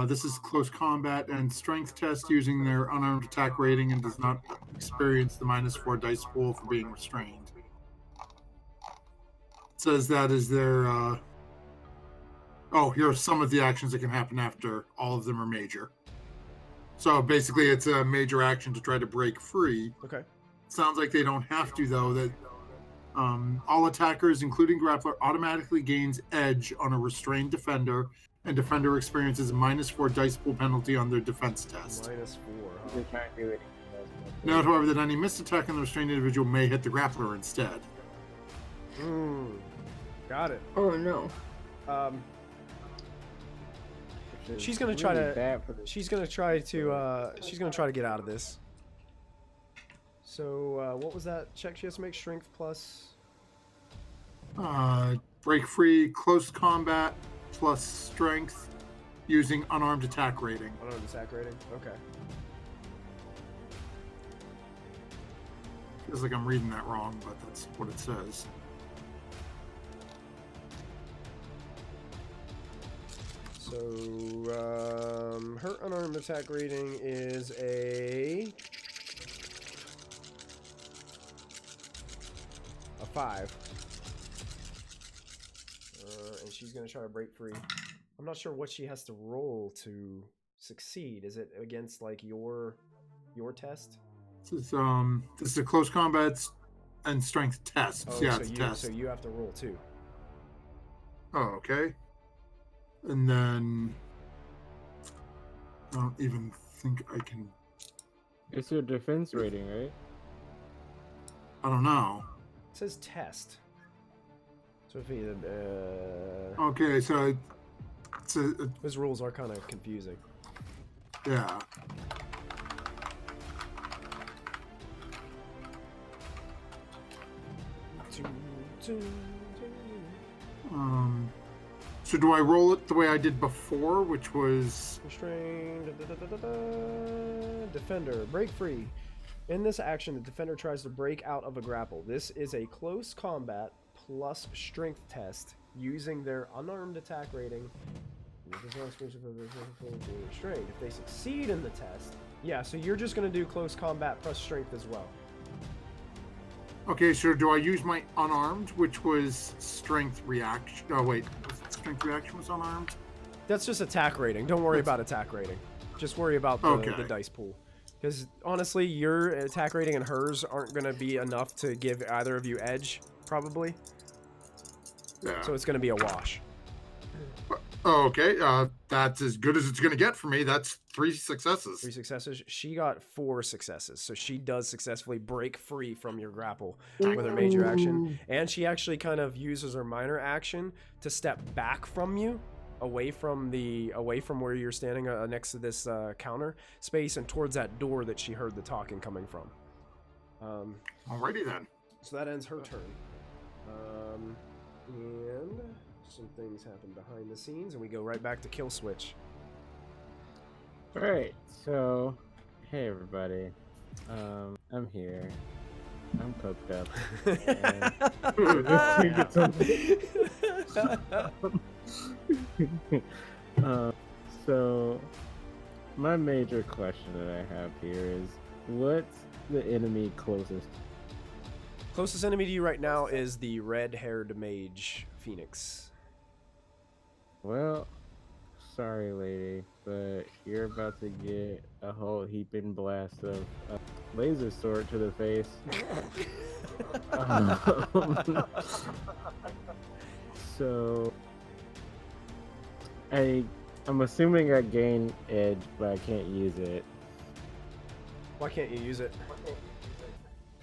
This is close combat and strength test using their unarmed attack rating and does not experience the -4 dice pool for being restrained. It says that is their. Here are some of the actions that can happen after all of them are major. So basically, it's a major action to try to break free. okay. Sounds like they don't have to, though. That all attackers, including grappler, automatically gains edge on a restrained defender and defender experiences a -4 dice pool penalty on their defense test. -4. Huh? You can't do anything else. Note, however, that any missed attack on the restrained individual may hit the grappler instead. Got it. Oh no. Which is She's gonna really try to. bad for the- She's gonna try to. She's gonna try to get out of this. So what was that check she has to make? Strength plus. Break free, close combat, plus strength, using unarmed attack rating. Unarmed attack rating. Okay. Feels like I'm reading that wrong, but that's what it says. So her unarmed attack rating is a 5. And she's gonna try to break free. I'm not sure what she has to roll to succeed. Is it against like your test? This is a close combat and strength test. Oh, Yeah, so it's a you test. so you have to roll too. Oh, okay. And then I don't even think I can. It's your defense rating, right? I don't know. It says test. So if he, Okay, so it's a his rules are kind of confusing. yeah. So do I roll it the way I did before, which was Restrained. Defender. Break free. In this action, the defender tries to break out of a grapple. This is a close combat plus strength test using their unarmed attack rating. Restrained. If they succeed in the test, yeah. So you're just gonna do close combat plus strength as well. okay. So do I use my unarmed, which was strength reaction? Oh wait, strength reaction was unarmed. That's just attack rating. Don't worry about attack rating. Just worry about the Okay. dice pool. Because honestly, your attack rating and hers aren't going to be enough to give either of you edge, probably. Yeah. So it's going to be a wash. Oh, okay. That's as good as it's going to get for me. That's 3 successes. 3 successes. She got 4 successes. So she does successfully break free from your grapple with her major action. And she actually kind of uses her minor action to step back from you, away from where you're standing next to this counter space and towards that door that she heard the talking coming from. Alrighty then. So that ends her turn. And some things happen behind the scenes, and we go right back to kill switch. Alright, so hey everybody. I'm here. I'm cooked up. So my major question that I have here is, what's the enemy closest? Closest enemy to you right now is the red-haired mage Phoenix. Well, sorry lady, but you're about to get a whole heaping blast of a laser sword to the face. So I'm assuming I gain edge, but I can't use it. Why can't you use it?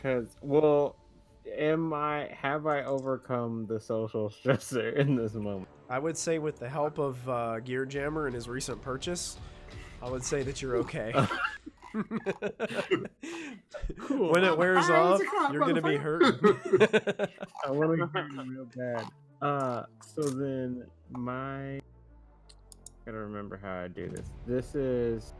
Cause, well, have I overcome the social stressor in this moment? I would say with the help of Gear Jammer and his recent purchase, I would say that you're okay. Cool. When it wears off, you're gonna be hurt. I want to get it real bad. So then I gotta remember how I do this. This is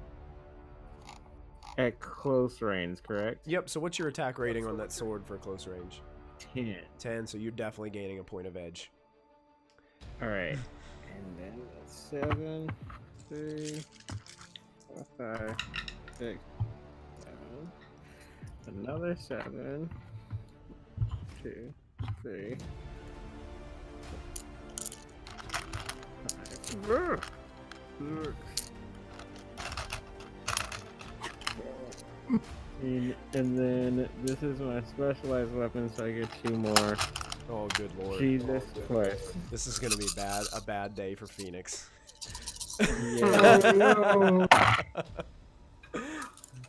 at close range, correct? Yep, so what's your attack rating on that sword for close range? 10. 10, so you're definitely gaining a point of edge. Alright. And then that's 7, 3, 4, 5, 6, 7. Another 7. 2, 3. 5. 6. And then this is my specialized weapon, so I get 2 more. Oh, good lord. Jesus Christ. This is gonna be a bad day for Phoenix. Yeah. Oh, no.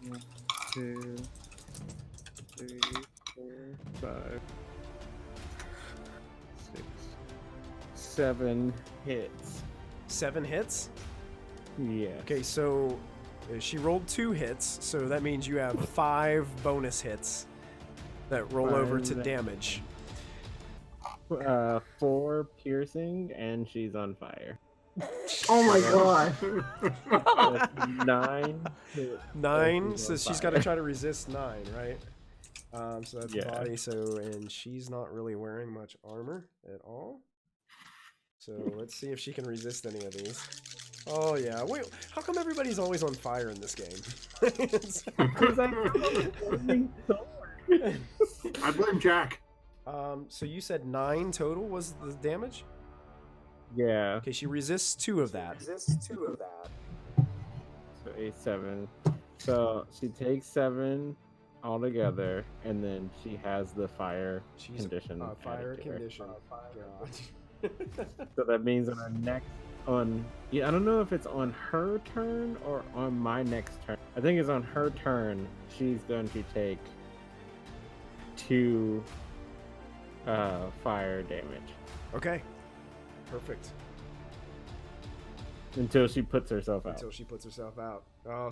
1, 2, 3, 4, 5, 6, 7 hits. 7 hits? Yeah. Okay, so she rolled 2 hits, so that means you have 5 bonus hits that roll over to 5. damage. 4 piercing, and she's on fire. Oh my god. That's 9 hits. 9, she's so on she's fire. got to try to resist 9, right? So that's Yeah. body, and she's not really wearing much armor at all. So let's see if she can resist any of these. Oh yeah, wait, how come everybody's always on fire in this game? Because I I blame Jack. So you said 9 total was the damage? Yeah. Okay, she resists 2 of that. So 8, 7. So she takes 7 altogether, and then she has the fire She's condition. fire added to her. condition. God. So that means on our next I don't know if it's on her turn or on my next turn. I think it's on her turn. She's going to take 2 fire damage Okay, perfect. until she puts herself out. Until she puts herself out.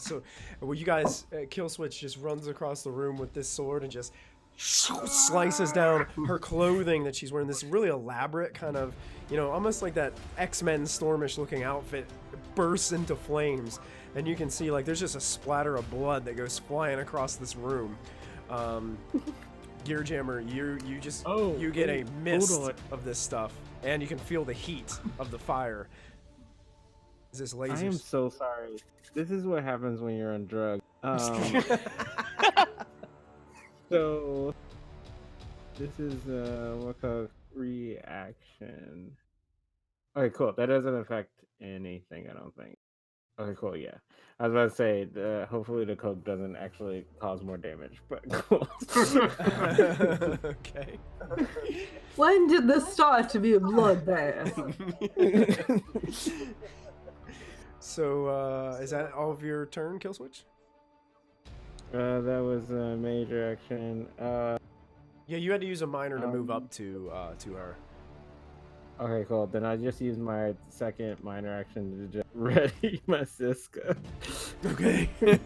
So well, you guys, Killswitch just runs across the room with this sword and just slices down her clothing that she's wearing. This really elaborate kind of, almost like that X-Men Stormish looking outfit bursts into flames, and you can see like there's just a splatter of blood that goes flying across this room. Gearjammer, you get a mist of this stuff, and you can feel the heat of the fire. Is this lasers? I am so sorry. This is what happens when you're on drugs. So this is what's called reaction. Okay, cool. That doesn't affect anything, I don't think. Okay, cool. Yeah, I was about to say, hopefully the coke doesn't actually cause more damage, but cool. Okay. When did this start to be a bloodbath? So, is that all of your turn, Killswitch? That was a major action. Yeah, you had to use a minor to move up to her. Okay, cool. Then I just used my second minor action to just ready my Siska. Okay. Nice. Get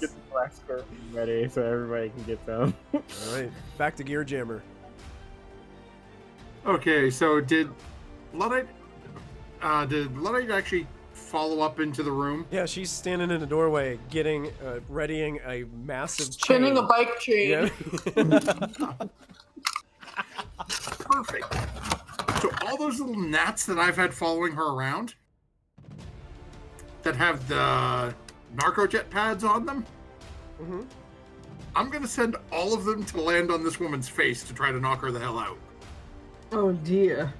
the black skirt ready so everybody can get some. All right, back to Gearjammer. Okay, so did Luddite actually follow up into the room? Yeah, she's standing in the doorway, readying a massive Spinning chain. a bike chain. Yeah. Perfect. So all those little gnats that I've had following her around that have the narco jet pads on them, Mm-hmm. I'm going to send all of them to land on this woman's face to try to knock her the hell out. Oh dear.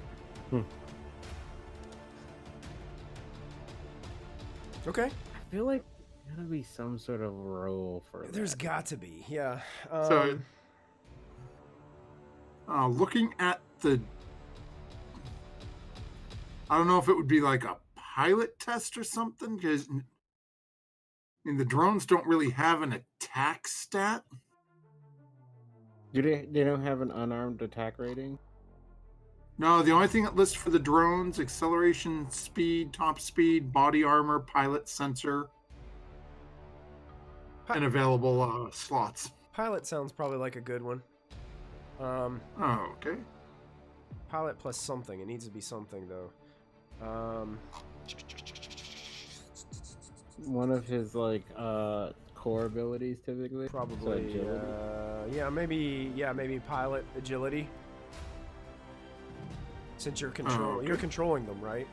Okay. I feel like there's gotta be some sort of role for There's that. got to be, yeah. So, looking at I don't know if it would be like a pilot test or something, because the drones don't really have an attack stat. Do they don't have an unarmed attack rating? No, the only thing that lists for the drones: acceleration, speed, top speed, body armor, pilot sensor, and available slots. Pilot sounds probably like a good one. Oh, okay. Pilot plus something. It needs to be something though. One of his core abilities typically. Probably. agility? Maybe pilot agility. Since you're okay. you're controlling them, right?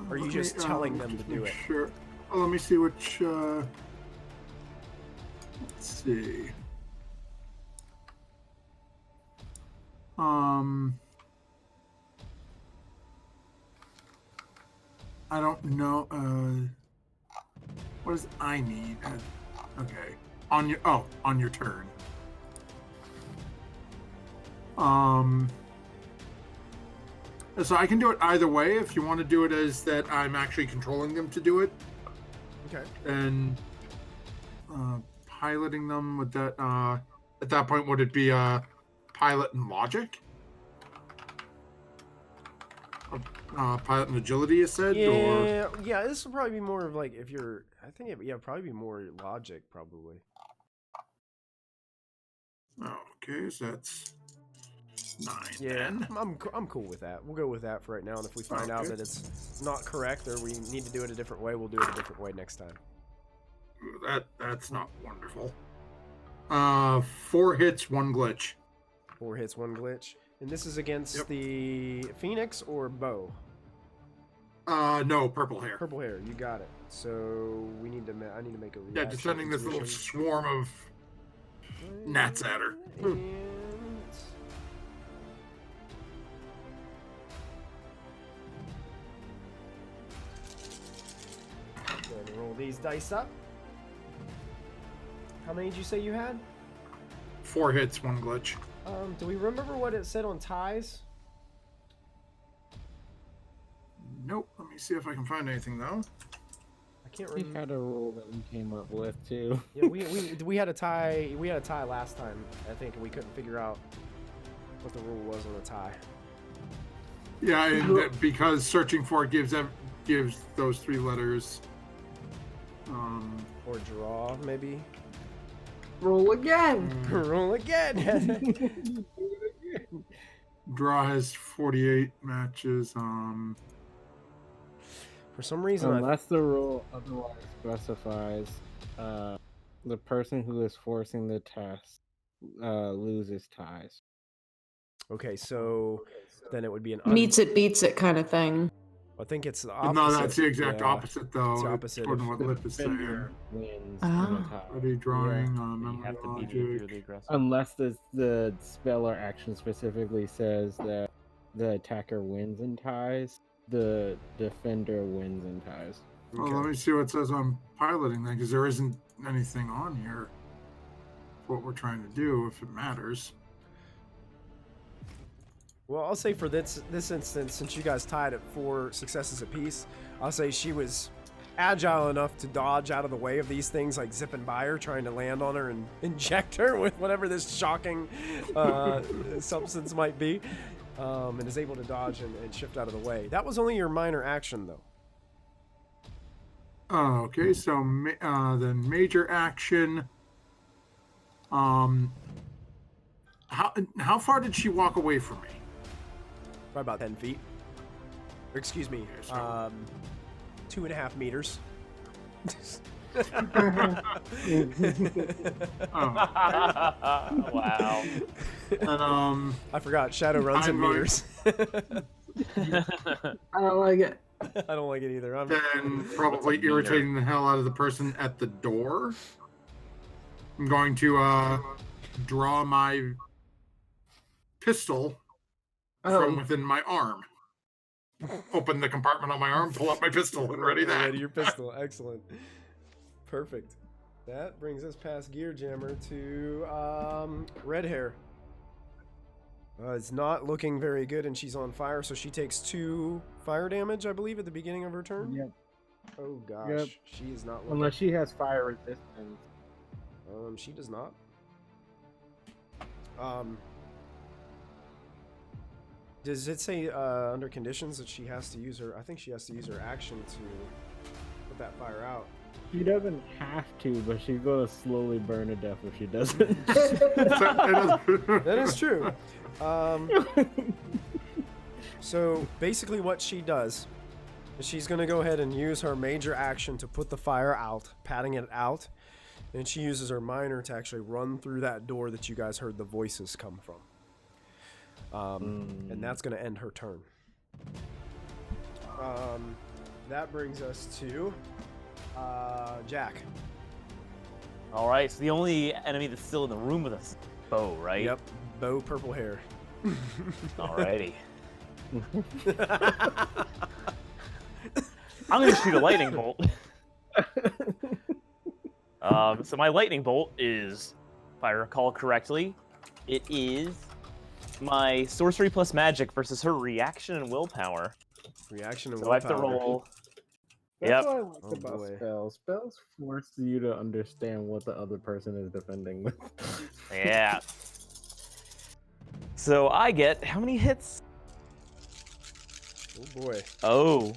Or are you just telling them to do it? Sure. Oh, let me see which. Let's see. I don't know. What does I need? Okay. On your turn. So I can do it either way. If you want to do it as that I'm actually controlling them to do it, Okay. and piloting them with that. At that point, would it be pilot and logic? Pilot and agility, you said? Or... Yeah. This will probably be more of like if you're. I think probably be more logic, probably. Okay, so that's 9. Yeah, 10. I'm cool with that. We'll go with that for right now, and if we find out that it's not correct or we need to do it a different way, we'll do it a different way next time. That's not wonderful. 4 hits, 1 glitch. 4 hits, 1 glitch, and this is against the Phoenix or bow. No, purple hair. Purple hair, you got it. So we need to. I need to make a reaction. Yeah, just sending this little swarm of gnats at her. And... Go ahead and roll these dice up. How many did you say you had? 4 hits, 1 glitch. Do we remember what it said on ties? Nope. Let me see if I can find anything though. I can't We remember. had a rule that we came up with too. Yeah, we had a tie. We had a tie last time, I think, and we couldn't figure out what the rule was on a tie. Yeah, and because searching for it gives those 3 letters. Or draw, maybe. Roll again. Roll again. Draw has 48 matches. For some reason, Unless the rule otherwise specifies, the person who is forcing the test loses ties. okay, so then it would be an Meets it, beats it kind of thing. I think it's the But opposite. no, that's the exact Yeah. opposite though. It's the opposite According to of- what Lip is saying. Defender wins Ah. in a tie. Ready drawing, You memory have to beat it if you're logic. the aggressor. Unless the spell or action specifically says that the attacker wins in ties, the defender wins in ties. Well, let me see what it says on piloting then, because there isn't anything on here. What we're trying to do, if it matters. Well, I'll say for this instance, since you guys tied at 4 successes apiece, I'll say she was agile enough to dodge out of the way of these things, like zipping by her, trying to land on her and inject her with whatever this shocking substance might be, and is able to dodge and shift out of the way. That was only your minor action, though. Okay, so then major action. How far did she walk away from me? Probably about 10 feet. Or, excuse me, 2.5 meters. Wow. And I forgot, Shadowrun's in I'm going- meters. I don't like it. I don't like it either. then probably irritating the hell out of the person at the door. I'm going to draw my pistol from within my arm. Open the compartment on my arm, pull out my pistol, and ready that. Ready your pistol. Excellent. Perfect. That brings us past Gear Jammer to Red Hair. It's not looking very good, and she's on fire, so she takes 2 fire damage, I believe, at the beginning of her turn. Yep. Oh gosh, Yep. she is not looking. Unless she has fire resistance. She does not. Does it say under conditions that she has to use her? I think she has to use her action to put that fire out. She doesn't have to, but she's gonna slowly burn to death if she doesn't. That is true. So basically, what she does is she's gonna go ahead and use her major action to put the fire out, patting it out, and she uses her minor to actually run through that door that you guys heard the voices come from. And that's going to end her turn. That brings us to Jack. All right, so the only enemy that's still in the room with us is Bo, right? Yep, Bo, purple hair. Alrighty. I'm going to shoot a lightning bolt. So my lightning bolt is, if I recall correctly, it is my sorcery plus magic versus her reaction and willpower. Reaction and So I have to willpower. roll. That's Yep. what I like Oh, about boy. spells. Spells force you to understand what the other person is defending with. Yeah. So I get how many hits? Oh boy. Oh,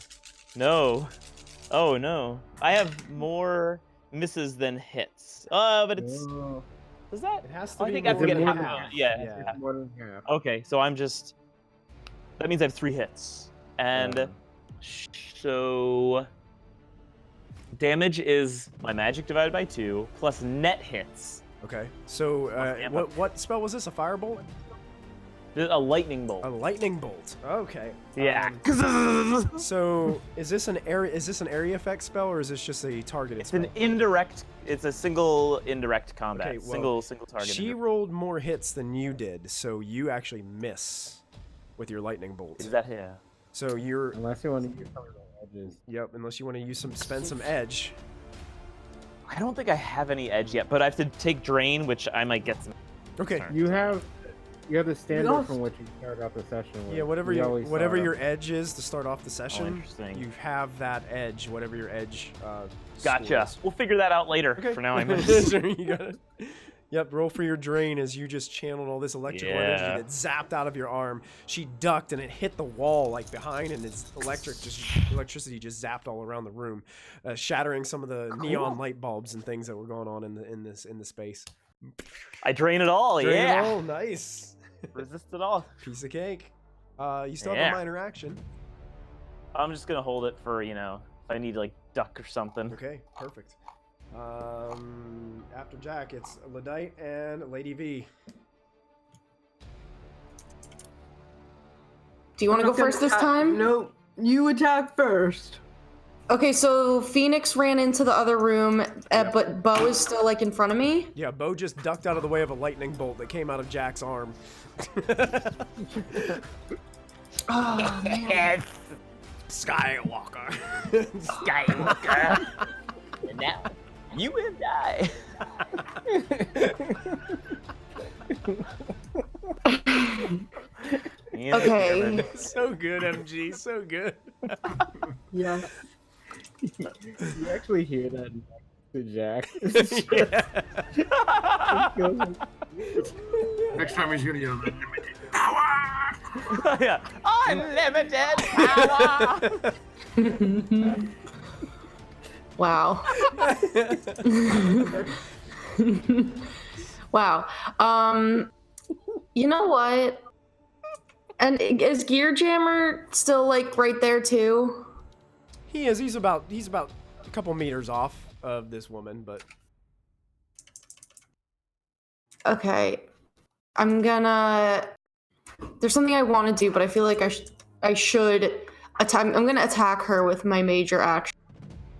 no. Oh no. I have more misses than hits. But it's Oh, does that? It has to I be think I more forget than half. half. Yeah. Yeah. more than half. Okay, so I'm just. That means I have 3 hits, and so damage is my magic divided by 2 plus net hits. Okay. So ammo. what spell was this? A firebolt? A lightning bolt. A lightning bolt. Okay. Yeah. So is this an area? Is this an area effect spell or is this just a targeted It's spell? an indirect. It's a single indirect combat. Okay, well, single target. She rolled more hits than you did, so you actually miss with your lightning bolt. Is that here? So you're Unless you want to use some of the edges. yep. Unless you want to use spend some edge. I don't think I have any edge yet, but I have to take drain, which I might get some. Okay. Sorry. You have the standard lost. from which you start off the session with. Yeah, whatever You your always whatever start your off- edge is to start off the session, interesting. you have that edge. Whatever your edge. Gotcha. score is. We'll figure that out later. Okay. For now, I miss. Sure, you got it. Yep, roll for your drain as you just channeled all this electrical energy Yeah. that zapped out of your arm. She ducked and it hit the wall like behind, and its electricity just zapped all around the room, shattering some of the neon light bulbs and things that were going on in the space. I drain it all. Drain it yeah. all, nice. Resist it all. Piece of cake. You still have Yeah. a minor action. I'm just gonna hold it for if I need to, like duck or something. Okay, perfect. After Jack, it's Ladite and Lady V. Do you want to go first this time? No, you attack first. Okay, so Phoenix ran into the other room, but Bo is still like in front of me. Yeah, Bo just ducked out of the way of a lightning bolt that came out of Jack's arm. Oh man. Skywalker. Skywalker. And now you will die. Okay. So good, MG. So good. Yes. You actually hear that next to Jack. Next time he's gonna yell, "Unlimited power!" Yeah. Unlimited power. Wow. Wow. You know what? And is Gear Jammer still like right there too? He is. He's about a couple meters off of this woman, but Okay. I'm gonna. There's something I want to do, but I feel like I should attack. I'm gonna attack her with my major action,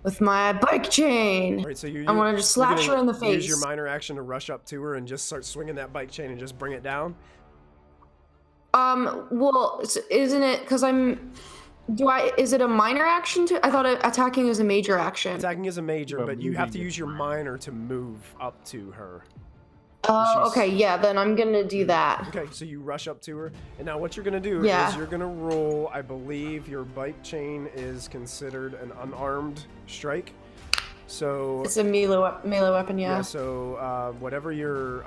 with my bike chain. all right. So you. I want to just slash her in the face. Use your minor action to rush up to her and just start swinging that bike chain and just bring it down. Well, isn't it? Because I'm. Is it a minor action to? I thought attacking is a major action. Attacking is a major, But but you have to moving use is your minor. minor to move up to her. Oh, she's- okay, yeah. Then I'm gonna do that. Okay, so you rush up to her, and now what you're gonna do Yeah. is you're gonna roll. I believe your bike chain is considered an unarmed strike. So It's a melee weapon, yeah. so whatever your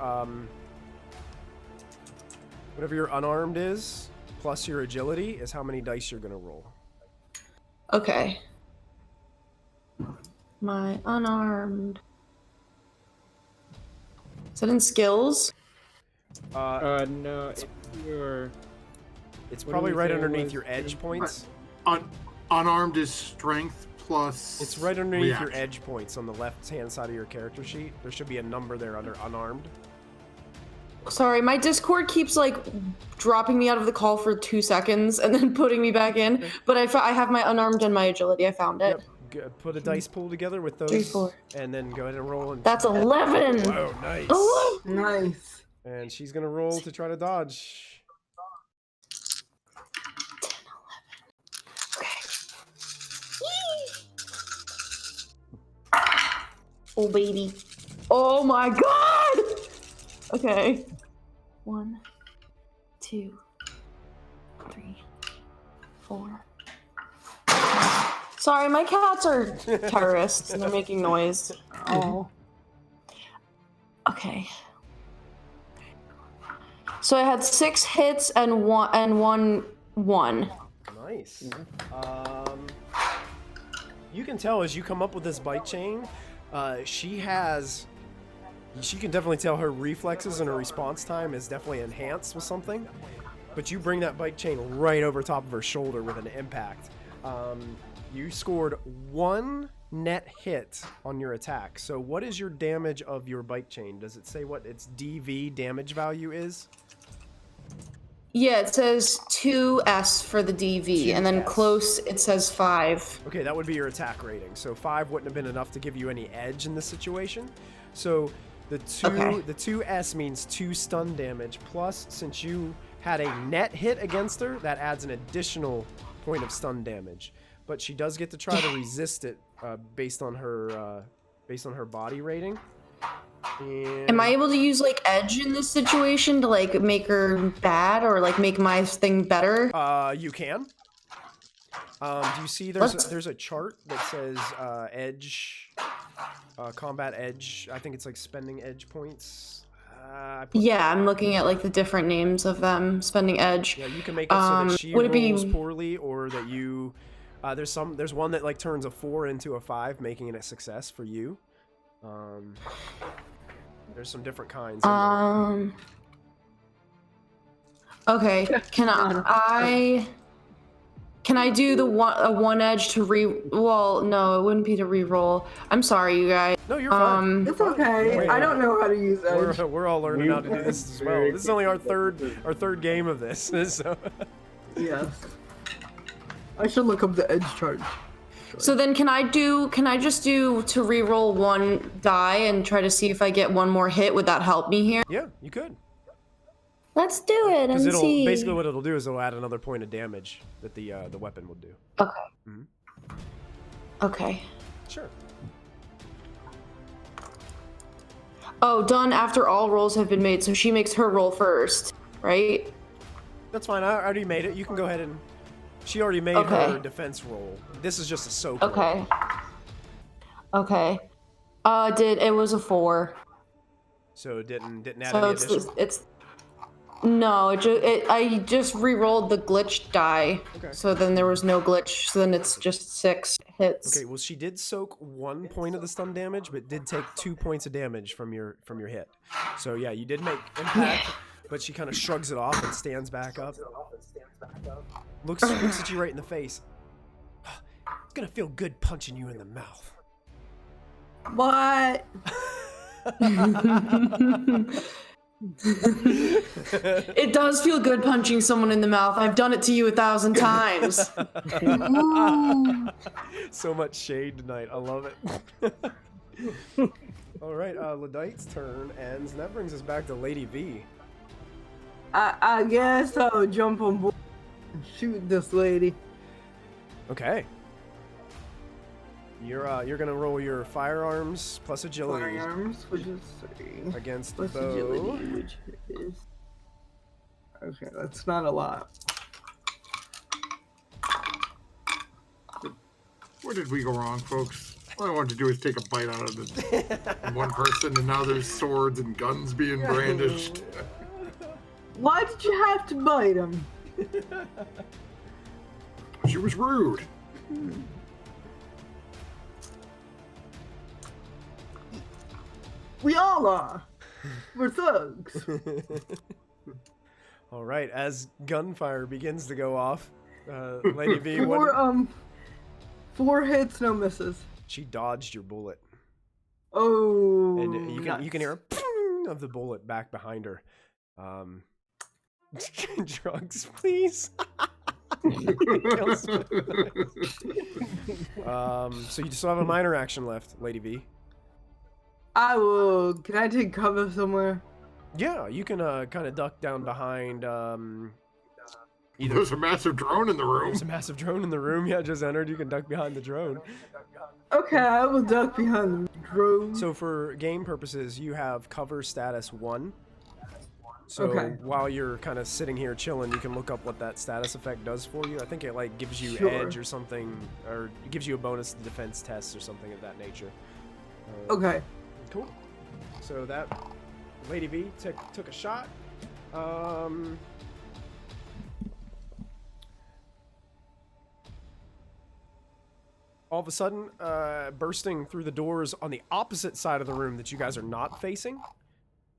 unarmed is plus your agility is how many dice you're gonna roll. Okay. My unarmed. Is that in skills? No, it's your. It's what probably did we right say it underneath was? your edge points. Unarmed is strength plus. It's right underneath your reaction. edge points on the left-hand side of your character sheet. There should be a number there under unarmed. Sorry, my Discord keeps like dropping me out of the call for 2 seconds and then putting me back in. But I have my unarmed and my agility. I found it. Put a dice pool together with those, 3, 4. and then go ahead and roll. And That's 11. Whoa, nice. 11. Nice. And she's gonna roll to try to dodge. 10, 11. Okay. Oh baby. Oh my god. Okay. 1, 2, 2, 3, 4. Sorry, my cats are terrorists and they're making noise. Oh. Okay. So I had 6 hits and one. Nice. You can tell as you come up with this bite chain, she can definitely tell her reflexes and her response time is definitely enhanced with something. But you bring that bite chain right over top of her shoulder with an impact. You scored 1 net hit on your attack. So what is your damage of your bite chain? Does it say what its DV damage value is? Yeah, it says 2S for the DV, and then 2S. close it says 5. Okay, that would be your attack rating. So 5 wouldn't have been enough to give you any edge in this situation. So the 2S means 2 stun damage, plus since you had a net hit against her, that adds an additional point of stun damage. But she does get to try to resist it based on her body rating. And Am I able to use like edge in this situation to like make her bad or like make my thing better? You can. Do you see there's a chart that says edge, combat edge? I think it's like spending edge points. Yeah, I'm looking at like the different names of them. Spending edge. Yeah, you can make it so that she would it be- rolls poorly, or that you. There's one that like turns a 4 into a 5, making it a success for you. There's some different kinds. Okay. Can I do the one edge to well, no, it wouldn't be to re-roll. I'm sorry, you guys. No, you're fine. It's okay. I don't know how to use edge. We're all learning how to do this as well. This is only our third game of this. So. Yes. I should look up the edge chart. So then can I just do to re-roll 1 die and try to see if I get 1 more hit? Would that help me here? Yeah, you could. Let's do it and Because see. basically what it'll do is it'll add another point of damage that the weapon will do. Okay. Mhm. Okay. Sure. Oh, done after all rolls have been made, so she makes her roll first, right? That's fine. I already made it. You can go ahead and. She already made her defense roll. This is just a soak roll. Okay. Okay. It was a 4. So it didn't add So any it's addition. no, I just re-rolled the glitch die. Okay. So then there was no glitch. So then it's just 6 hits. Okay, well she did soak 1 point of the stun damage, but did take 2 points of damage from your hit. So yeah, you did make impact, but she kind of shrugs it off and stands back up. Looks at you right in the face. It's gonna feel good punching you in the mouth. What? It does feel good punching someone in the mouth. I've done it to you 1,000 times. So much shade tonight. I love it. All right, Ladite's turn ends, and that brings us back to Lady V. I guess I'll jump on board and shoot this lady. Okay. You're gonna roll your firearms plus agility Firearms, which is 3. against the Plus bow. agility, which is... Okay, that's not a lot. Where did we go wrong, folks? All I wanted to do is take a bite out of one person, and now there's swords and guns being brandished. Why did you have to bite him? She was rude. We all are. We're thugs. All right, as gunfire begins to go off, Lady V, what, 4 hits, no misses. she dodged your bullet, Oh. and you nuts. can hear a ping of the bullet back behind her. Drugs, please. So you still have a minor action left, Lady V. I will. Can I take cover somewhere? Yeah, you can kind of duck down behind. Either There's a massive drone in the room. there's a massive drone in the room. Yeah, just entered. You can duck behind the drone. Okay, I will duck behind the drone. So for game purposes, you have cover status 1. So Okay. while you're kind of sitting here chilling, you can look up what that status effect does for you. I think it like gives you Sure. edge or something, or it gives you a bonus to defense tests or something of that nature. Okay. Cool. So that Lady V took a shot. All of a sudden, bursting through the doors on the opposite side of the room that you guys are not facing,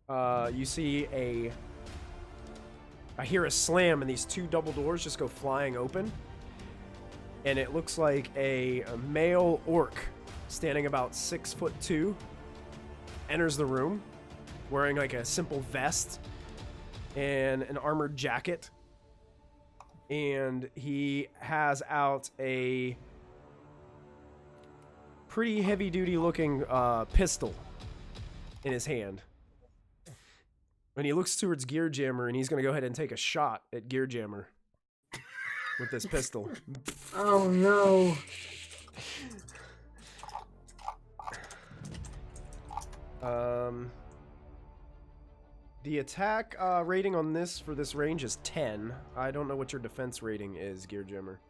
you see I hear a slam and these two double doors just go flying open. And it looks like a male orc standing about 6'2" enters the room wearing like a simple vest and an armored jacket. And he has out a pretty heavy duty looking pistol in his hand. And he looks towards Gear Jammer and he's going to go ahead and take a shot at Gear Jammer with this pistol. Oh no. The attack rating on this for this range is 10. I don't know what your defense rating is, Gear Jammer.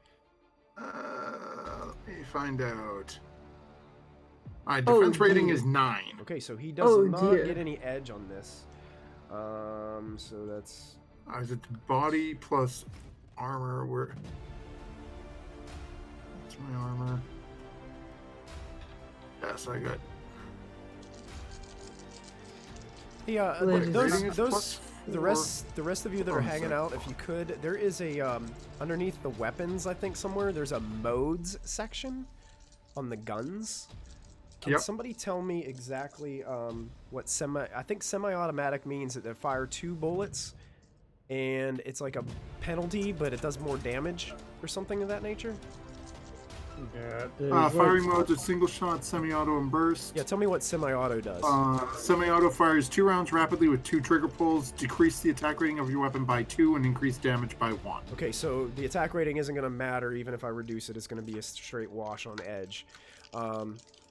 Let me find out. My defense rating is 9. Okay, so he does not dear. get any edge on this. So that's... Is it body plus armor? Where? What's my armor? Yes, I got. Yeah, Rating is those plus the 4. rest of you that are hanging out, if you could, there is a underneath the weapons, I think somewhere there's a modes section on the guns. Can Yep. somebody tell me exactly what I think semi-automatic means that they fire 2 bullets and it's like a penalty, but it does more damage or something of that nature? Yeah, Firing modes are single shot, semi-auto, and burst. Yeah, tell me what semi-auto does. Semi-auto fires 2 rounds rapidly with 2 trigger pulls, decrease the attack rating of your weapon by 2, and increase damage by 1. Okay, so the attack rating isn't going to matter even if I reduce it. It's going to be a straight wash on edge.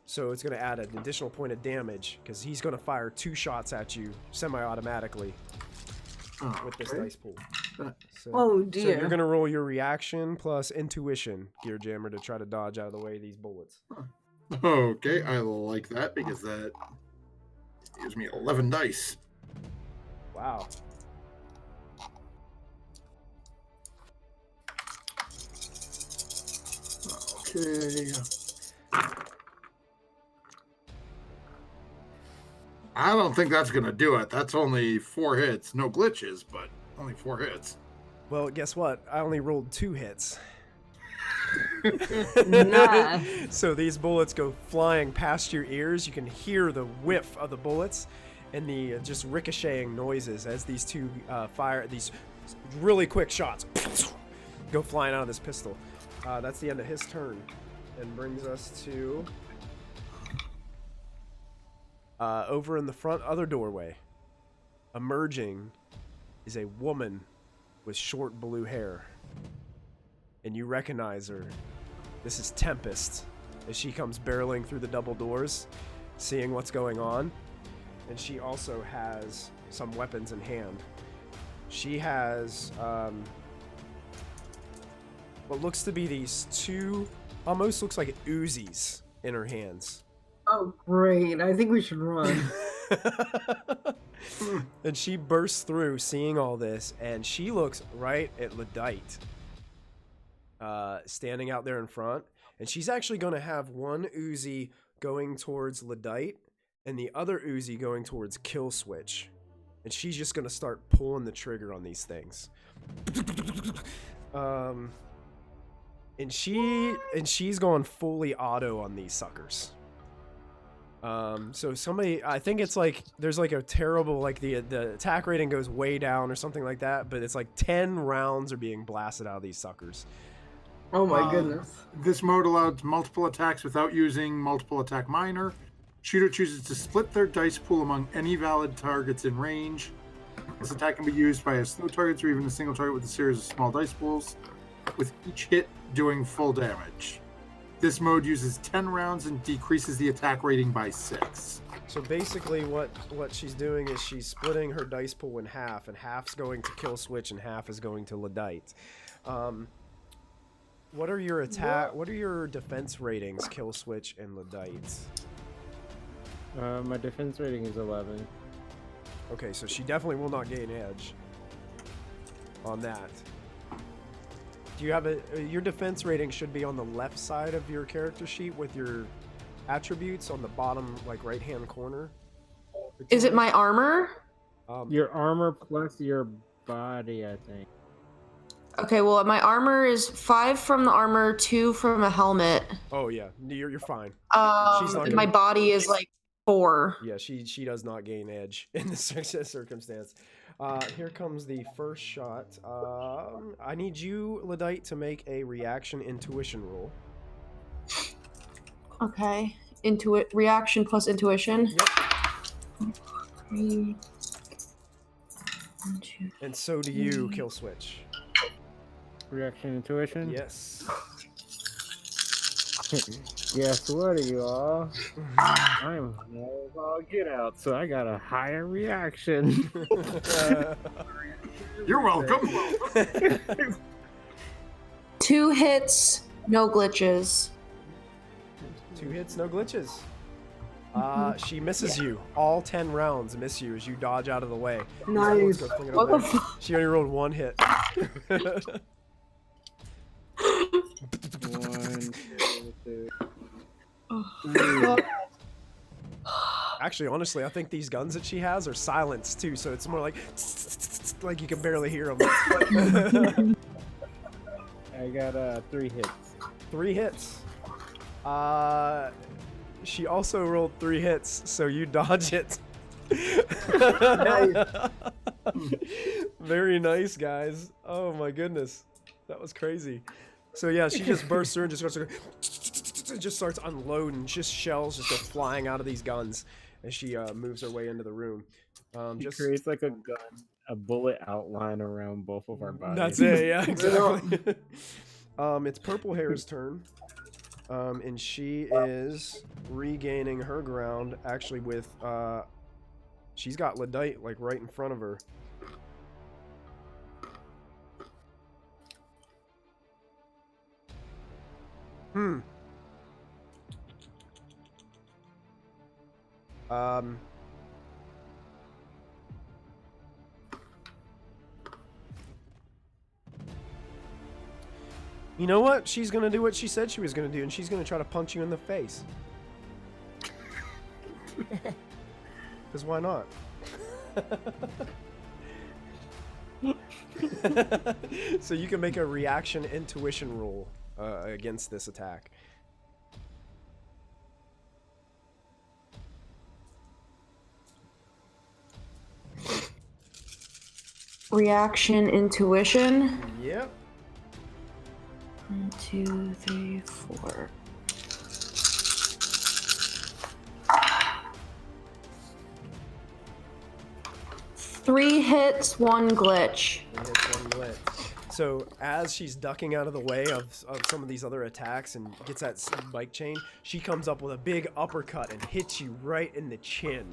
So it's going to add an additional point of damage because he's going to fire 2 shots at you semi-automatically with this dice pool. So, Oh so dear. you're going to roll your reaction plus intuition, Gear Jammer, to try to dodge out of the way of these bullets. Okay, I like that because that gives me 11 dice. Wow. Okay. I don't think that's going to do it. That's only 4 hits. No glitches, but only 4 hits. Well, guess what? I only rolled 2 hits. Nah. So these bullets go flying past your ears. You can hear the whiff of the bullets and the just ricocheting noises as these two fire these really quick shots go flying out of this pistol. That's the end of his turn, and brings us to over in the front other doorway. Emerging is a woman with short blue hair. And you recognize her. This is Tempest, as she comes barreling through the double doors, seeing what's going on. And she also has some weapons in hand. She has what looks to be these 2, almost looks like Uzis in her hands. Oh great. I think we should run. And she bursts through, seeing all this, and she looks right at Ladite. Standing out there in front, and she's actually going to have one Uzi going towards Ladite and the other Uzi going towards Kill Switch, and she's just going to start pulling the trigger on these things. And she's going fully auto on these suckers. So somebody, I think it's like there's like a terrible, like the attack rating goes way down or something like that, but it's like 10 rounds are being blasted out of these suckers. Oh my goodness. This mode allows multiple attacks without using multiple attack minor. Shooter chooses to split their dice pool among any valid targets in range. This attack can be used by a slow target or even a single target with a series of small dice pools, with each hit doing full damage. This mode uses 10 rounds and decreases the attack rating by 6. So basically what she's doing is she's splitting her dice pool in half, and half's going to Kill Switch and half is going to Ludite. What are your defense ratings, Kill Switch and Ludite? My defense rating is 11. Okay, so she definitely will not gain edge on that. Do you have your defense rating should be on the left side of your character sheet with your attributes on the bottom, like right-hand corner. Is it my armor? Your armor plus your body, I think. Okay, well, my armor is 5 from the armor, 2 from a helmet. Oh yeah, you're fine. She's not my body is like 4. Yeah, she does not gain edge in this circumstance. Here comes the first shot. I need you, Ludite, to make a reaction intuition roll. Okay. Reaction plus intuition. Yep. 3. 1, 2. And so do you, Kill Switch. Reaction intuition? Yes. Guess what, you all? I'm all get out, so I got a higher reaction. You're welcome. 2 hits, no glitches. 2 hits, no glitches. She misses you. All 10 rounds miss you as you dodge out of the way. Nice. What the fuck? She only rolled 1 hit. 1, 2, 3. Actually, honestly, I think these guns that she has are silenced too, so it's more like you can barely hear them. I got 3 hits. 3 hits. She also rolled 3 hits, so you dodge it. Very nice, guys. Oh my goodness, that was crazy. So yeah, she just bursts through and just starts unloading. Just shells just go flying out of these guns as she moves her way into the room. She creates like a bullet outline around both of our bodies. That's it. Yeah, exactly. It's Purple Hair's turn. And she is regaining her ground, actually with, she's got Ludite, like, right in front of her. You know what? She's gonna do what she said she was gonna do, and she's gonna try to punch you in the face. Because why not? So you can make a reaction intuition roll against this attack. Reaction intuition. Yep. 1, 2, 3, 4. Three hits, 1 glitch. 3 hits, 1 glitch. So as she's ducking out of the way of some of these other attacks and gets that spike chain, she comes up with a big uppercut and hits you right in the chin.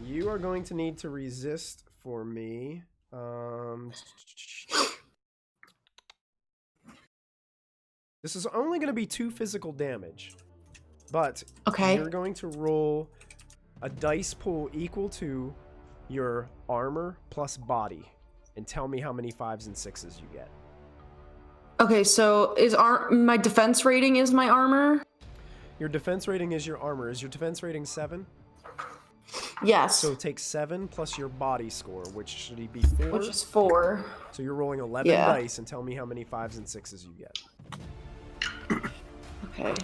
You are going to need to resist for me. This is only going to be 2 physical damage, but you're going to roll a dice pool equal to your armor plus body, and tell me how many 5s and 6s you get. Okay, so my defense rating is my armor? Your defense rating is your armor. Is your defense rating 7? Yes. So take 7 plus your body score, which should be 4. Which is 4. So you're rolling 11 dice, and tell me how many 5s and 6s you get. Okay.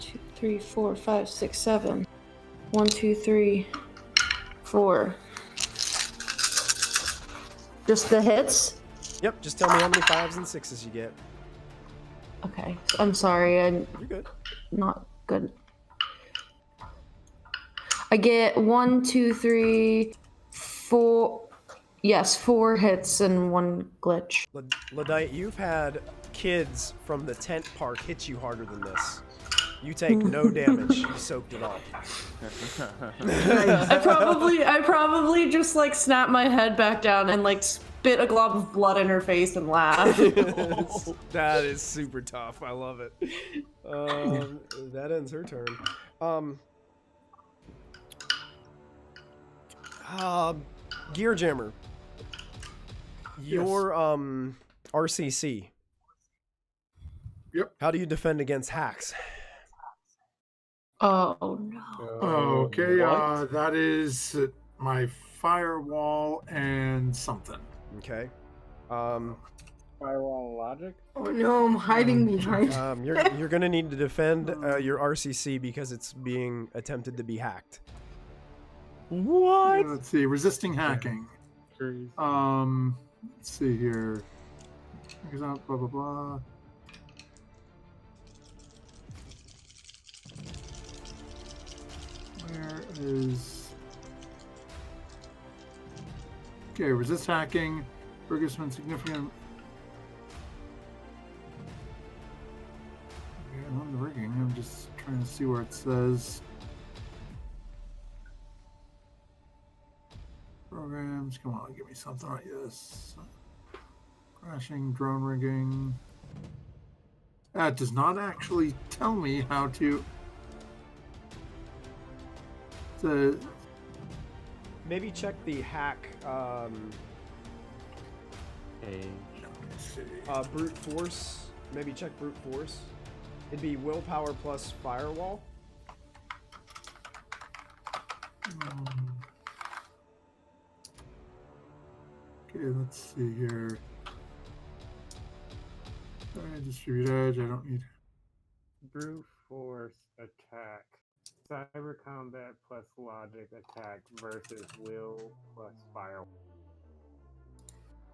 2, 3, 4, 5, 6, 7. 1, 2, 3, 4. Just the hits? Yep, just tell me how many 5s and 6s you get. Okay. I'm sorry, I'm You're good. not good. I get 1, 2, 3, 4. Yes, 4 hits and 1 glitch. Ludite, you've had kids from the tent park hit you harder than this. You take no damage. You soaked it all. I probably just like snap my head back down and like spit a glob of blood in her face and laugh. That is super tough. I love it. That ends her turn. Gear Jammer. Your RCC. Yep. How do you defend against hacks? Oh no. Okay, that is my firewall and something. Okay. Firewall logic? Oh no, I'm hiding behind. You're gonna need to defend your RCC because it's being attempted to be hacked. What? Let's see, resisting hacking. Let's see here. Blah blah blah. Where is... Okay, resist hacking. Ferguson significant... Okay, on the rigging, I'm just trying to see where it says... Programs, come on, give me something like this. Crashing, drone rigging... That does not actually tell me how to... Maybe check the hack brute force. Maybe check brute force. It'd be willpower plus firewall. Okay, let's see here. Sorry, distribute edge. I don't need Brute force attack. Cyber combat plus logic attack versus will plus firewall.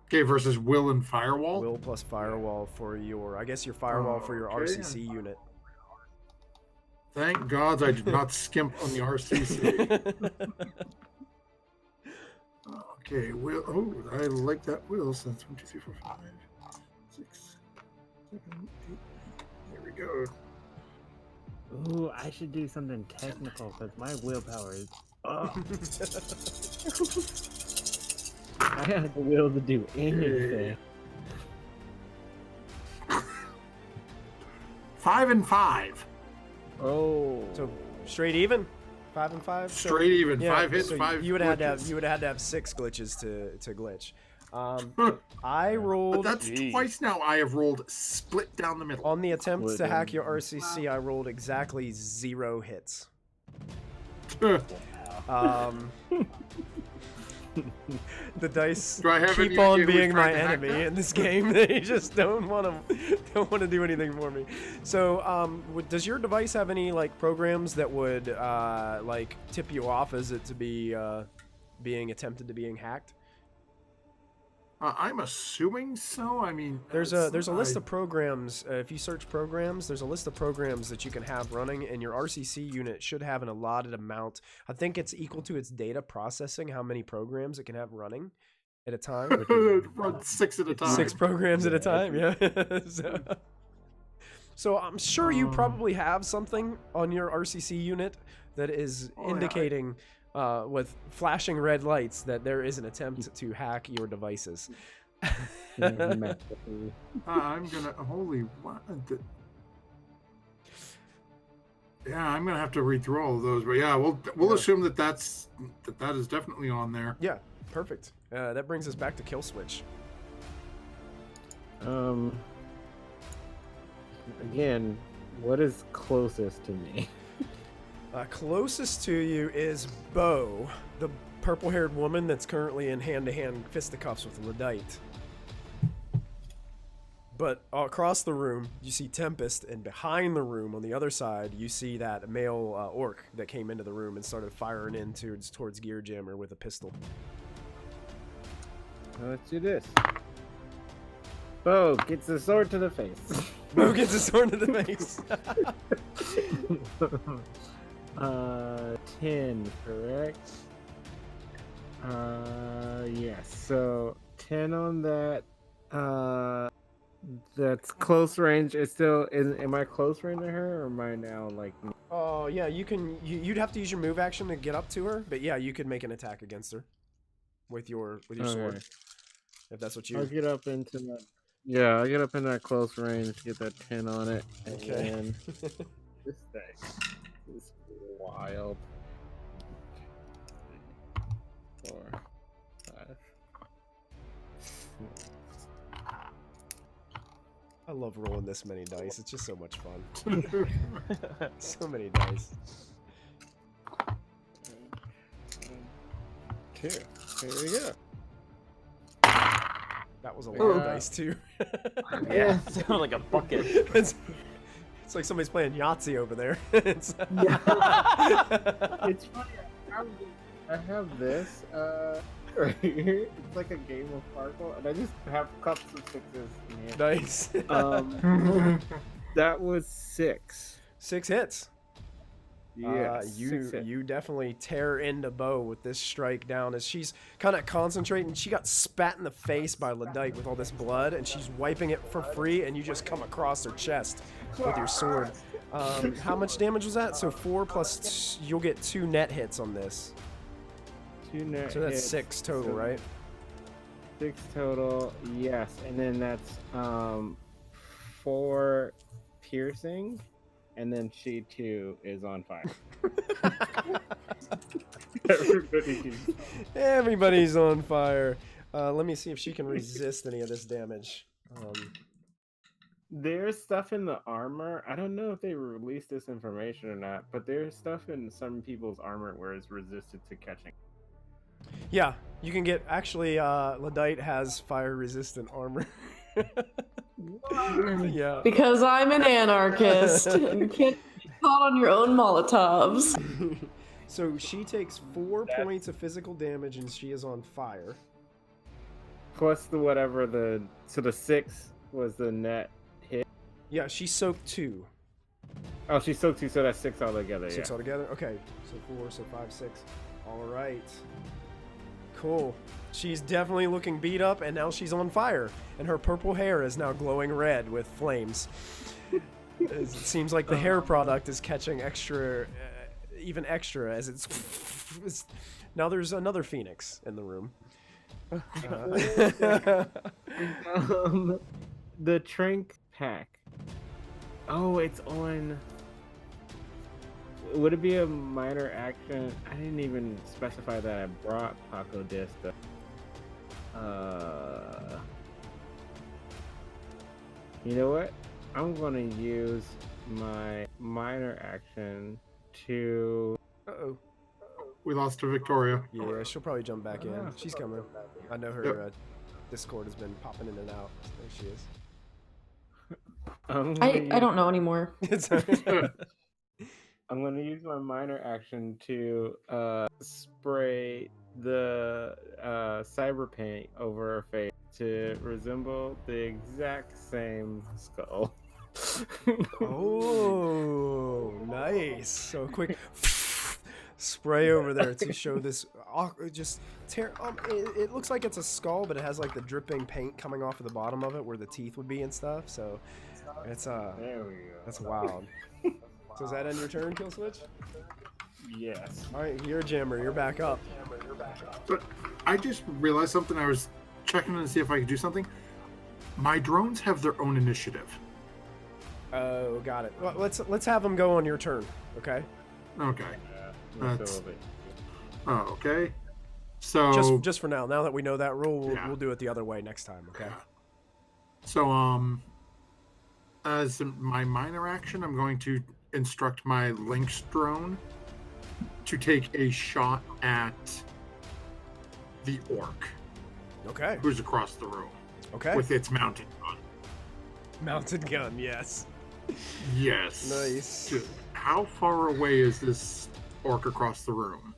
Okay, versus will and firewall. Will plus firewall for your, I guess your firewall for your Okay. RCC unit. Thank God I did not skimp on the RCC. Okay, will. Oh, I like that will. So that's 1, 2, 3, 4, 5, 6, 7, 8. There we go. Ooh, I should do something technical because my willpower is up. I have the will to do anything. 5 and 5. Oh. So straight even, 5 and 5. Straight even. Yeah, 5 hits, so 5. You would have glitches. to have 6 glitches to glitch. I rolled. But that's twice now I have rolled split down the middle. On the attempts to hack your RCC, I rolled exactly 0 hits. The dice Do I have keep any on idea who's being my trying to hack enemy that? in this game. They just don't want to do anything for me. So, does your device have any like programs that would like tip you off as it to be being attempted to being hacked? I'm assuming so. I mean, There's a list of programs. If you search programs, there's a list of programs that you can have running, and your RCC unit should have an allotted amount. I think it's equal to its data processing, how many programs it can have running at a time. Run 6 at a time. 6 programs at a time, yeah. So I'm sure you probably have something on your RCC unit that is indicating with flashing red lights that there is an attempt to hack your devices. I'm gonna yeah, I'm gonna have to read through all of those, but yeah, we'll assume that that is definitely on there. Yeah, perfect. That brings us back to kill switch. Again, what is closest to me? Closest to you is Bo, the purple-haired woman that's currently in hand-to-hand fisticuffs with Lyddite. But across the room, you see Tempest, and behind the room, on the other side, you see that male orc that came into the room and started firing in towards Gear Jammer with a pistol. Let's do this. Bo gets a sword to the face. Bo gets a sword to the face. 10, correct? Yes. So 10 on that. That's close range. It's still. Am I close range to her, or am I now like? Oh yeah, you can. You'd have to use your move action to get up to her, but yeah, you could make an attack against her with your sword, Okay. if that's what I'll you. get up into that. Yeah, I'll get up in that close range to get that 10 on it, and Okay. then this thing is wild. 4, 5. I love rolling this many dice. It's just so much fun. So many dice. 2. Here we go. That was a lot of Yeah. dice too. Yeah, sounded like a bucket. it's like somebody's playing Yahtzee over there. It's, Yeah. It's funny. I have this right here. It's like a game of Farkle, and I just have cups of 6s in here. nice. That was 6. 6 hits. Yeah, 6 hits. You definitely tear into Bo with this strike down as she's kind of concentrating. She got spat in the face by Ladite with all this blood, and she's wiping it for free, and you just come across her chest with your sword. How much damage was that? So 4 plus you'll get 2 net hits on this. 2 net So that's hits. 6 total, So right? 6 total, yes, and then that's 4 piercing, and then she too is on fire. Everybody's on fire. Let me see if she can resist any of this damage. There's stuff in the armor. I don't know if they released this information or not, but there's stuff in some people's armor where it's resisted to catching. Yeah, you can get. Actually, Ladite has fire resistant armor. Yeah. Because I'm an anarchist. And you can't be caught on your own Molotovs. So she takes 4 points of physical damage and she is on fire. Plus the whatever the 6 was the net hit. Yeah, she soaked 2. Oh, she soaked 2, so that's 6 altogether. 6 yeah. altogether? Okay, so 4, so 5, 6. All right. Cool. She's definitely looking beat up, and now she's on fire, and her purple hair is now glowing red with flames. It seems like the hair product is catching extra, even extra, as it's now there's another phoenix in the room. The Trink pack. Oh, it's on. Would it be a minor action? I didn't even specify that I brought Paco Dista. You know what? I'm gonna use my minor action to. Uh-oh. We lost to Victoria. Yeah, she'll probably jump back in. She's coming. I know her Discord has been popping in and out. There she is. I don't know anymore. I'm going to use my minor action to spray the cyber paint over her face to resemble the exact same skull. Oh, nice. So quick spray over there to show this just tear. It looks like it's a skull, but it has like the dripping paint coming off of the bottom of it where the teeth would be and stuff. So it's There we go. that's wild. So is that end your turn, Kill Switch? Yes. All right, you're a jammer. You're back up. But I just realized something. I was checking to see if I could do something. My drones have their own initiative. Oh, got it. Well, let's have them go on your turn. Okay. Okay. That's... Oh, okay. So Just for now. Now that we know that rule, Yeah. we'll do it the other way next time. Okay. So as my minor action, I'm going to instruct my Lynx drone to take a shot at the orc Okay. who's across the room Okay. with its mounted gun. Mounted gun. Yes. Yes. Nice. Dude, how far away is this orc across the room?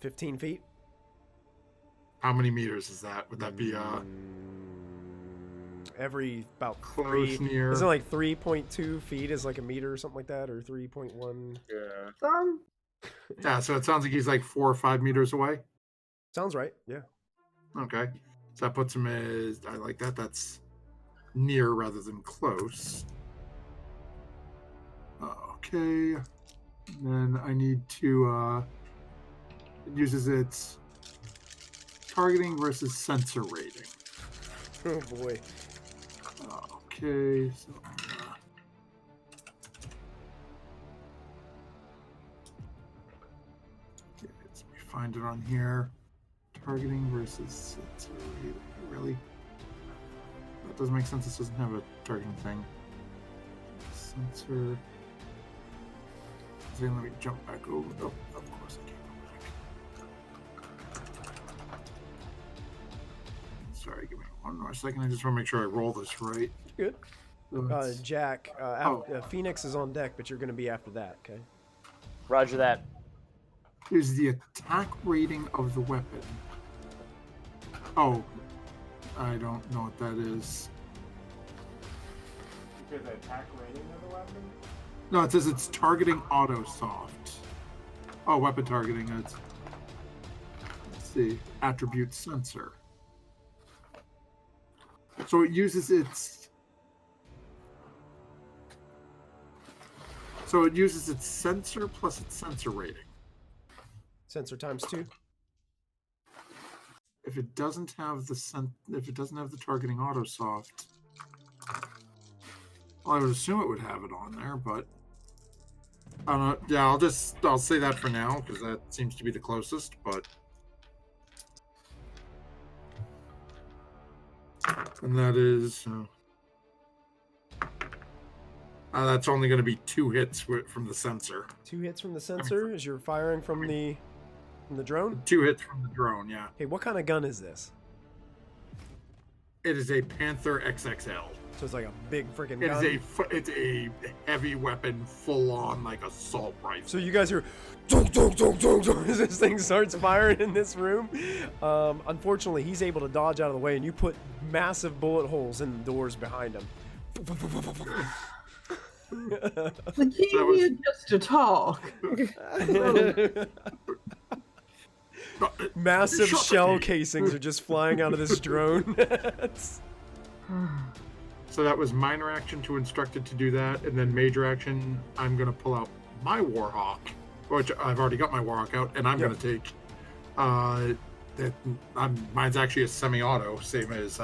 15 feet. How many meters is that? Would that be Every about close 3. near? Isn't it like 3.2 feet is like a meter or something like that, or 3.1? Yeah. Yeah, so it sounds like he's like 4 or 5 meters away. Sounds right. Yeah. Okay. So that puts him as I like that. That's near rather than close. Okay. Then I need to, it uses its targeting versus sensor rating. Oh boy. Okay, so okay, let me find it on here. Targeting versus sensor rating. Really? That doesn't make sense. This doesn't have a targeting thing. Sensor. So let me jump back over. Oh, of course I can't go back. Sorry, give me one more second. I just want to make sure I roll this right. Good. So it's- Jack, Phoenix is on deck, but you're going to be after that, okay? Roger that. Is the attack rating of the weapon. Oh, I don't know what that is. Because the attack rating of the weapon? No, it says it's targeting auto soft. Oh, weapon targeting. Let's see. Attribute sensor. So it uses its. So it uses its sensor plus its sensor rating. Sensor times 2. If it doesn't have the targeting auto soft, well, I would assume it would have it on there, but I don't know. Yeah, I'll say that for now because that seems to be the closest. But and that is that's only going to be 2 hits from the sensor. 2 hits from the sensor as you're firing from the drone? 2 hits from the drone, yeah. Hey, what kind of gun is this? It is a Panther XXL. So it's like a big freaking It gun? is a heavy weapon, full on like assault rifle. So you guys hear dunk, dunk, dunk, dunk, dunk, as this thing starts firing in this room. Unfortunately, he's able to dodge out of the way, and you put massive bullet holes in the doors behind him. The key here just to talk. Massive Shut the shell key. casings are just flying out of this drone. So that was minor action to instruct it to do that, and then major action, I'm going to pull out my Warhawk, which I've already got my Warhawk out, and I'm going to take. Mine's actually a semi-auto, same as.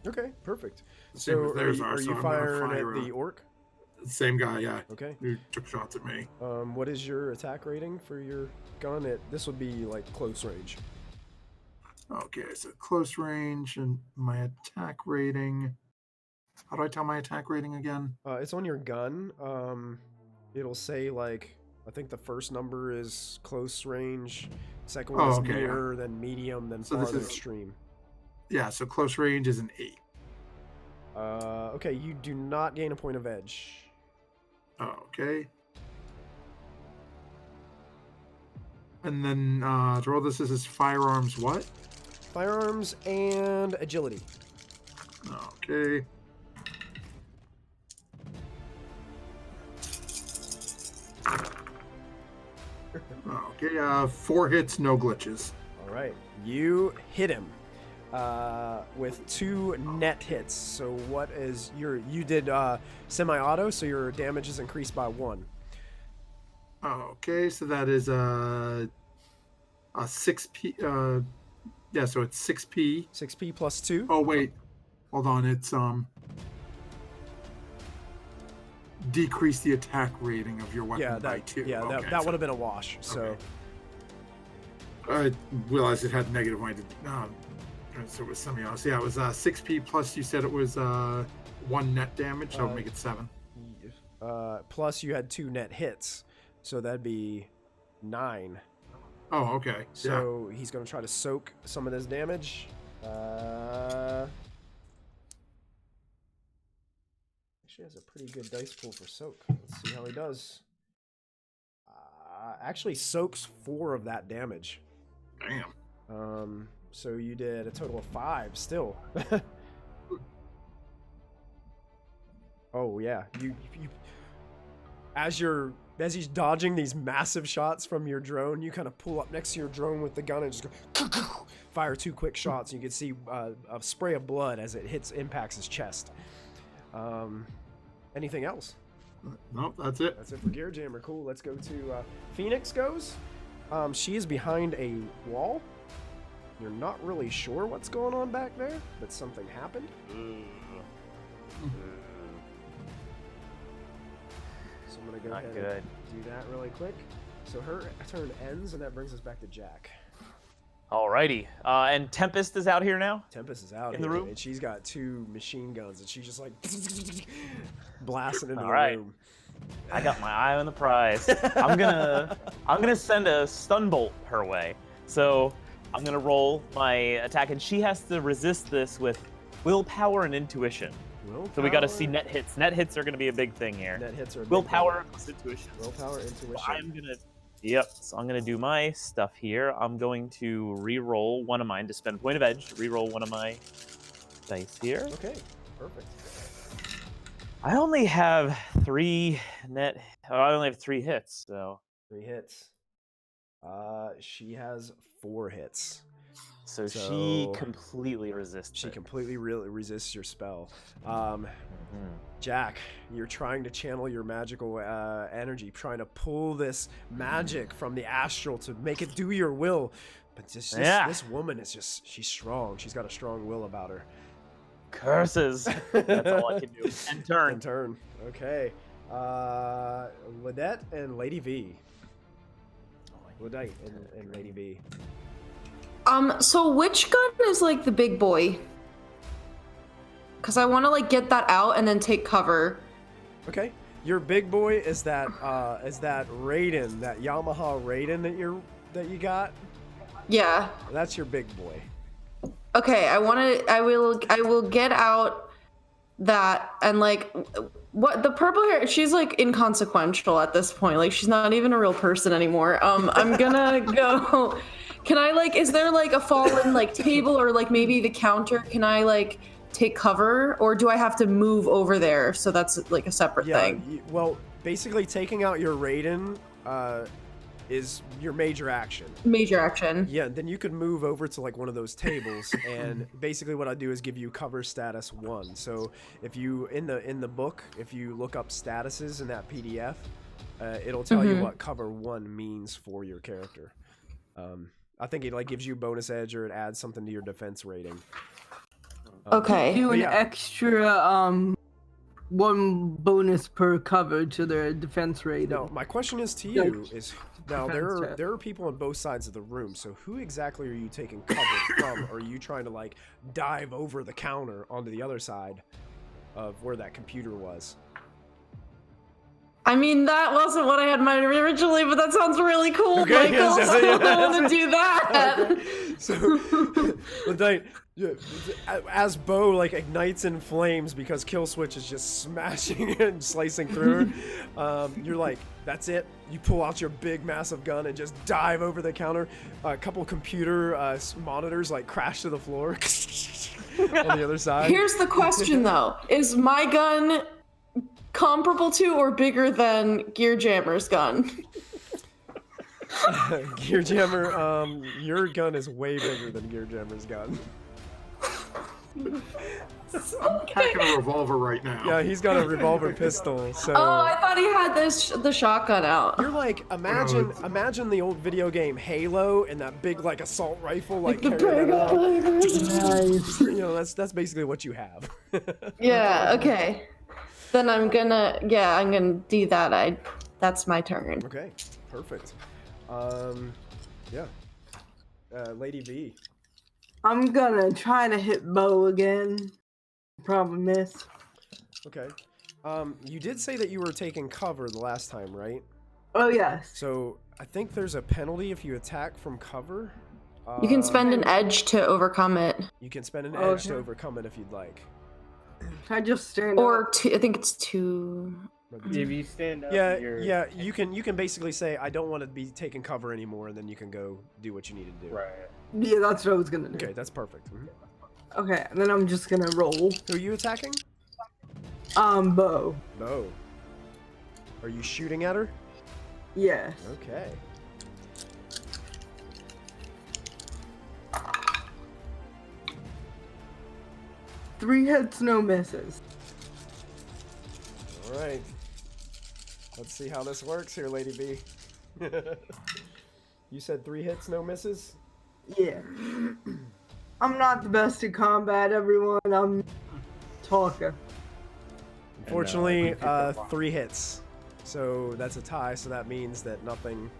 Okay, perfect. Same So as theirs are so you I'm gonna firing fire at the orc? Same guy, yeah. Okay. Who took shots at me. What is your attack rating for your gun? This would be like close range. Okay, so close range and my attack rating. How do I tell my attack rating again? It's on your gun. It'll say like, I think the first number is close range, second one is near, then medium, then So this farther is- extreme. Yeah, so close range is an 8. Okay, you do not gain a point of edge. Okay. And then to roll this is firearms what? Firearms and agility. Okay. Okay, 4 hits, no glitches. All right, you hit him with 2 net hits. So what is you did semi-auto, so your damage is increased by 1. Okay, so that is a 6p. Yeah, so it's 6p. 6p plus 2. Oh wait, hold on. It's decrease the attack rating of your weapon Yeah, by that 2. yeah Okay, that so would have been a wash. So I realized it had negative when I did. So it was semi-auto. So yeah, it was 6p plus. You said it was 1 net damage, so make it 7. plus you had 2 net hits, so that'd be 9. Oh, okay. So he's gonna try to soak some of this damage. Actually has a pretty good dice pool for soak. Let's see how he does. Actually soaks 4 of that damage. Damn. So you did a total of 5 still. Oh yeah, you as he's dodging these massive shots from your drone, you kind of pull up next to your drone with the gun and just go fire 2 quick shots. And you can see a spray of blood as it impacts his chest. Anything else? Nope, that's it. That's it for Gear Jammer. Cool. Let's go to Phoenix goes. She is behind a wall. You're not really sure what's going on back there, but something happened. So I'm gonna go Not ahead good. and do that really quick. So her turn ends, and that brings us back to Jack. Alrighty. And Tempest is out here now? Tempest is out In here, the room? and she's got 2 machine guns, and she's just like blasting into All the right. room. I got my eye on the prize. I'm gonna send a stun bolt her way. So I'm gonna roll my attack, and she has to resist this with willpower and intuition. So we got to see net hits. Net hits are gonna be a big thing here. Net hits are a big Willpower thing. plus intuition. Willpower, intuition. I'm gonna. Yep. So I'm gonna do my stuff here. I'm going to re-roll one of mine to spend point of edge. To re-roll one of my dice here. Okay, perfect. I only have 3 net. I only have 3 hits. So 3 hits. She has 4 hits. she So- completely resists. She it. completely resists your spell. Jack, you're trying to channel your magical energy, trying to pull this magic from the astral to make it do your will. But this woman is she's strong. She's got a strong will about her. Curses. That's all I can do. End turn. In turn. Okay. Ladette and Lady V. Ladette and Lady V. So which gun is like the big boy? Because I want to like get that out and then take cover. Okay. Your big boy is that Raiden, that Yamaha Raiden that you got. Yeah. That's your big boy. Okay, I will get out that and like what the purple hair, she's like inconsequential at this point. Like she's not even a real person anymore. I'm gonna go. Can I like, is there like a fallen like table or like maybe the counter? Can I like take cover, or do I have to move over there? So that's like a separate thing. Well, basically taking out your Raiden is your major action. Major action. Yeah, then you could move over to like one of those tables, and basically what I do is give you cover status 1. So if you in the book, if you look up statuses in that PDF, it'll tell you what cover 1 means for your character. I think it like gives you bonus edge, or it adds something to your defense rating. Okay. Do an yeah. extra 1 bonus per cover to their defense rating. Now, my question is to you is now defense check. there are people on both sides of the room. So who exactly are you taking cover from? Or are you trying to like dive over the counter onto the other side of where that computer was? I mean, that wasn't what I had in mind originally, but that sounds really cool, Okay, Michael. yes, So yeah, I want to do that. Okay. So, Ladite, as Bo like ignites in flames because Kill Switch is just smashing and slicing through her, you're like, that's it. You pull out your big, massive gun and just dive over the counter. A couple computer monitors like crash to the floor on the other side. Here's the question, though: is my gun comparable to or bigger than Gear Jammer's gun? Gear Jammer, your gun is way bigger than Gear Jammer's gun. Packing a revolver right now. Yeah, he's got a revolver pistol. So. Oh, I thought he had the shotgun out. You're like, imagine the old video game Halo and that big like assault rifle like The carrying that around. Nice. You know, that's basically what you have. Yeah. Okay. Then I'm gonna do that. That's my turn. Okay, perfect. Yeah. Lady V. I'm gonna try to hit Bo again. Probably miss. Okay. You did say that you were taking cover the last time, right? Oh yes. So I think there's a penalty if you attack from cover. You can spend an edge to overcome it, You can spend an Oh, edge to okay. overcome it if you'd like. Can I just stand or up? two. I think it's 2. If you stand up, Yeah, you're... yeah. You can basically say I don't want to be taking cover anymore, and then you can go do what you need to do. Right. Yeah, that's what I was gonna do. Okay, that's perfect. Mhm. Okay, and then I'm just gonna roll. Who are you attacking? Bo. No. Are you shooting at her? Yes. Okay. 3 hits, no misses. All right. Let's see how this works here, Lady B. You said 3 hits, no misses? Yeah. I'm not the best at combat, everyone. I'm talker. Unfortunately, 3 hits. So that's a tie, so that means that nothing...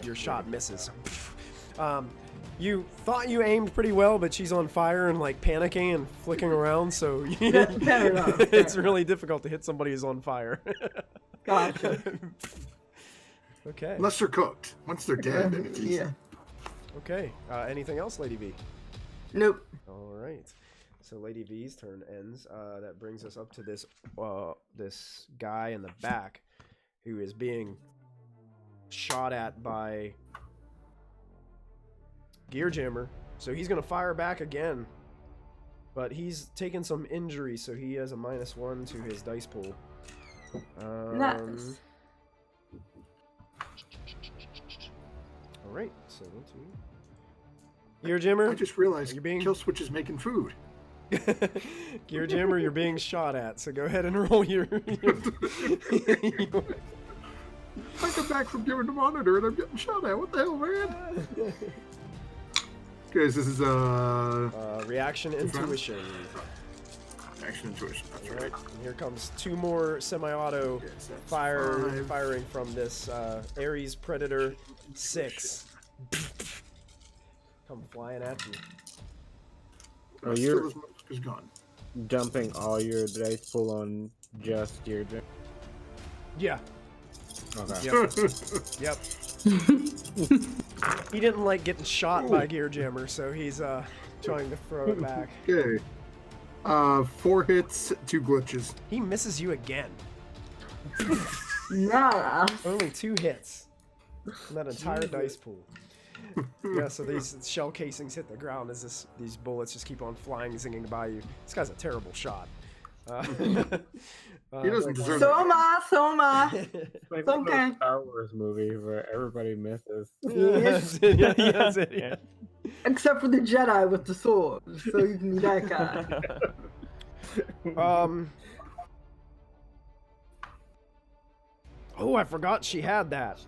Your shot misses. You thought you aimed pretty well, but she's on fire and like panicking and flicking around, so Fair enough, it's really difficult to hit somebody who's on fire. Gotcha. Okay. Unless they're cooked. Once they're dead, then it's easy. Yeah. Okay. Anything else, Lady V? Nope. All right. So Lady V's turn ends. That brings us up to this this guy in the back who is being shot at by Gear Jammer. So he's going to fire back again. But he's taken some injury, so he has a -1 to his dice pool. Nice. Alright, so 1, 2. Gear Jammer, I just realized you're being... Kill Switch is making food. Gear Jammer, you're being shot at, so go ahead and roll your... I come back from giving the monitor and I'm getting shot at. What the hell, man? Guys, this is reaction intuition. Action intuition. That's right. Alright, and here comes 2 more semi-auto Yes, that's firing from this Ares Predator 6. Come flying at you. Oh, you're is gone. dumping all your dice pool on just Gear Jammer? Yeah. Okay. Yep. He didn't like getting shot by Gear Jammer, so he's trying to throw it back. Okay. 4 hits, 2 glitches. He misses you again. Nah. Only 2 hits from that entire dice pool. Yeah, so these shell casings hit the ground as these bullets just keep on flying, zinging by you. This guy's a terrible shot. He doesn't deserve So that. am I. So am I. It's like It's one of okay. those Star Wars movies where everybody misses. That's it, yeah, that's it, yeah. Except for the Jedi with the sword. So you can be that guy. Oh, I forgot she had that.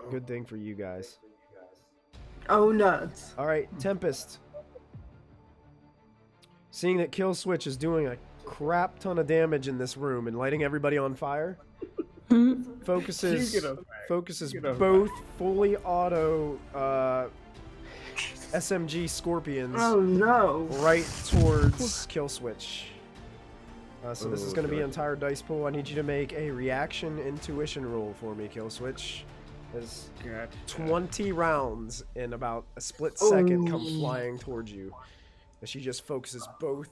Good thing for you guys. Oh, nuts. All right, Tempest. Seeing that Kill Switch is doing a crap ton of damage in this room and lighting everybody on fire, focuses both fully auto SMG Scorpions Oh, no. right towards Kill Switch. So this is going to be an entire dice pool. I need you to make a reaction intuition roll for me, Kill Switch. As 20 rounds in about a split second come flying towards you. As she just focuses both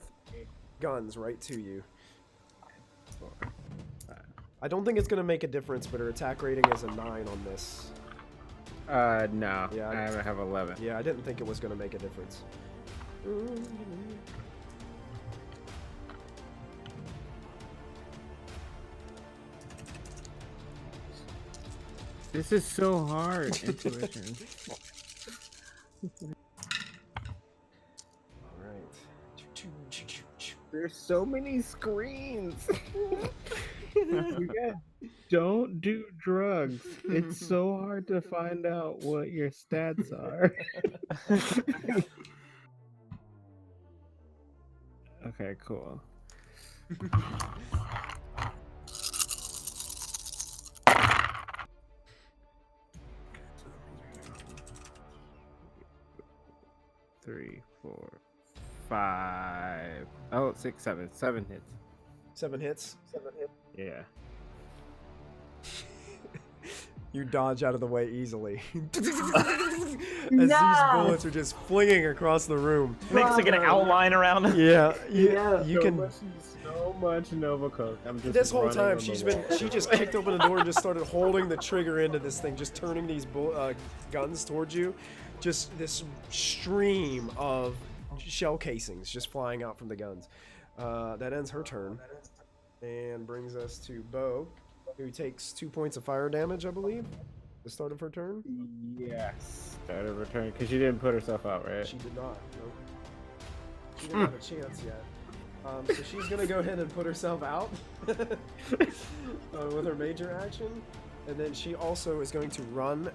guns right to you. I don't think it's going to make a difference, but her attack rating is a 9 on this. No. Yeah, I have 11. Yeah, I didn't think it was going to make a difference. This is so hard, intuition. There's so many screens. You guys don't do drugs. It's so hard to find out what your stats are. Okay, cool. Three, 4, 5. Oh, 6, 7. 7 hits. 7 hits. Yeah. You dodge out of the way easily. As No. these bullets are just flinging across the room. Makes like an outline around it. Yeah, Yeah. you can. So much Nova Coke. I'm just This whole running time on she the just kicked open the door and just started holding the trigger into this thing, just turning these guns towards you. Just this stream of shell casings just flying out from the guns. That ends her turn and brings us to Bo, who takes 2 points of fire damage, I believe, the start of her turn. Yes. Start of return, because she didn't put herself out, right? She did not. Nope. She didn't have a chance yet. So she's gonna go ahead and put herself out with her major action, and then she also is going to run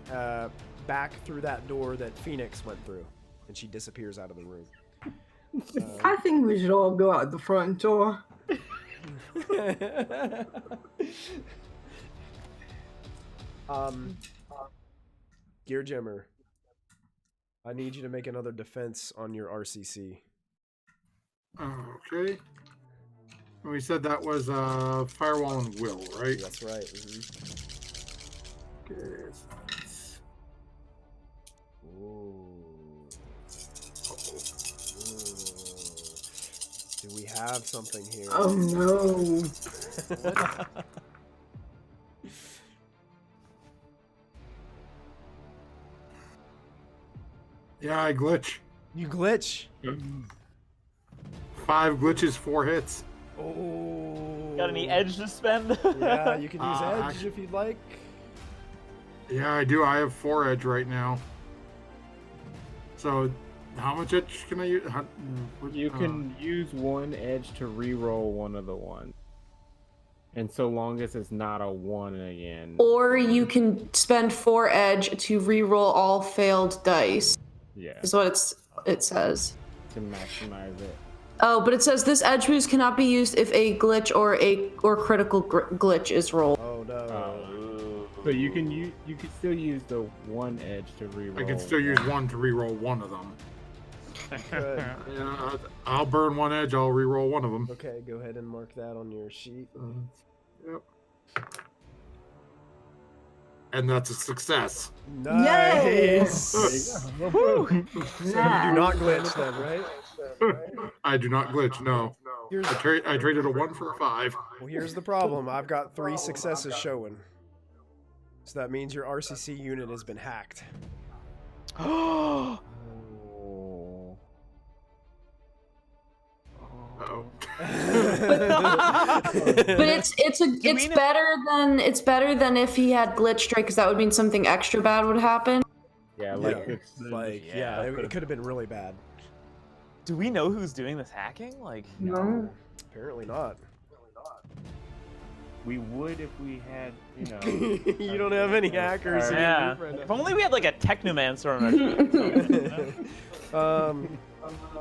back through that door that Phoenix went through, and she disappears out of the room. I think we should all go out the front door. Gear Gemmer, I need you to make another defense on your RCC. Okay. And we said that was Firewall and Will, right? That's right. Mm-hmm. Okay. Ooh. Do we have something here? Oh no. Yeah, I glitch. You glitch. 5 glitches, 4 hits. Oh. Got any edge to spend? Yeah, you can use edge actually- if you'd like. Yeah, I do. I have 4 edge right now. So, how much edge can I use? You can use 1 edge to re-roll one of the ones. And so long as it's not a 1 again. Or you can spend 4 edge to re-roll all failed dice. Yeah, Is what it says. to maximize it. Oh, but it says this edge boost cannot be used if a glitch or critical glitch is rolled. Oh no. So you can still use the 1 edge to re-roll. I can still use 1 to re-roll one of them. Good. Yeah, I'll burn 1 edge. I'll re-roll one of them. Okay, go ahead and mark that on your sheet. Yep. And that's a success. Nice. Woo! So you do not glitch then, right? I do not glitch. No. Here's, I traded a 1 for a 5. well, here's the problem. I've got 3 successes showing. So that means your RCC unit has been hacked. Oh. Uh-oh. But it's better than if he had glitched, right? Because that would mean something extra bad would happen. Yeah, Yeah, it could have been really bad. Do we know who's doing this hacking? Like, No. Apparently not. we would if we had, You don't have any hackers in your yeah. group right If now. only we had like a technomancer on our team.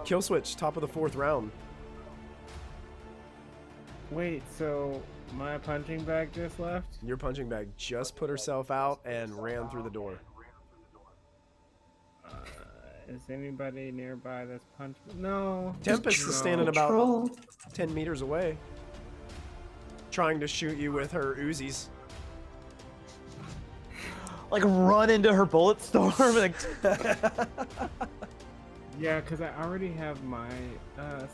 Kill switch, top of the 4th round. Wait, so my punching bag just left? Your punching bag just put herself out and ran through the door. Is anybody nearby that's punching? No. Tempest is standing about Troll. 10 meters away, trying to shoot you with her Uzis. Like run into her bullet storm. Like, Yeah, because I already have my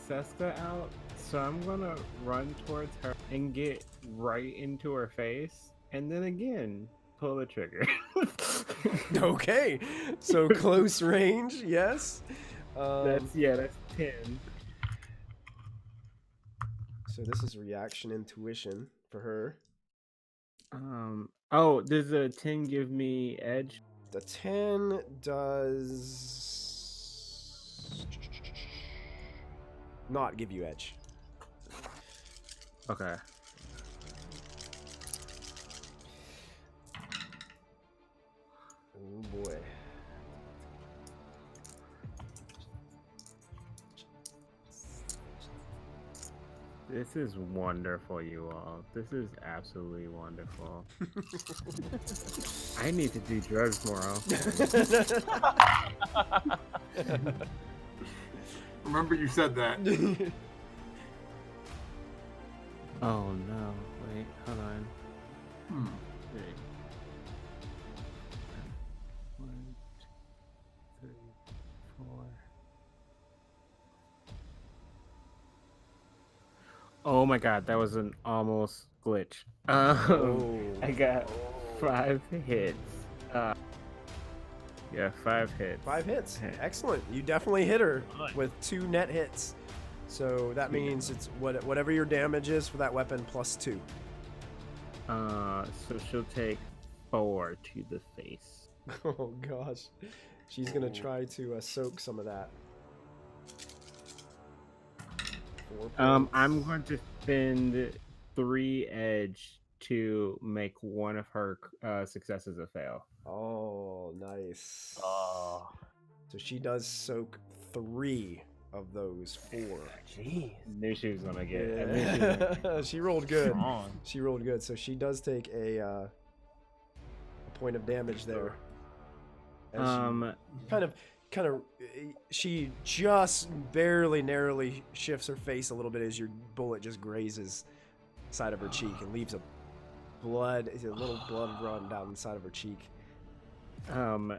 Seska out, so I'm gonna run towards her and get right into her face, and then again pull the trigger. Okay, so close range, yes. That's 10. So this is reaction intuition for her. Oh, does a 10 give me edge? The 10 does not give you edge. Okay. Oh boy. This is wonderful, you all. This is absolutely wonderful. I need to do drugs more often. Remember you said that. Oh no, wait, hold on. Hmm. Wait. 1, 2, 3, 4. Oh my god, that was an almost glitch. I got 5 hits. Yeah, 5 hits. 5 hits. Excellent. You definitely hit her with 2 net hits. So that means it's whatever your damage is for that weapon plus 2. So she'll take 4 to the face. Oh gosh. She's gonna try to soak some of that. 4 points. I'm going to spend 3 edge to make one of her successes a fail. Oh, nice. Oh, So she does soak 3 of those 4. jeez. Knew she was gonna get. I knew she was gonna Yeah. She rolled good. Strong. She rolled good. So she does take a point of damage there. As she kind of, she just barely, narrowly shifts her face a little bit as your bullet just grazes the side of her cheek and leaves a little blood run down the side of her cheek. my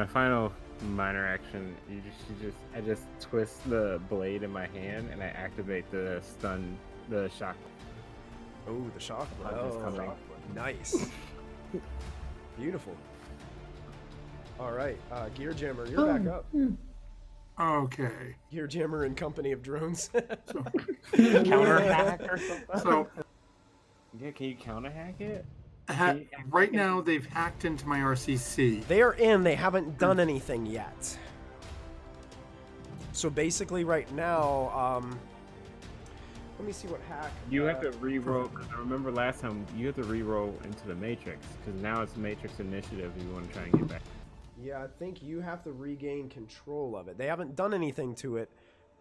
final minor action. I just twist the blade in my hand and I activate the shock. Oh, the shock blood. Just coming. Nice. Beautiful. All right, Gear Jammer, you're back up. Okay. Gear Jammer and company of drones. Counter hack or something. So Yeah, can you counter hack it? right now they've hacked into my RCC. They are in. They haven't done anything yet. So basically, right now, let me see what hack. You have to re-roll, because I remember last time you have to re-roll into the Matrix, because now it's Matrix Initiative if you want to try and get back. Yeah, I think you have to regain control of it. They haven't done anything to it,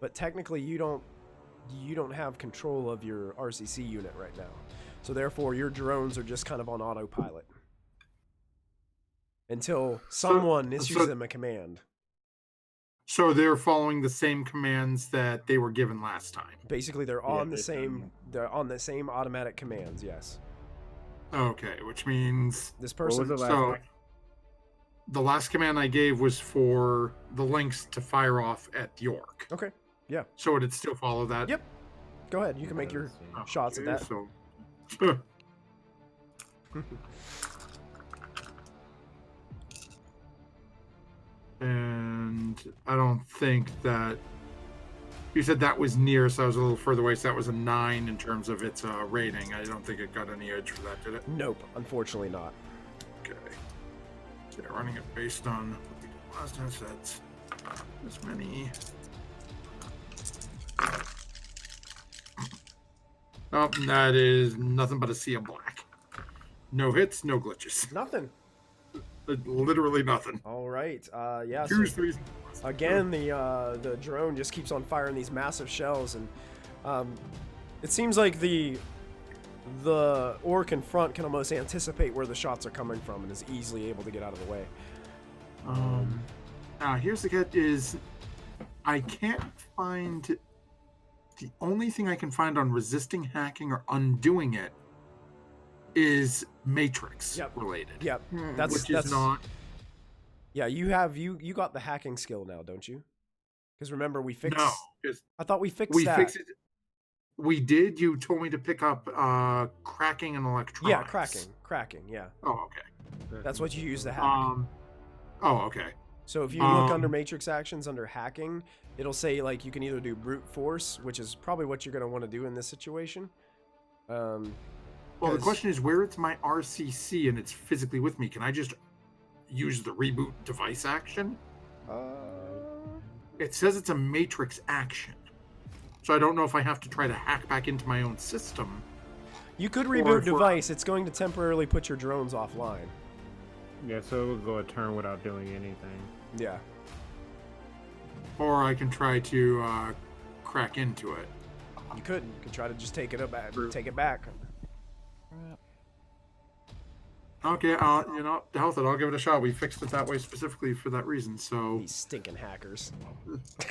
but technically you don't have control of your RCC unit right now. So therefore, your drones are just kind of on autopilot until someone issues them a command. So they're following the same commands that they were given last time. Basically, they're on the same automatic commands. Yes. Okay, which means This person. What was the last so one? the last command I gave was for the links to fire off at York. Okay. Yeah. So it'd still follow that. Yep. Go ahead. You can make your Okay, shots at that. So and I don't think that you said that was near, so I was a little further away. So that was a 9 in terms of its rating. I don't think it got any edge for that, did it? Nope. Unfortunately not. Okay. So running it based on what we did last time. So that's this many. Oh, that is nothing but a sea of black. No hits, no glitches. Nothing. Literally nothing. All right. Yeah. So Choose three. again, the drone just keeps on firing these massive shells, and it seems like the orc in front can almost anticipate where the shots are coming from and is easily able to get out of the way. Now here's the catch: is I can't find the only thing I can find on resisting hacking or undoing it is Matrix related. Yep. Which is not. Yeah, you got the hacking skill now, don't you? Because remember we fixed. No, 'cause I thought we fixed we that. fixed it. We did. You told me to pick up cracking and electronics. Yeah, cracking. Yeah, Oh, okay. that's what you use to hack. Oh, okay. So if you look under matrix actions under hacking, it'll say like you can either do brute force, which is probably what you're going to want to do in this situation. Well, the question is where it's my RCC and it's physically with me. Can I just use the reboot device action? It says it's a matrix action. So I don't know if I have to try to hack back into my own system. You could reboot device. It's going to temporarily put your drones offline. Yeah, so it will go a turn without doing anything. Yeah. Or I can try to crack into it. You could try to just take it back. Okay, you know, health it. I'll give it a shot. We fixed it that way specifically for that reason. So These stinking hackers.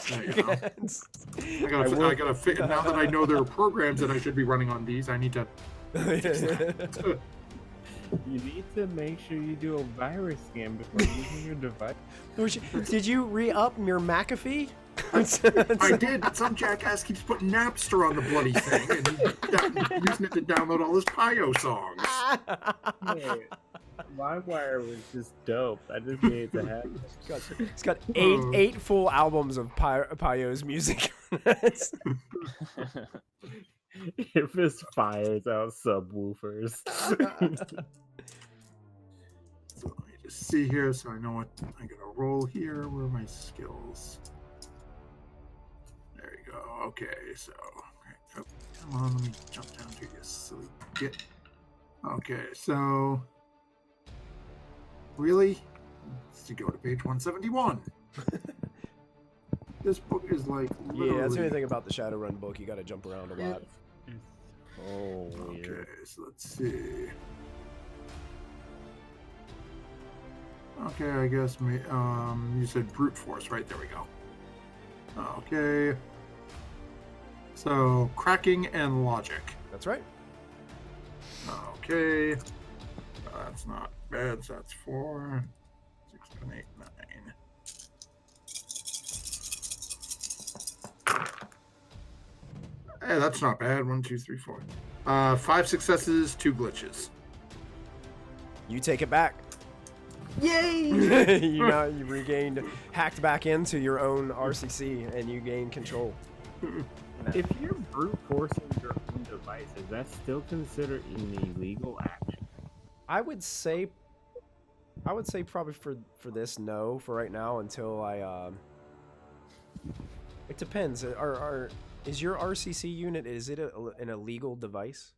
there you go. I gotta figure now that I know there are programs that I should be running on these. I need to. You need to make sure you do a virus scan before using your device. Did you re-up your McAfee? I did, but some jackass keeps putting Napster on the bloody thing and using it to download all his Pio songs. Hey, LimeWire was just dope. I just needed to have it. It's got eight full albums of Pio's music. If it fires out subwoofers. So let me just see here so I know what I gotta roll here. Where are my skills? There you go. okay, so oh, come on, let me jump down to you silly git. Okay, so really? Let's go to page 171. This book is like literally... Yeah, that's the only thing about the Shadowrun book. You got to jump around a lot. Oh, Okay, weird. so let's see. Okay, I guess you said brute force, right? There we go. Okay. So cracking and logic. That's right. Okay. That's not bad. So that's 4, 6, 7, 8, 9. Hey, that's not bad. 1, 2, 3, 4. 5 successes, 2 glitches. You take it back. Yay! you regained, hacked back into your own RCC, and you gain control. If you're brute forcing your own device, is that still considered an illegal action? I would say probably for this, no, for right now, until I it depends. Is your RCC unit, is it an illegal device?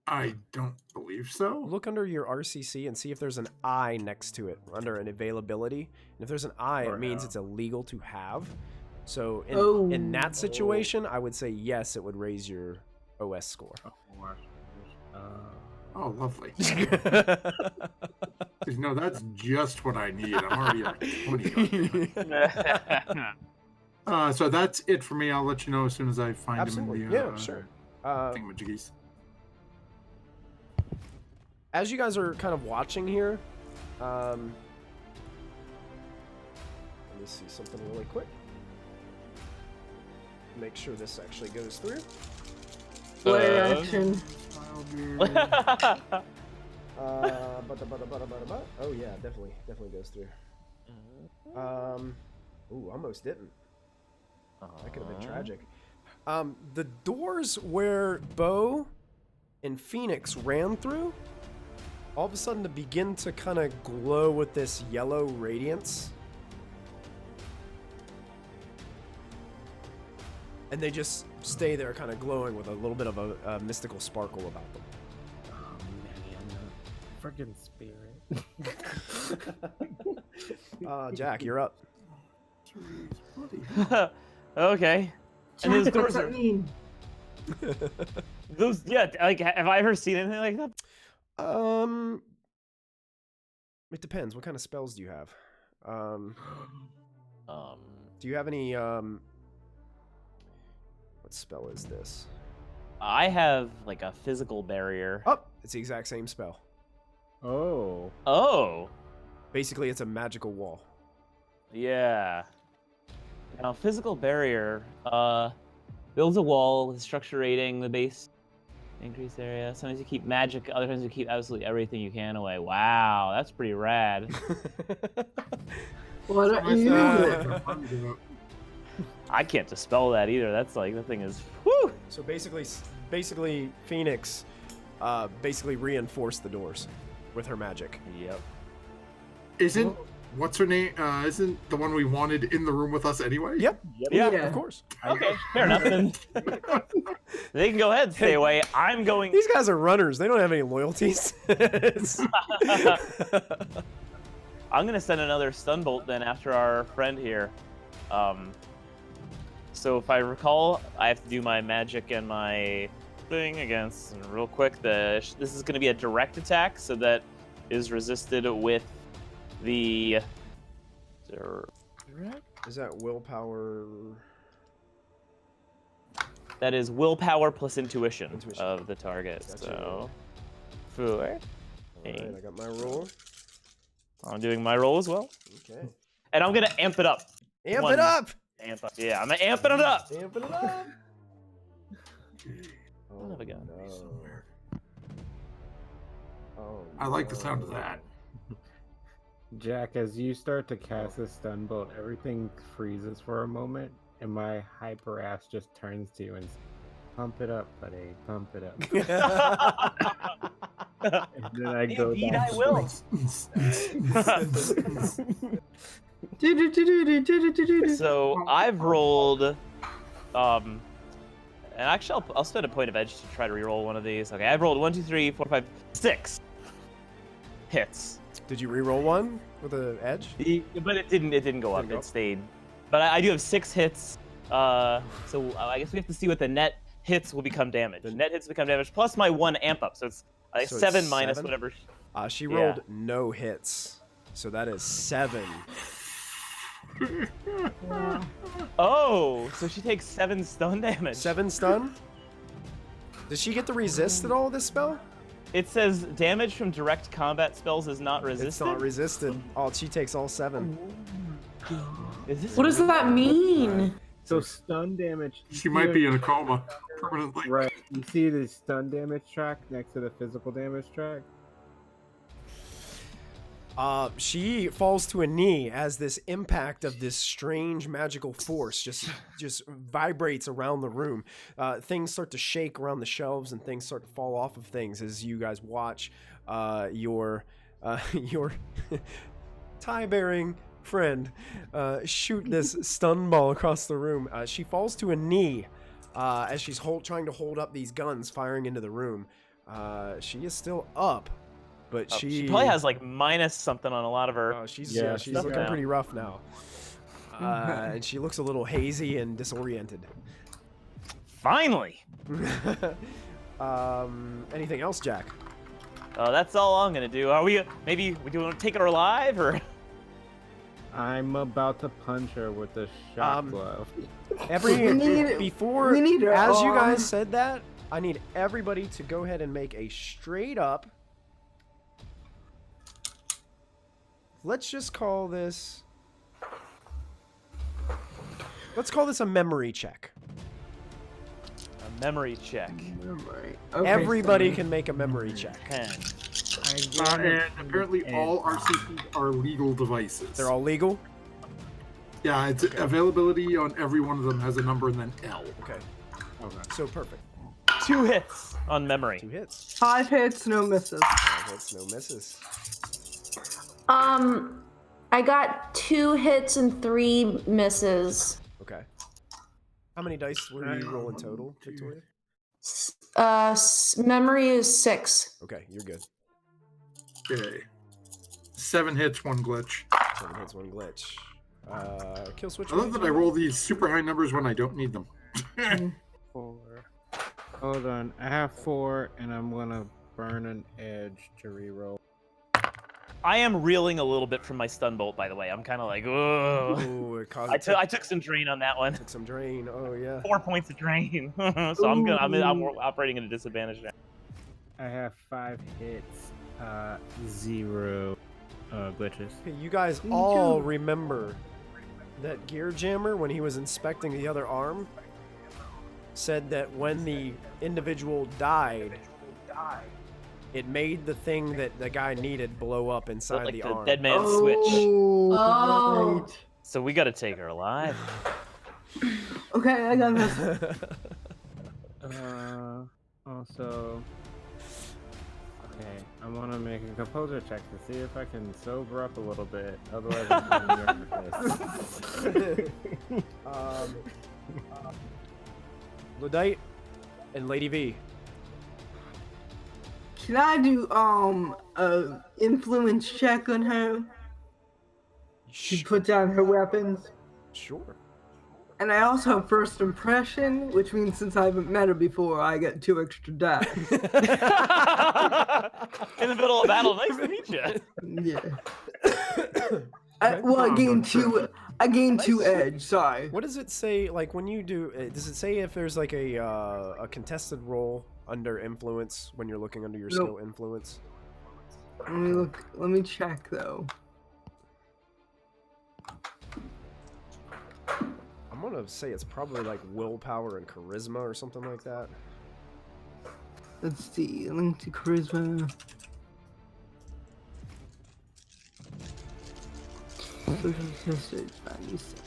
I don't believe so. Look under your RCC and see if there's an I next to it under an availability. And if there's an I, it means it's illegal to have. So in that situation, I would say yes, it would raise your OS score. Oh, lovely. No, that's just what I need. I'm already at 20. So that's it for me. I'll let you know as soon as I find Absolutely. him in the Yeah, sure. thingamajiggies. As you guys are kind of watching here, let me see something really quick. Make sure this actually goes through. Play action. Oh yeah, definitely goes through. Ooh, almost didn't. That could have been tragic. The doors where Bo and Phoenix ran through, all of a sudden to begin to kind of glow with this yellow radiance. And they just stay there kind of glowing with a little bit of a mystical sparkle about them. Oh man, freaking spirit. Jack, you're up. Okay. And those Jack, what's doors that are mean? those. Yeah, like have I ever seen anything like that? It depends. What kind of spells do you have? Um, Do you have any what spell is this? I have like a physical barrier. Oh, it's the exact same spell. Oh. Oh, Basically, it's a magical wall. yeah. Now, physical barrier builds a wall with structure rating, the base increased area. Sometimes you keep magic, other times you keep absolutely everything you can away. Wow, that's pretty rad. What are Nice, you? I can't dispel that either. That's like, that thing is, whew. So basically Phoenix basically reinforced the doors with her magic. Yep. Isn't what's her name? Isn't the one we wanted in the room with us anyway? Yep. Yeah. Of course. Okay, fair enough. Then they can go ahead and stay away. I'm going. These guys are runners. They don't have any loyalties. I'm gonna send another stun bolt then after our friend here. So if I recall, I have to do my magic and my thing against. And real quick, this is gonna be a direct attack, so that is resisted with the. Is that willpower? That is willpower plus intuition, Intuition. of the target. Gotcha. So 4. Alright, I got my roll. I'm doing my roll as well, Okay. and I'm gonna amp it up. Amp One. it up! Amp up. Yeah, I'm amping it up. Amp it up! Son of a gun. No. Oh, I like the sound of that. Jack, as you start to cast a stun bolt, everything freezes for a moment, and my hyper ass just turns to you and says, "Pump it up, buddy, pump it up." And then I go Indeed, down. I will. So I've rolled, and actually I'll spend a point of edge to try to reroll one of these. Okay, I've rolled 1, 2, 3, 4, 5, 6 hits. Did you re-roll one with an edge? But it didn't go up. It stayed. But I do have 6 hits. So I guess we have to see what the net hits will become damage. The net hits become damage plus my 1 amp up. So it's like So 7 it's minus 7? whatever. She rolled no hits, so that is 7. Oh, so she takes 7 stun damage. 7 stun? Does she get to resist at all, this spell? It says damage from direct combat spells is not resisted. It's not resisted. Oh, she takes all 7. Is this What does that mean? So stun damage. She might be in a coma permanently. Right. You see the stun damage track next to the physical damage track? She falls to a knee as this impact of this strange magical force just vibrates around the room. Things start to shake around the shelves and things start to fall off of things as you guys watch your tie-bearing friend shoot this stun ball across the room. She falls to a knee as she's trying to hold up these guns firing into the room. She is still up. But she probably has like minus something on a lot of her. She's looking now. pretty rough now. And she looks a little hazy and disoriented. Finally. Anything else, Jack? That's all I'm gonna do. Do you want to take her alive or? I'm about to punch her with the shot glove. As you guys said that, I need everybody to go ahead and make a straight up. Let's just call this. Let's call this a memory check. A memory check. Memory. Okay, Everybody can make a memory check. 10. And apparently all RCPs are legal devices. They're all legal? Yeah, it's availability on every one of them has a number and then L. Okay. So perfect. 2 hits on memory. 2 hits. 5 hits, no misses. 5 hits, no misses. I got 2 hits and 3 misses. Okay. How many dice were you rolling total, Victoria? Memory is 6. Okay, you're good. Okay. 7 hits, 1 glitch. 7 hits, 1 glitch. Kill switch. I love that I roll these super high numbers when I don't need them. 4. Hold on. I have 4, and I'm gonna burn an edge to reroll. I am reeling a little bit from my stun bolt, by the way. I'm kind of like, oh. Ooh, it caused I took some drain on that one. took some drain. Oh yeah. 4 points of drain. So I'm operating at a disadvantage now. I have 5 hits, 0 glitches. Okay, you guys all remember that Gear Jammer, when he was inspecting the other arm, said that when the individual died, it made the thing that the guy needed blow up inside like the the arm. dead man switch. Oh. Right. So we gotta take her alive. Okay, I got this. Also, okay, I want to make a composure check to see if I can sober up a little bit. Otherwise, I'm going to nervous. Ludite and Lady V. Can I do a influence check on her to put down her weapons? Sure. And I also have first impression, which means since I haven't met her before, I get 2 extra dice. In the middle of battle, nice to meet you. Yeah. I gain 2 edge. Sorry. What does it say? Like when you do, does it say if there's like a contested roll under influence when you're looking under your skill influence? Let me look. Let me check though. I'm gonna say it's probably like willpower and charisma or something like that. Let's see. Link to charisma. Social history, 97.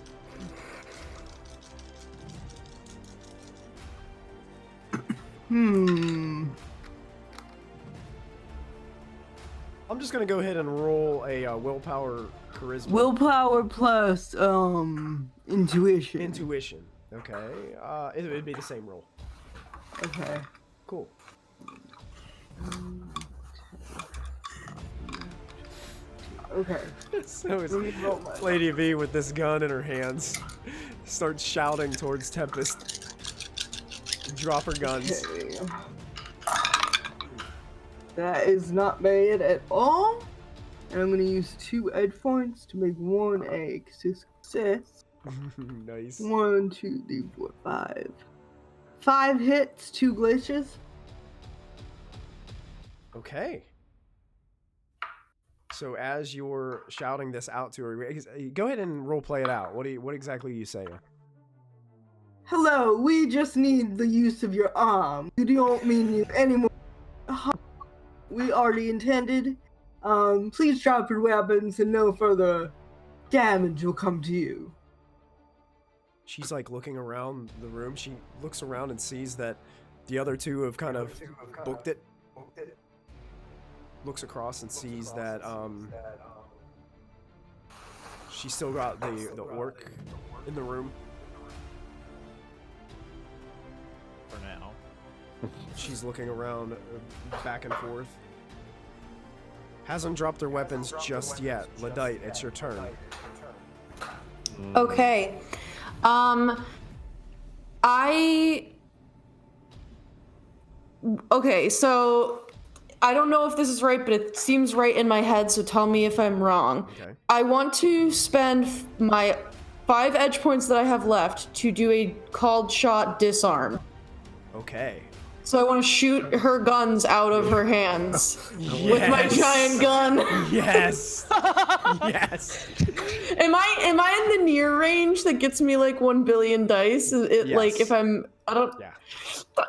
I'm just gonna go ahead and roll a willpower charisma. Willpower plus intuition. Intuition. Okay. It would be the same roll. Okay. Cool. Okay. So it's Lady V with this gun in her hands starts shouting towards Tempest. Drop her guns. Okay. That is not bad at all. And I'm going to use 2 edge points to make 1 a success. Nice. 1, 2, 3, 4, 5. 5 hits, 2 glitches. Okay. So as you're shouting this out to her, go ahead and roleplay it out. What exactly are you saying? Hello, we just need the use of your arm. We don't mean you anymore. We already intended. Please drop your weapons and no further damage will come to you. She's like looking around the room. She looks around and sees that the other two have kind of booked it. Looks across and sees that she's still got the orc in the room. For now. She's looking around back and forth. Hasn't dropped her weapons just yet. Ladite, it's your turn. Okay. Okay, so I don't know if this is right, but it seems right in my head, so tell me if I'm wrong. Okay. I want to spend my 5 edge points that I have left to do a called shot disarm. Okay. So I want to shoot her guns out of her hands with my giant gun. Yes. Yes. Am I in the near range that gets me like 1 billion dice? Yes. Like if I don't. Yeah.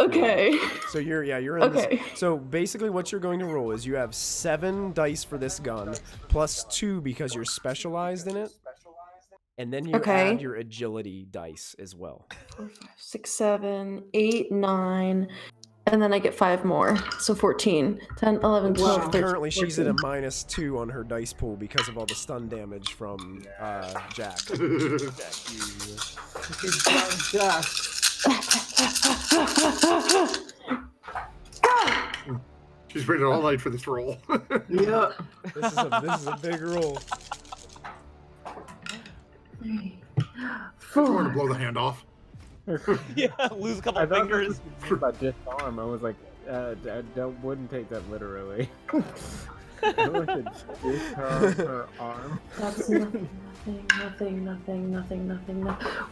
Okay. So you're in Okay. So basically what you're going to roll is you have 7 dice for this gun plus 2 because you're specialized in it. And then you add your agility dice as well. 4, 5, 6, 7, 8, 9. And then I get 5 more. So 14, 10, 11, 12, 13, Currently, 14. she's at a -2 on her dice pool because of all the stun damage from Jack. She's waited all night for this roll. Yeah. This is a big roll. 3, I want to 4. blow the hand off. Yeah, lose a couple I thought fingers. this was about disarm. I was like, wouldn't take that literally. I would disarm her arm. That's nothing.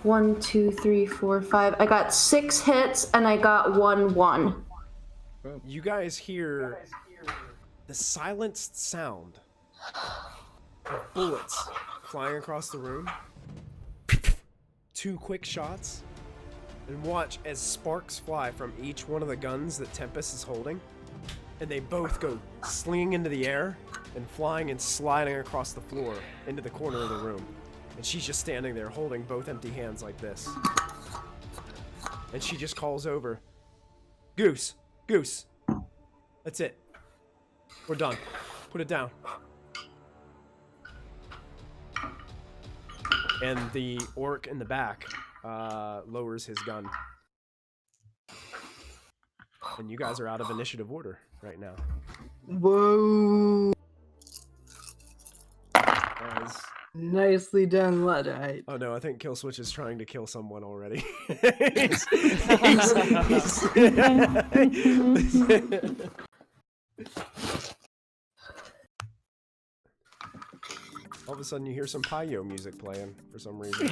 1, 2, 3, 4, 5. I got 6 hits and I got 1. You guys hear the silenced sound of bullets flying across the room. 2 quick shots. And watch as sparks fly from each one of the guns that Tempest is holding. And they both go slinging into the air and flying and sliding across the floor into the corner of the room. And she's just standing there holding both empty hands like this. And she just calls over, Goose, that's it. We're done. Put it down. And the orc in the back lowers his gun. And you guys are out of initiative order right now. Whoa. As... Nicely done, Luddite. Oh no, I think Killswitch is trying to kill someone already. All of a sudden you hear some Payo music playing for some reason.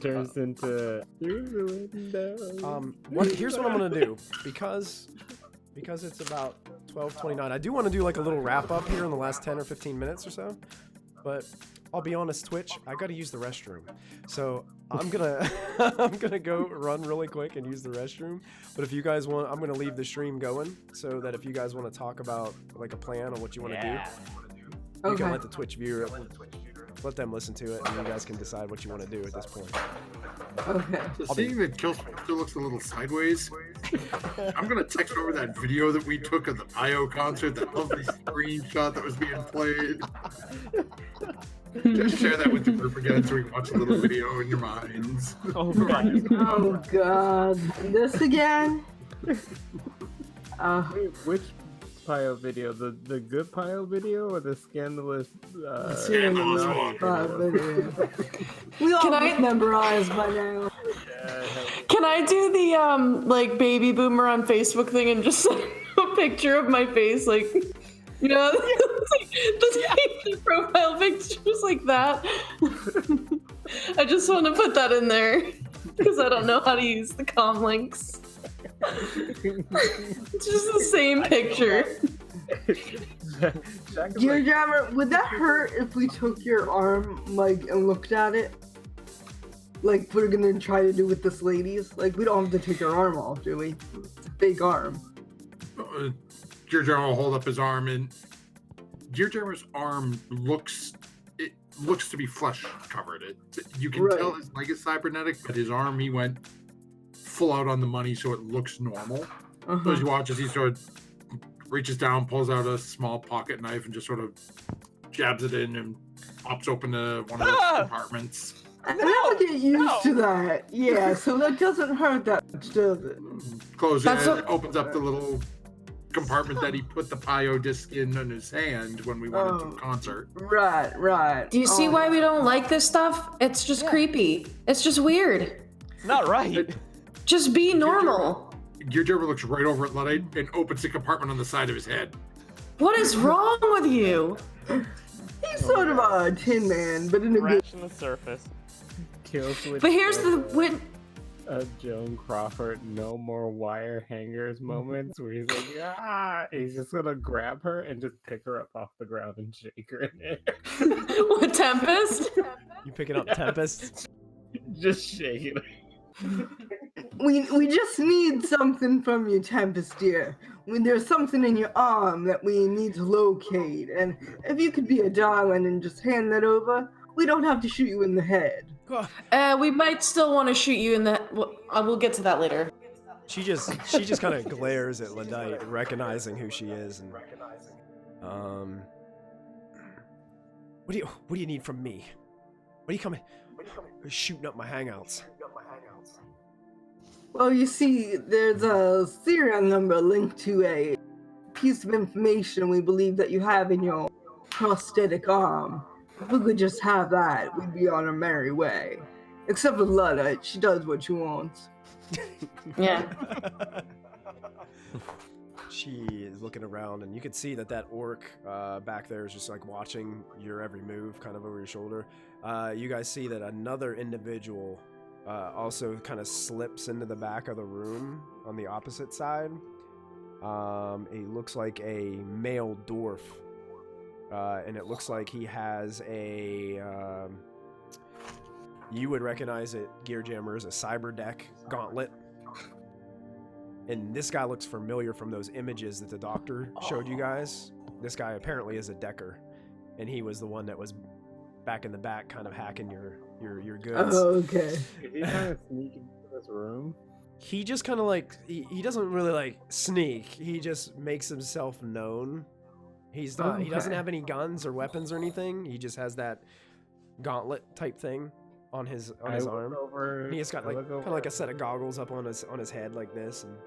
Turns into here's what I'm gonna do. Because it's about 12:29, I do want to do like a little wrap up here in the last 10 or 15 minutes or so. But I'll be honest, Twitch, I gotta use the restroom. So I'm gonna go run really quick and use the restroom. But if you guys want, I'm gonna leave the stream going so that if you guys want to talk about like a plan on what you want to do, you can let the Twitch viewer, let them listen to it, and you guys can decide what you want to do at this point. Okay. So seeing that Kill still looks a little sideways, I'm gonna text over that video that we took of the Pio concert, that lovely screenshot that was being played. Just share that with the group again so we can watch a little video in your minds. Oh god. Oh god, this again? Wait, which Pio video? The good Pio video or the scandalous? Scandalous video. We all Can I- memorized by now. Can I do the like baby boomer on Facebook thing and just send a picture of my face, like, you know, the profile pictures like that? I just want to put that in there because I don't know how to use the comm links. It's just the same picture. Gear Jammer, would that hurt if we took your arm, like, and looked at it? Like we're gonna try to do with this lady's? Like, we don't have to take her arm off, do we? It's a big arm. Gear Jammer will hold up his arm, and Gear Jammer's arm looks to be flesh covered. You can tell his leg is cybernetic, but his arm, he went full out on the money, so it looks normal. So as you watch, as he sort of reaches down, pulls out a small pocket knife, and just sort of jabs it in and pops open one of the compartments. I never get used to that. Yeah, so that doesn't hurt that much, does it? Closes it, opens up the little compartment that he put the Pio disc in his hand when we went to the concert. Right. Do you see why we don't like this stuff? It's just creepy. It's just weird. It's not right. Just be normal. Gear Jammer looks right over at Luddite and opens the compartment on the side of his head. What is wrong with you? He's sort of a tin man, but in a good... Scratching the surface. Kill switch. But here's the Joan Crawford, no more wire hangers moments where he's like, he's just gonna grab her and just pick her up off the ground and shake her in air. what, Tempest? You picking up Tempest? Just shaking her. We just need something from you, Tempest dear. When there's something in your arm that we need to locate, and if you could be a darling and just hand that over, we don't have to shoot you in the head. We might still want to shoot you in the. We'll get to that later. She just kind of glares at Luddite, recognizing who she is, and what do you need from me? What are you coming? Shooting up my hangouts. Well, you see, there's a serial number linked to a piece of information we believe that you have in your prosthetic arm. If we could just have that, we'd be on our merry way. Except for Luddite, she does what she wants. Yeah. She is looking around, and you can see that orc back there is just like watching your every move, kind of over your shoulder. You guys see that another individual also kind of slips into the back of the room on the opposite side. It looks like a male dwarf. And it looks like he has a, you would recognize it, Gear Jammer, as a cyber deck gauntlet. And this guy looks familiar from those images that the doctor showed you guys. This guy apparently is a decker, and he was the one that was back in the back kind of hacking your goods. Oh, okay. Is he trying to sneak into this room? He just kind of like, he doesn't really like sneak. He just makes himself known. He's not. He doesn't have any guns or weapons or anything. He just has that gauntlet type thing on his arm. And he's got like kind of like a set of goggles up on his head like this. And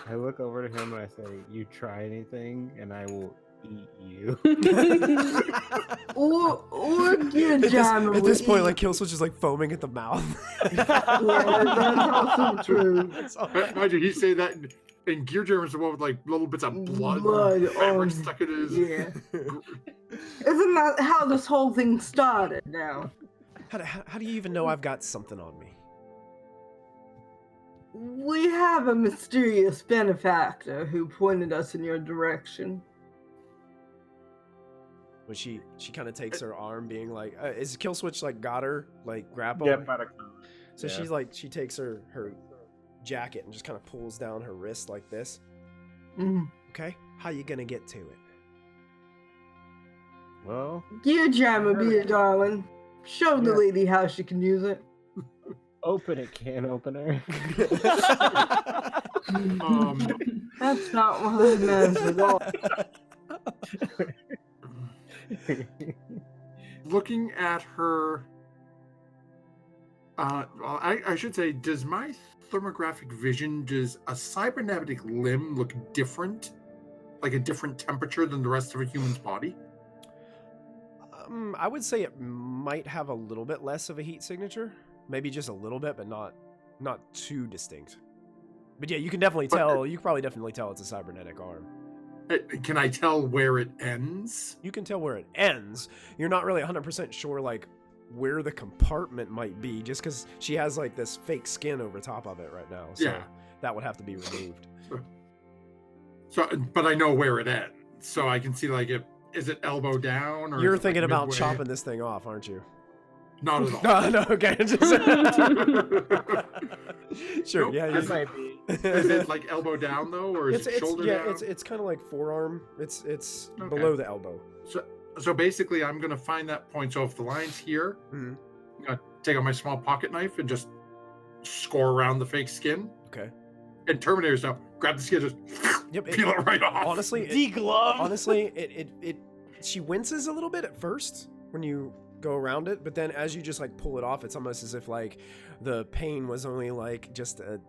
I look over to him and I say, "You try anything, and I will eat you." or Gear Jammer. At this point, like Killswitch is like foaming at the mouth. Yeah, that's also true. Imagine he say that. And Gear Jammer's the one with like little bits of blood stuck in his. Yeah. Isn't that how this whole thing started now? How do you even know I've got something on me? We have a mysterious benefactor who pointed us in your direction. When she kind of takes her arm, being like, is Killswitch like got her like grappled? Yeah, about a So she's like, she takes her jacket and just kind of pulls down her wrist like this. Okay, how you gonna get to it? Well, Gear Jammer, be a darling. Show the lady how she can use it. open it, can opener. That's not what I meant at all. Looking at her, well, I should say, does my thermographic vision, does a cybernetic limb look different, like a different temperature than the rest of a human's body? I would say it might have a little bit less of a heat signature, maybe just a little bit, but not too distinct. But yeah, you can definitely tell. You can probably definitely tell it's a cybernetic arm. Can I tell where it ends? You can tell where it ends. You're not really 100% sure, like, where the compartment might be, just because she has, like, this fake skin over top of it right now. So Yeah. that would have to be removed. So, but I know where it ends, so I can see, like, is it elbow down? Or You're is it, thinking like, about midway? chopping this thing off, aren't you? Not at all. No, okay. Sure, Nope. yeah. That might be. Is it like elbow down though, or is it shoulder down? It's kind of like forearm. It's Okay. below the elbow. So basically, I'm gonna find that point. So if the line's here, Mhm. I'm gonna take out my small pocket knife and just score around the fake skin. Okay. And Terminator style, grab the skin, just Yep. peel it right off. Honestly, Deglove. honestly, she winces a little bit at first when you go around it, but then as you just like pull it off, it's almost as if like the pain was only like just a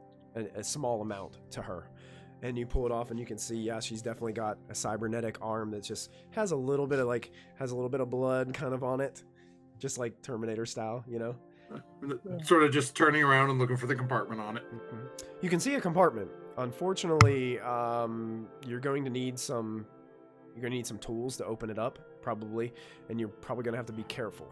small amount to her. And you pull it off and you can see, yeah, she's definitely got a cybernetic arm that just has a little bit of blood kind of on it, just like Terminator style, you know. Sort of just turning around and looking for the compartment on it. You can see a compartment. Unfortunately, you're going to need some tools to open it up, probably, and you're probably going to have to be careful.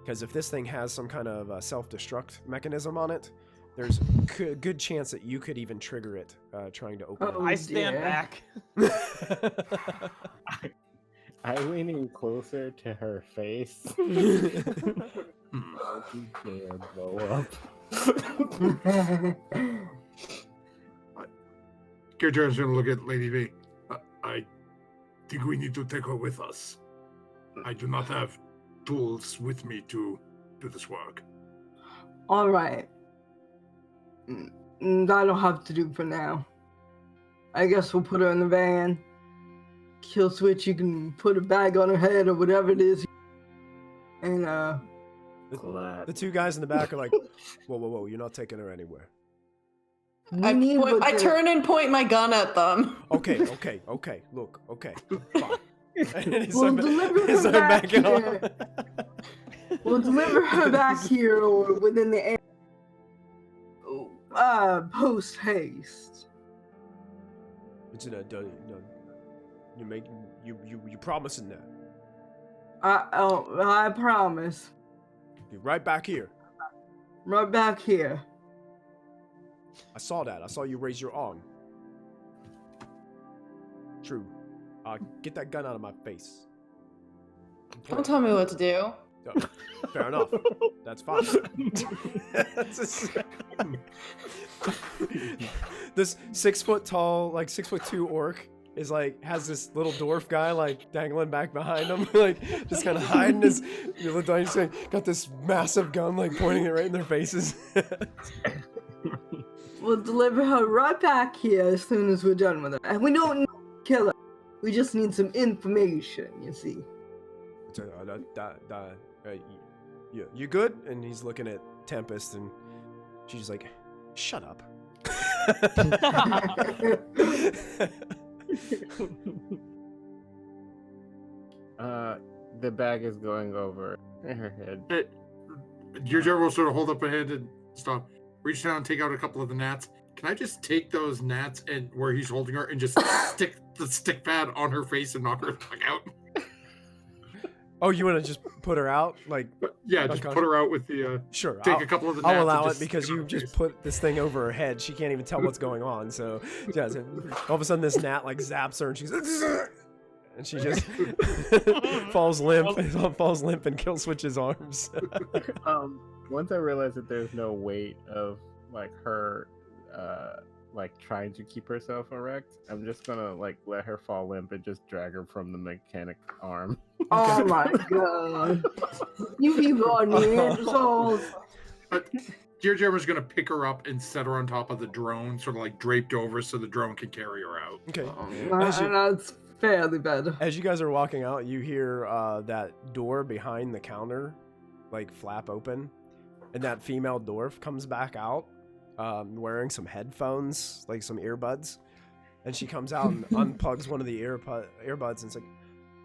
Because if this thing has some kind of self-destruct mechanism on it, there's a good chance that you could even trigger it trying to open Oh, I stand dear. back. it. I'm leaning closer to her face. Hmm. You can blow up. Kira's gonna look at Lady V. I think we need to take her with us. I do not have tools with me to do this work. All right. That'll have to do for now. I guess we'll put her in the van. Kill switch, you can put a bag on her head or whatever it is. And The two guys in the back are like, whoa, you're not taking her anywhere. I turn and point my gun at them. Okay, look, okay, fine. And he's We'll like- deliver he's her like back backing off. here. We'll deliver her back here or within the air. Post haste. It's in a, you making you promising that? I promise. Be right back here. Right back here. I saw that. I saw you raise your arm. True. Get that gun out of my face. Don't tell me what to do. Oh, fair enough. That's fine. This 6 foot tall, like 6'2" orc is like has this little dwarf guy like dangling back behind him, like just kind of hiding his. You look down, he's like, got this massive gun like pointing it right in their faces. We'll deliver her right back here as soon as we're done with her. And we don't need to kill her. We just need some information, you see. You good? And he's looking at Tempest, and she's like, "Shut up." The bag is going over her head. Your will sort of hold up a hand and stop. Reach down and take out a couple of the gnats. Can I just take those gnats and where he's holding her and just stick the stick pad on her face and knock her back out? Oh, you want to just put her out? Like, Yeah, just put her out with the. sure. Take a couple of the gnats. I'll and allow just it because stick on you her just face. put this thing over her head. She can't even tell what's going on. So, yeah, all of a sudden this gnat like zaps her, and she's and she just falls limp and kill switches arms. Once I realize that there's no weight of like her like trying to keep herself erect, I'm just gonna like let her fall limp and just drag her from the mechanic arm. Oh my god. You people are Neanderthals. Gearjammer's gonna pick her up and set her on top of the drone, sort of like draped over so the drone can carry her out. Okay. That's fairly better. As you guys are walking out, you hear that door behind the counter, like, flap open, and that female dwarf comes back out, wearing some headphones, like some earbuds, and she comes out and unplugs one of the earbuds and it's like,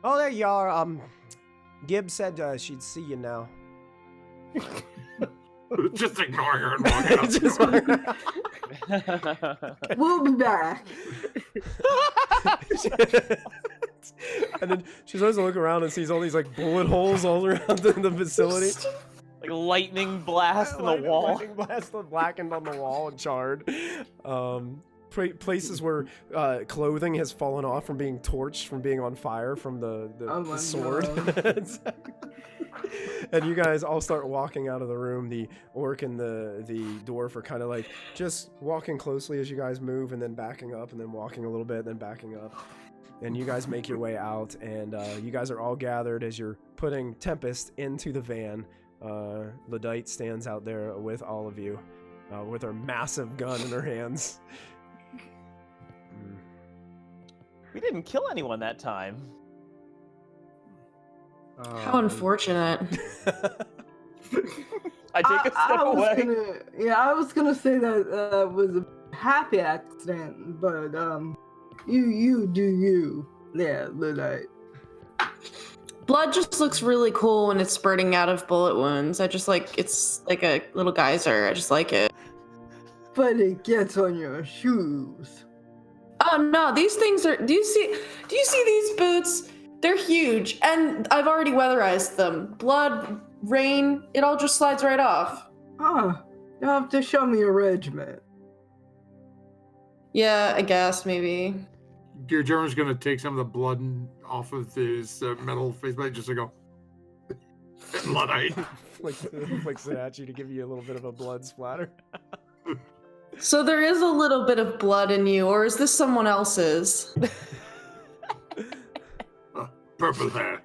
"Oh, there you are. Gib said she'd see you now." Just ignore her and walk out. Just We'll be back. And then she starts to look around and sees all these like bullet holes all around the facility. Like lightning blast in the wall. Lightning blast blackened on the wall and charred. Places where clothing has fallen off from being torched, from being on fire from the sword. And you guys all start walking out of the room. The orc and the dwarf are kind of like just walking closely as you guys move, and then backing up, and then walking a little bit, then backing up. And you guys make your way out, and you guys are all gathered as you're putting Tempest into the van. Ludite stands out there with all of you, with her massive gun in her hands. We didn't kill anyone that time. How unfortunate. I take a step away. I was gonna say that was a happy accident, but you do you. Yeah, Ludite. Blood just looks really cool when it's spurting out of bullet wounds. I just like, it's like a little geyser. I just like it. But it gets on your shoes. Oh no, these things are, do you see these boots? They're huge, and I've already weatherized them. Blood, rain, it all just slides right off. You'll have to show me a regiment. Yeah, I guess, maybe. Gearjammer's gonna take some of the blood off of his metal faceplate just to go. Bloodite. Flicks it at you to give you a little bit of a blood splatter. So there is a little bit of blood in you, or is this someone else's? Purple hair.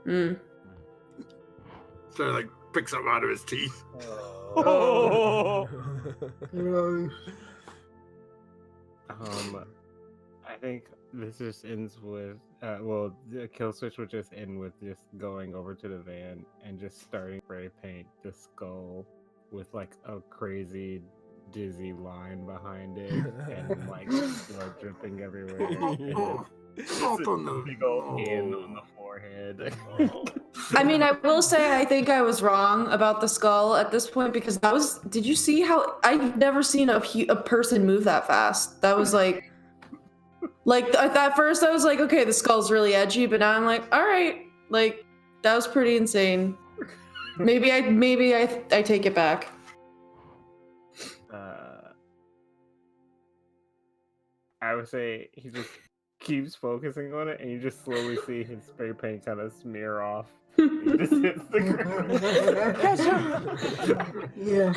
Mm. So like picks up out of his teeth. Oh. I think this just ends with the kill switch would just end with just going over to the van and just starting to spray paint the skull with like a crazy dizzy line behind it and like blood dripping everywhere. Salt on the Big old hand on the forehead. I mean, I will say I think I was wrong about the skull at this point, because that was, did you see how, I've never seen a person move that fast. That was like at first I was like, okay, the skull's really edgy, but now I'm like, all right, like that was pretty insane. Maybe I take it back. I would say he just keeps focusing on it, and you just slowly see his spray paint kind of smear off. He just hits the ground. Yeah.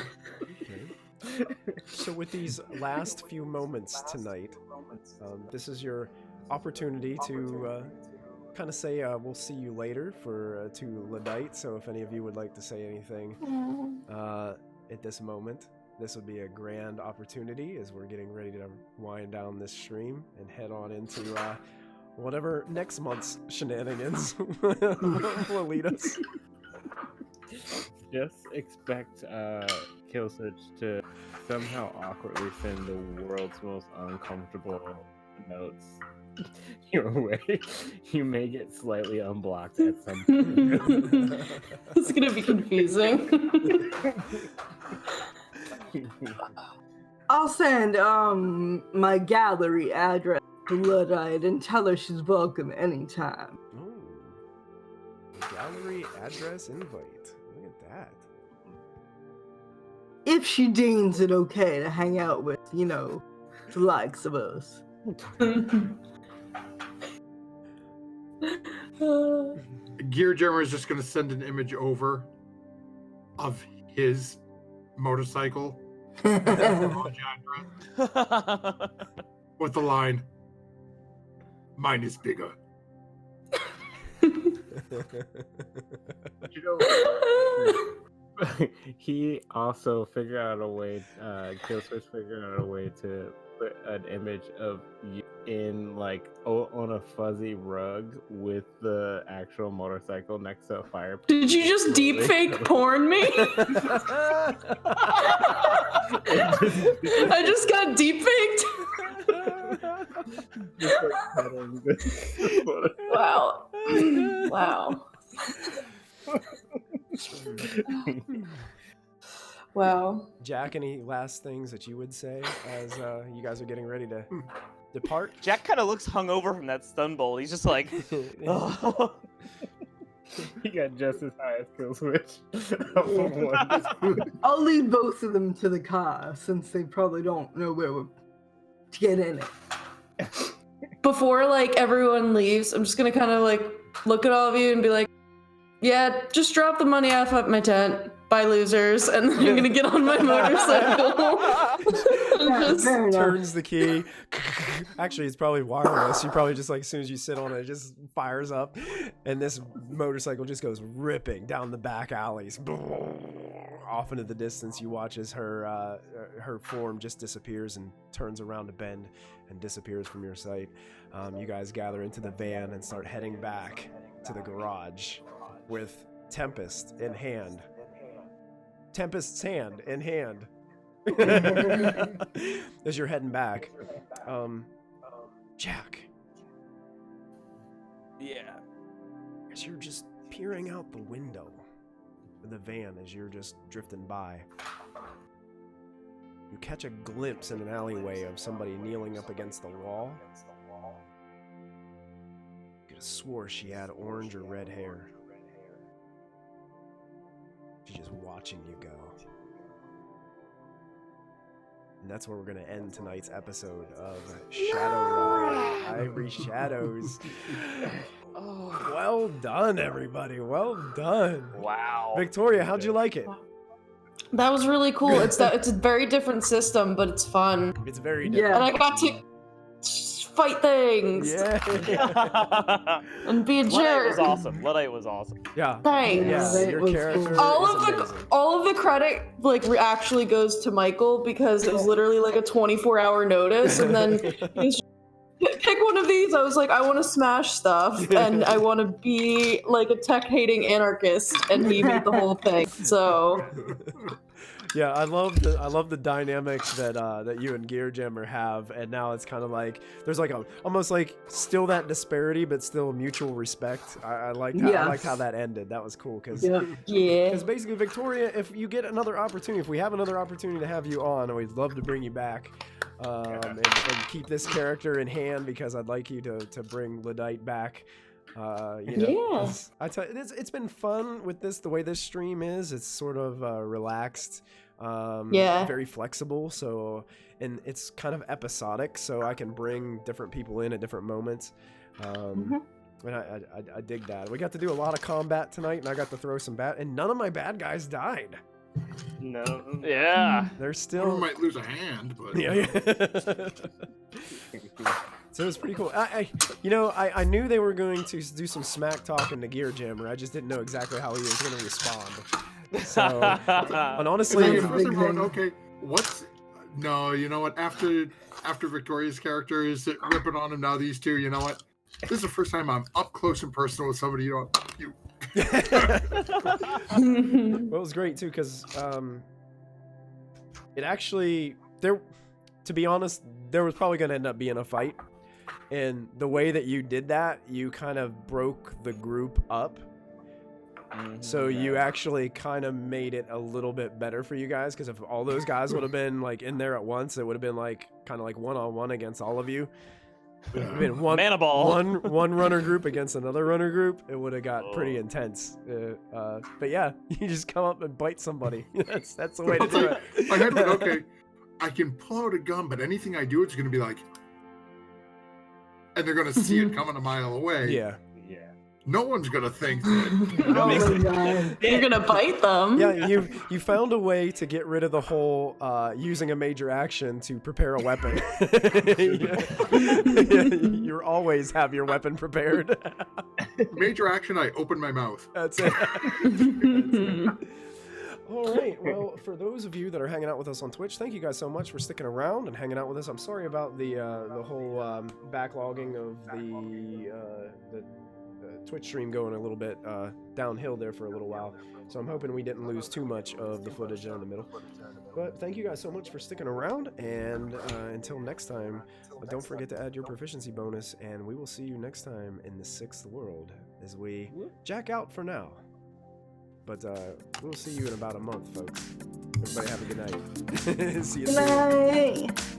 So with these last few moments tonight, this is your opportunity to kind of say we'll see you later to Ludite. So if any of you would like to say anything at this moment, this would be a grand opportunity as we're getting ready to wind down this stream and head on into whatever next month's shenanigans will lead us. Just expect Killswitch to somehow awkwardly send the world's most uncomfortable notes your way. You may get slightly unblocked at some point. It's gonna be confusing. I'll send my gallery address to Ludite and tell her she's welcome anytime. Oh, gallery address invite. Look at that. If she deems it okay to hang out with, the likes of us. Gearjammer is just gonna send an image over of his motorcycle with the line, "Mine is bigger." He also figured out a way. Killswitch figured out a way to put an image of you in like on a fuzzy rug with the actual motorcycle next to a fire. Did you just deep fake porn me? I just got deep faked. Wow. Wow. Wow. Jack, any last things that you would say as you guys are getting ready to depart? Jack kind of looks hungover from that stun bolt. He's just like, oh. He got just as high as Killswitch. I'll lead both of them to the car since they probably don't know where to get in it. Before like everyone leaves, I'm just gonna kind of like look at all of you and be like, yeah, just drop the money off at my tent. Bye, losers. And then I'm gonna get on my motorcycle. Yeah, fair enough. Turns the key. Actually, it's probably wireless. You probably just like as soon as you sit on it, it just fires up, and this motorcycle just goes ripping down the back alleys. Off into the distance, you watch as her form just disappears and turns around a bend and disappears from your sight. You guys gather into the van and start heading back to the garage with Tempest in hand. Tempest's hand in hand. As you're heading back. Jack. Yeah. As you're just peering out the window of the van as you're just drifting by, you catch a glimpse in an alleyway of somebody kneeling up against the wall. You could have swore she had orange or red hair. She's just watching you go. And that's where we're going to end tonight's episode of Shadowrun. Ivory Shadows. Oh, well done, everybody. Well done. Wow. Victoria, how'd you like it? That was really cool. It's a very different system, but it's fun. It's very different. And I got to fight things Yeah. and be a Luddite jerk. was awesome. Luddite was awesome. Yeah. Thanks. Yeah, that your was character cool. All of the credit actually goes to Michael because it was literally like a 24-hour notice, and then he's pick one of these. I was like, I want to smash stuff and I want to be like a tech-hating anarchist, and he beat the whole thing. So Yeah, I love the dynamic that you and Gear Jammer have, and now it's kind of like there's like almost like still that disparity, but still mutual respect. I liked how that ended. That was cool because yeah. basically Victoria, if you get another opportunity, if we have another opportunity to have you on, we'd love to bring you back and keep this character in hand because I'd like you to bring Luddite back. Yeah. I tell you, it's been fun with this. The way this stream is, it's sort of relaxed, very flexible. So, and it's kind of episodic, so I can bring different people in at different moments. And I dig that. We got to do a lot of combat tonight, and I got to throw some and none of my bad guys died. No. Yeah. They're One still. might lose a hand, but Yeah. So it was pretty cool. I knew they were going to do some smack talking to Gear Jammer. I just didn't know exactly how he was going to respond. So, and honestly, okay, no, you know what? After Victoria's character is ripping on him, now these two, you know what? This is the first time I'm up close and personal with somebody. You know, Well, it was great too because it actually to be honest, there was probably going to end up being a fight. And the way that you did that, you kind of broke the group up. So you actually kind of made it a little bit better for you guys, because if all those guys would have been like in there at once, it would have been like kind of like one-on-one against all of you. It would have been one runner group against another runner group. It would have got pretty intense. But yeah, you just come up and bite somebody. That's the way to do it. I had to, okay, I can pull out a gun, but anything I do, it's going to be like, and they're going to see it coming a mile away. Yeah. No one's going to think that. You're gonna bite them. Yeah, you found a way to get rid of the whole using a major action to prepare a weapon. You always have your weapon prepared. Major action, I open my mouth. That's it. All right. Well, for those of you that are hanging out with us on Twitch, thank you guys so much for sticking around and hanging out with us. I'm sorry about the whole backlogging of the Twitch stream going a little bit downhill there for a little while. So I'm hoping we didn't lose too much of the footage in the middle. But thank you guys so much for sticking around, and until next time, don't forget to add your proficiency bonus, and we will see you next time in the 6th world as we jack out for now. But we'll see you in about a month, folks. Everybody have a good night. See you soon. Good night.